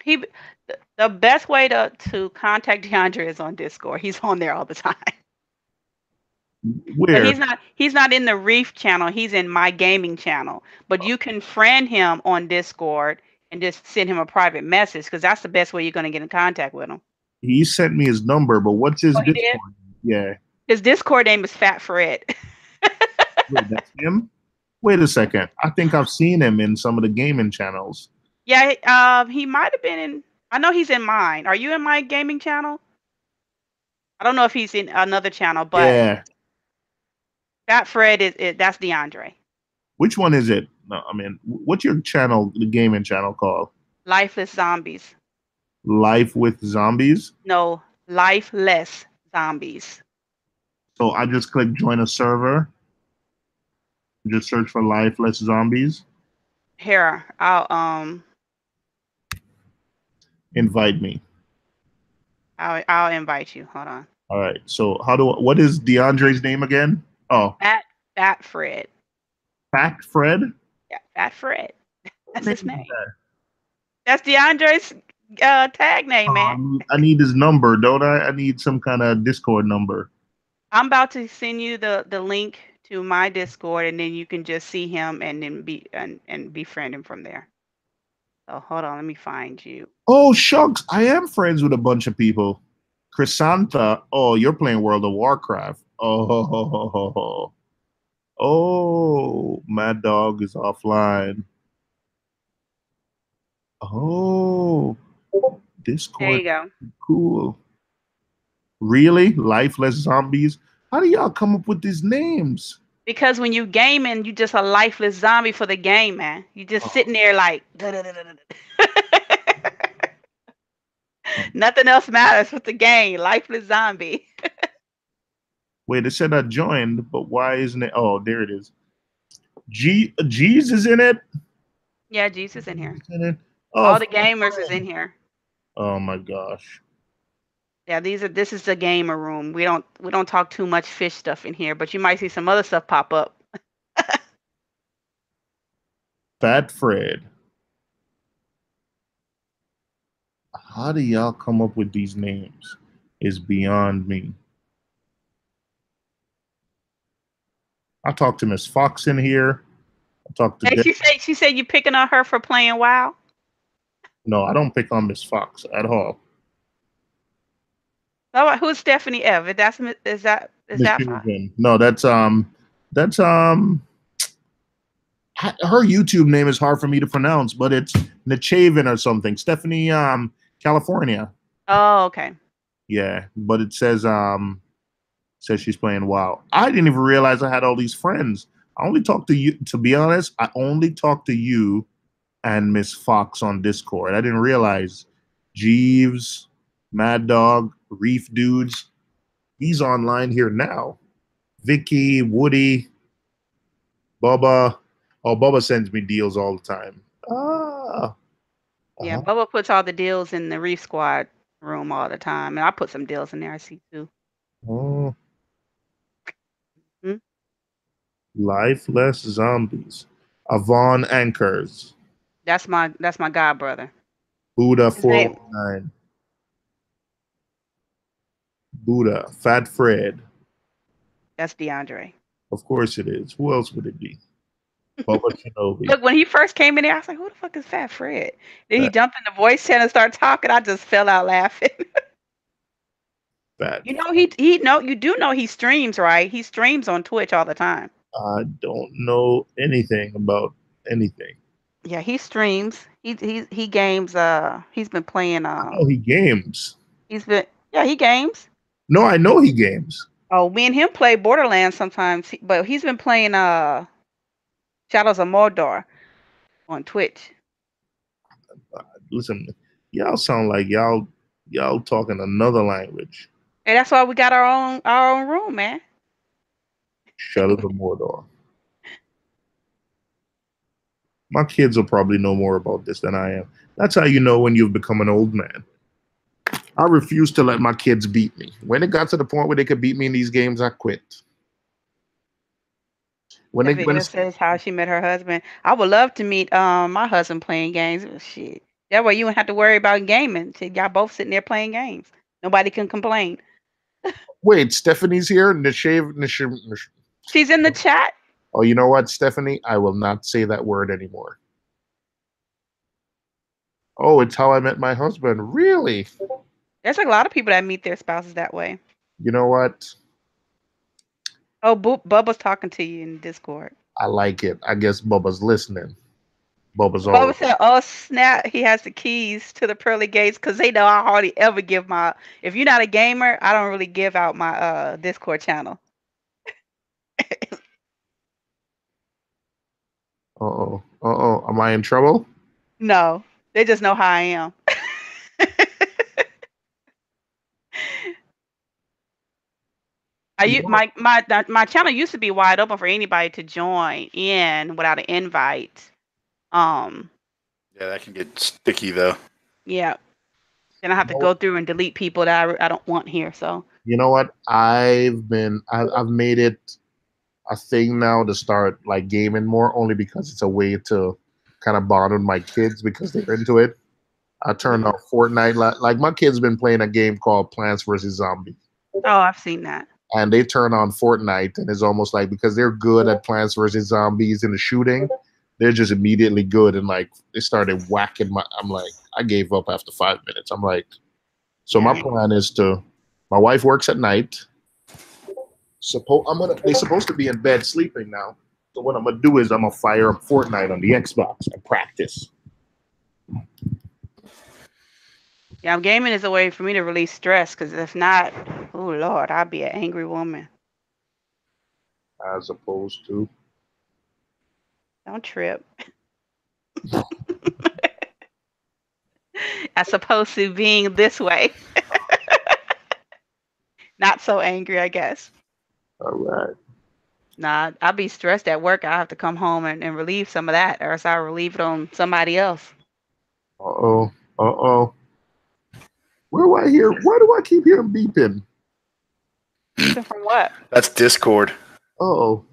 The best way to contact DeAndre is on Discord. He's on there all the time. But Where? he's not in the Reef channel. He's in my gaming channel. But you can friend him on Discord and just send him a private message because that's the best way you're going to get in contact with him. He sent me his number, but what's his Oh, he did? Discord? Yeah. His Discord name is Fat Fred. Wait, that's him? Wait a second. I think I've seen him in some of the gaming channels. Yeah, he might have been in. I know he's in mine. Are you in my gaming channel? I don't know if he's in another channel, but Yeah. Fat Fred is that's DeAndre. Which one is it? No, I mean, what's your channel, the gaming channel called? Lifeless Zombies. Life with Zombies? No, Lifeless Zombies. So I just click join a server. Just search for Lifeless Zombies. Here, I'll Invite me. I'll invite you. Hold on. All right. So what is DeAndre's name again? Oh, Fat Fred. Fat Fred? Yeah, Fat Fred. That's his name. That? That's DeAndre's tag name, man. I need his number, don't I? I need some kind of Discord number. I'm about to send you the link to my Discord, and then you can just see him and then befriend him from there. So hold on, let me find you. Oh shucks, I am friends with a bunch of people. Chrysantha. Oh, you're playing World of Warcraft. Oh, Mad Dog is offline. Oh, Discord. There you go. Cool. Really? Lifeless Zombies? How do y'all come up with these names? Because when you gaming, you just a lifeless zombie for the game, man. You just sitting there like nothing else matters with the game. Lifeless zombie. Wait, it said I joined, but why isn't it? Oh, there it is. G's is in it? Yeah, Jesus in here. In it? Oh, all the gamers is in here. Oh my gosh. Yeah, this is the gamer room. We don't talk too much fish stuff in here, but you might see some other stuff pop up. Fat Fred. How do y'all come up with these names? Is beyond me. I talked to Miss Fox in here. I talked to. Hey, she said you picking on her for playing WoW. No, I don't pick on Miss Fox at all. Oh, who's Stephanie Ev? Is that No, that's her YouTube name is hard for me to pronounce, but it's Nachaven or something. Stephanie California. Oh, okay. Yeah, but it says she's playing WoW. I didn't even realize I had all these friends. I only talked to you, to be honest, I only talked to you and Miss Fox on Discord. I didn't realize Jeeves, Mad Dog, Reef Dudes, he's online here now. Vicky, Woody, Bubba. Oh, Bubba sends me deals all the time. Yeah, Bubba puts all the deals in the Reef Squad room all the time, and I put some deals in there. I see too. Oh. Lifeless Zombies. Avon Anchors. That's my god brother. Buddha 419. Buddha. Fat Fred. That's DeAndre. Of course it is. Who else would it be? Bubba Shinobi. Look, when he first came in there, I was like, "Who the fuck is Fat Fred?" Then he jumped in the voice chat and started talking. I just fell out laughing. Fat. You know you do know he streams, right? He streams on Twitch all the time. I don't know anything about anything. Yeah, he streams. He games. He's been playing. Oh, he games. He games. No, I know he games. Oh, me and him play Borderlands sometimes, but he's been playing Shadows of Mordor on Twitch. Listen, y'all sound like y'all talking another language. And that's why we got our own room, man. Shadows of Mordor. My kids will probably know more about this than I am. That's how you know when you've become an old man. I refuse to let my kids beat me. When it got to the point where they could beat me in these games, I quit. When it says how she met her husband, I would love to meet my husband playing games. Shit, that way you wouldn't have to worry about gaming. Y'all both sitting there playing games. Nobody can complain. Wait, Stephanie's here. She's in the chat. Oh, you know what, Stephanie? I will not say that word anymore. Oh, it's how I met my husband. Really? There's a lot of people that meet their spouses that way. You know what? Oh, Bubba's talking to you in Discord. I like it. I guess Bubba's listening. Bubba's Bubba all. said, "Oh snap, he has the keys to the pearly gates because they know I hardly ever give my. If you're not a gamer, I don't really give out my Discord channel." Uh-oh. Uh-oh. Am I in trouble? No, they just know how I am. My channel used to be wide open for anybody to join in without an invite. Yeah, that can get sticky though. Yeah. Then I have to go through and delete people that I don't want here. So You know what? I've made it a thing now to start like gaming more, only because it's a way to kind of bond with my kids because they're into it. I turned off Fortnite. Like my kids been playing a game called Plants vs. Zombies. oh, I've seen that. And they turn on Fortnite, and it's almost like because they're good at Plants vs. Zombies and the shooting, they're just immediately good. And like they started whacking I'm like, I gave up after 5 minutes. I'm like, so my plan is to. My wife works at night. They're supposed to be in bed sleeping now. So what I'm gonna do is I'm gonna fire up Fortnite on the Xbox and practice. Yeah, gaming is a way for me to release stress because if not, oh Lord, I'd be an angry woman. As opposed to. Don't trip. As opposed to being this way. Not so angry, I guess. All right. Nah, I'll be stressed at work. I have to come home and relieve some of that, or else I'll relieve it on somebody else. Uh-oh. Uh-oh. Why do I keep hearing beeping? Beeping from what? That's Discord. Uh-oh.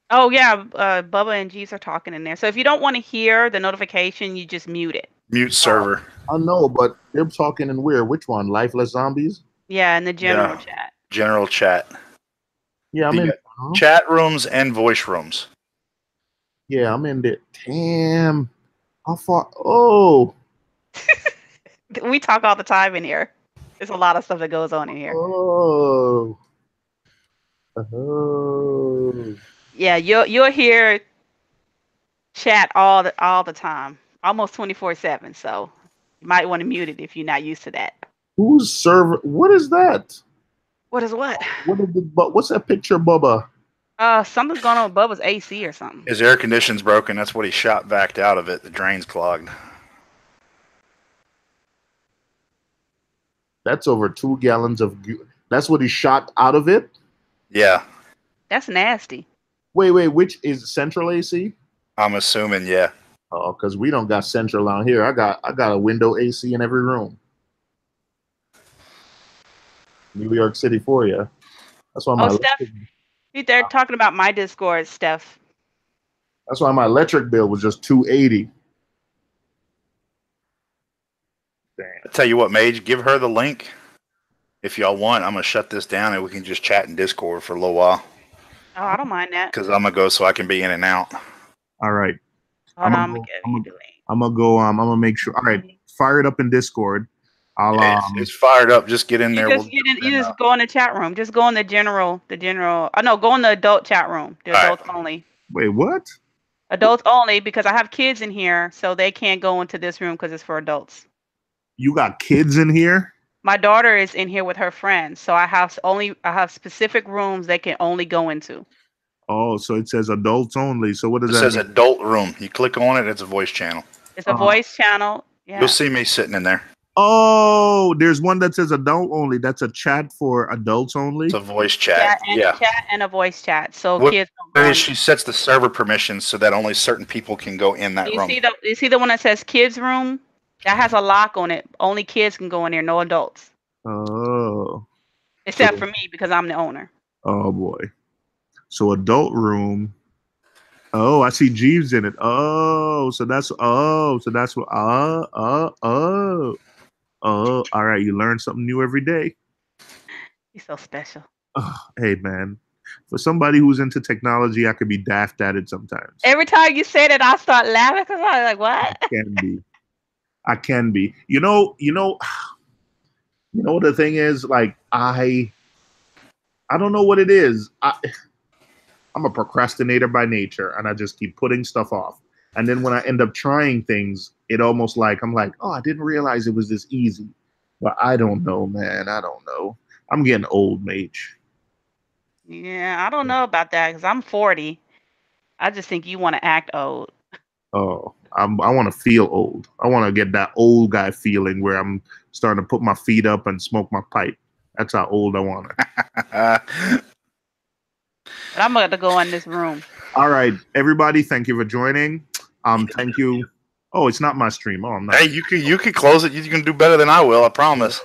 Oh yeah, Bubba and Jeeves are talking in there. So if you don't want to hear the notification, you just mute it. Mute server. I know, but they're talking in where? Which one? Lifeless Zombies? Yeah, in the general chat. General chat. Yeah, I'm in. Chat rooms and voice rooms. Yeah, I'm in there. Damn. How far? Oh. We talk all the time in here. There's a lot of stuff that goes on in here. Oh. Oh. Yeah, you'll hear chat all the time, almost 24/7. So you might want to mute it if you're not used to that. Whose server? What is that? What is what? What's that picture, Bubba? Something's going on with Bubba's AC or something. His air conditioning's broken. That's what he shot backed out of it. The drain's clogged. That's over 2 gallons of. That's what he shot out of it. Yeah. That's nasty. Wait. Which is central AC? I'm assuming, yeah. Oh, because we don't got central out here. I got a window AC in every room. New York City for you. That's why Steph, they're talking about my Discord, Steph. That's why my electric bill was just $280. Damn. I tell you what, Mage, give her the link if y'all want. I'm gonna shut this down and we can just chat in Discord for a little while. Oh, I don't mind that. Because I'm gonna go so I can be in and out. All right. I'm gonna go. I'm gonna make sure. All right, fire it up in Discord. It's fired up. Just get in there. You just go in the chat room. Just go in the general. Oh no, go in the adult chat room. The adults only. Wait, what? Adults only, because I have kids in here, so they can't go into this room because it's for adults. You got kids in here? My daughter is in here with her friends, so I have specific rooms they can only go into. Oh, so it says adults only. So what does that mean? It says adult room. You click on it, it's a voice channel. It's a voice channel. Yeah. You'll see me sitting in there. Oh, there's one that says adult only. That's a chat for adults only. It's a voice chat. A chat and a voice chat. So kids don't go. She sets the server permissions so that only certain people can go in that room. You see the one that says kids room? That has a lock on it. Only kids can go in there, no adults. Oh. Except for me, because I'm the owner. Oh boy. So adult room. Oh, I see Jeeves in it. Oh, so that's what all right, you learn something new every day. He's so special. Hey, man. For somebody who's into technology, I could be daft at it sometimes. Every time you say that, I start laughing because I'm like, what? I can be. I can be. You know, the thing is, like, I don't know what it is. I'm a procrastinator by nature, and I just keep putting stuff off. And then when I end up trying things, it almost like I'm like, oh, I didn't realize it was this easy. But I don't know, man. I don't know. I'm getting old, Mage. Yeah, I don't know about that because I'm 40. I just think you want to act old. Oh, I want to feel old. I want to get that old guy feeling where I'm starting to put my feet up and smoke my pipe. That's how old I want it. But I'm going to go in this room. All right, everybody, thank you for joining. Thank you. Oh, it's not my stream. Oh, I'm not. Hey, you can close it. You can do better than I will. I promise.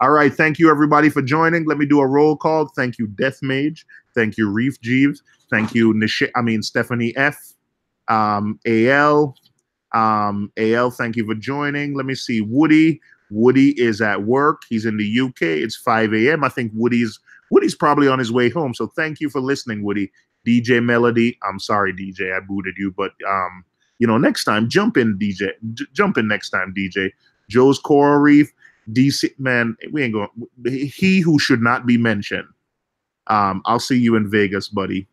All right, thank you everybody for joining. Let me do a roll call. Thank you, Death Mage. Thank you, Reef Jeeves. Thank you, Stephanie F. AL. AL, thank you for joining. Let me see. Woody. Woody is at work. He's in the UK. It's 5 a.m. I think Woody's probably on his way home. So thank you for listening, Woody. DJ Melody. I'm sorry, DJ. I booted you, but next time, jump in, DJ. Jump in next time, DJ. Joe's Coral Reef. DC, man, we ain't going. He who should not be mentioned. I'll see you in Vegas, buddy.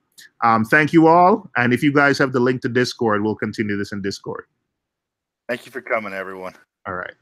Thank you all. And if you guys have the link to Discord, we'll continue this in Discord. Thank you for coming, everyone. All right.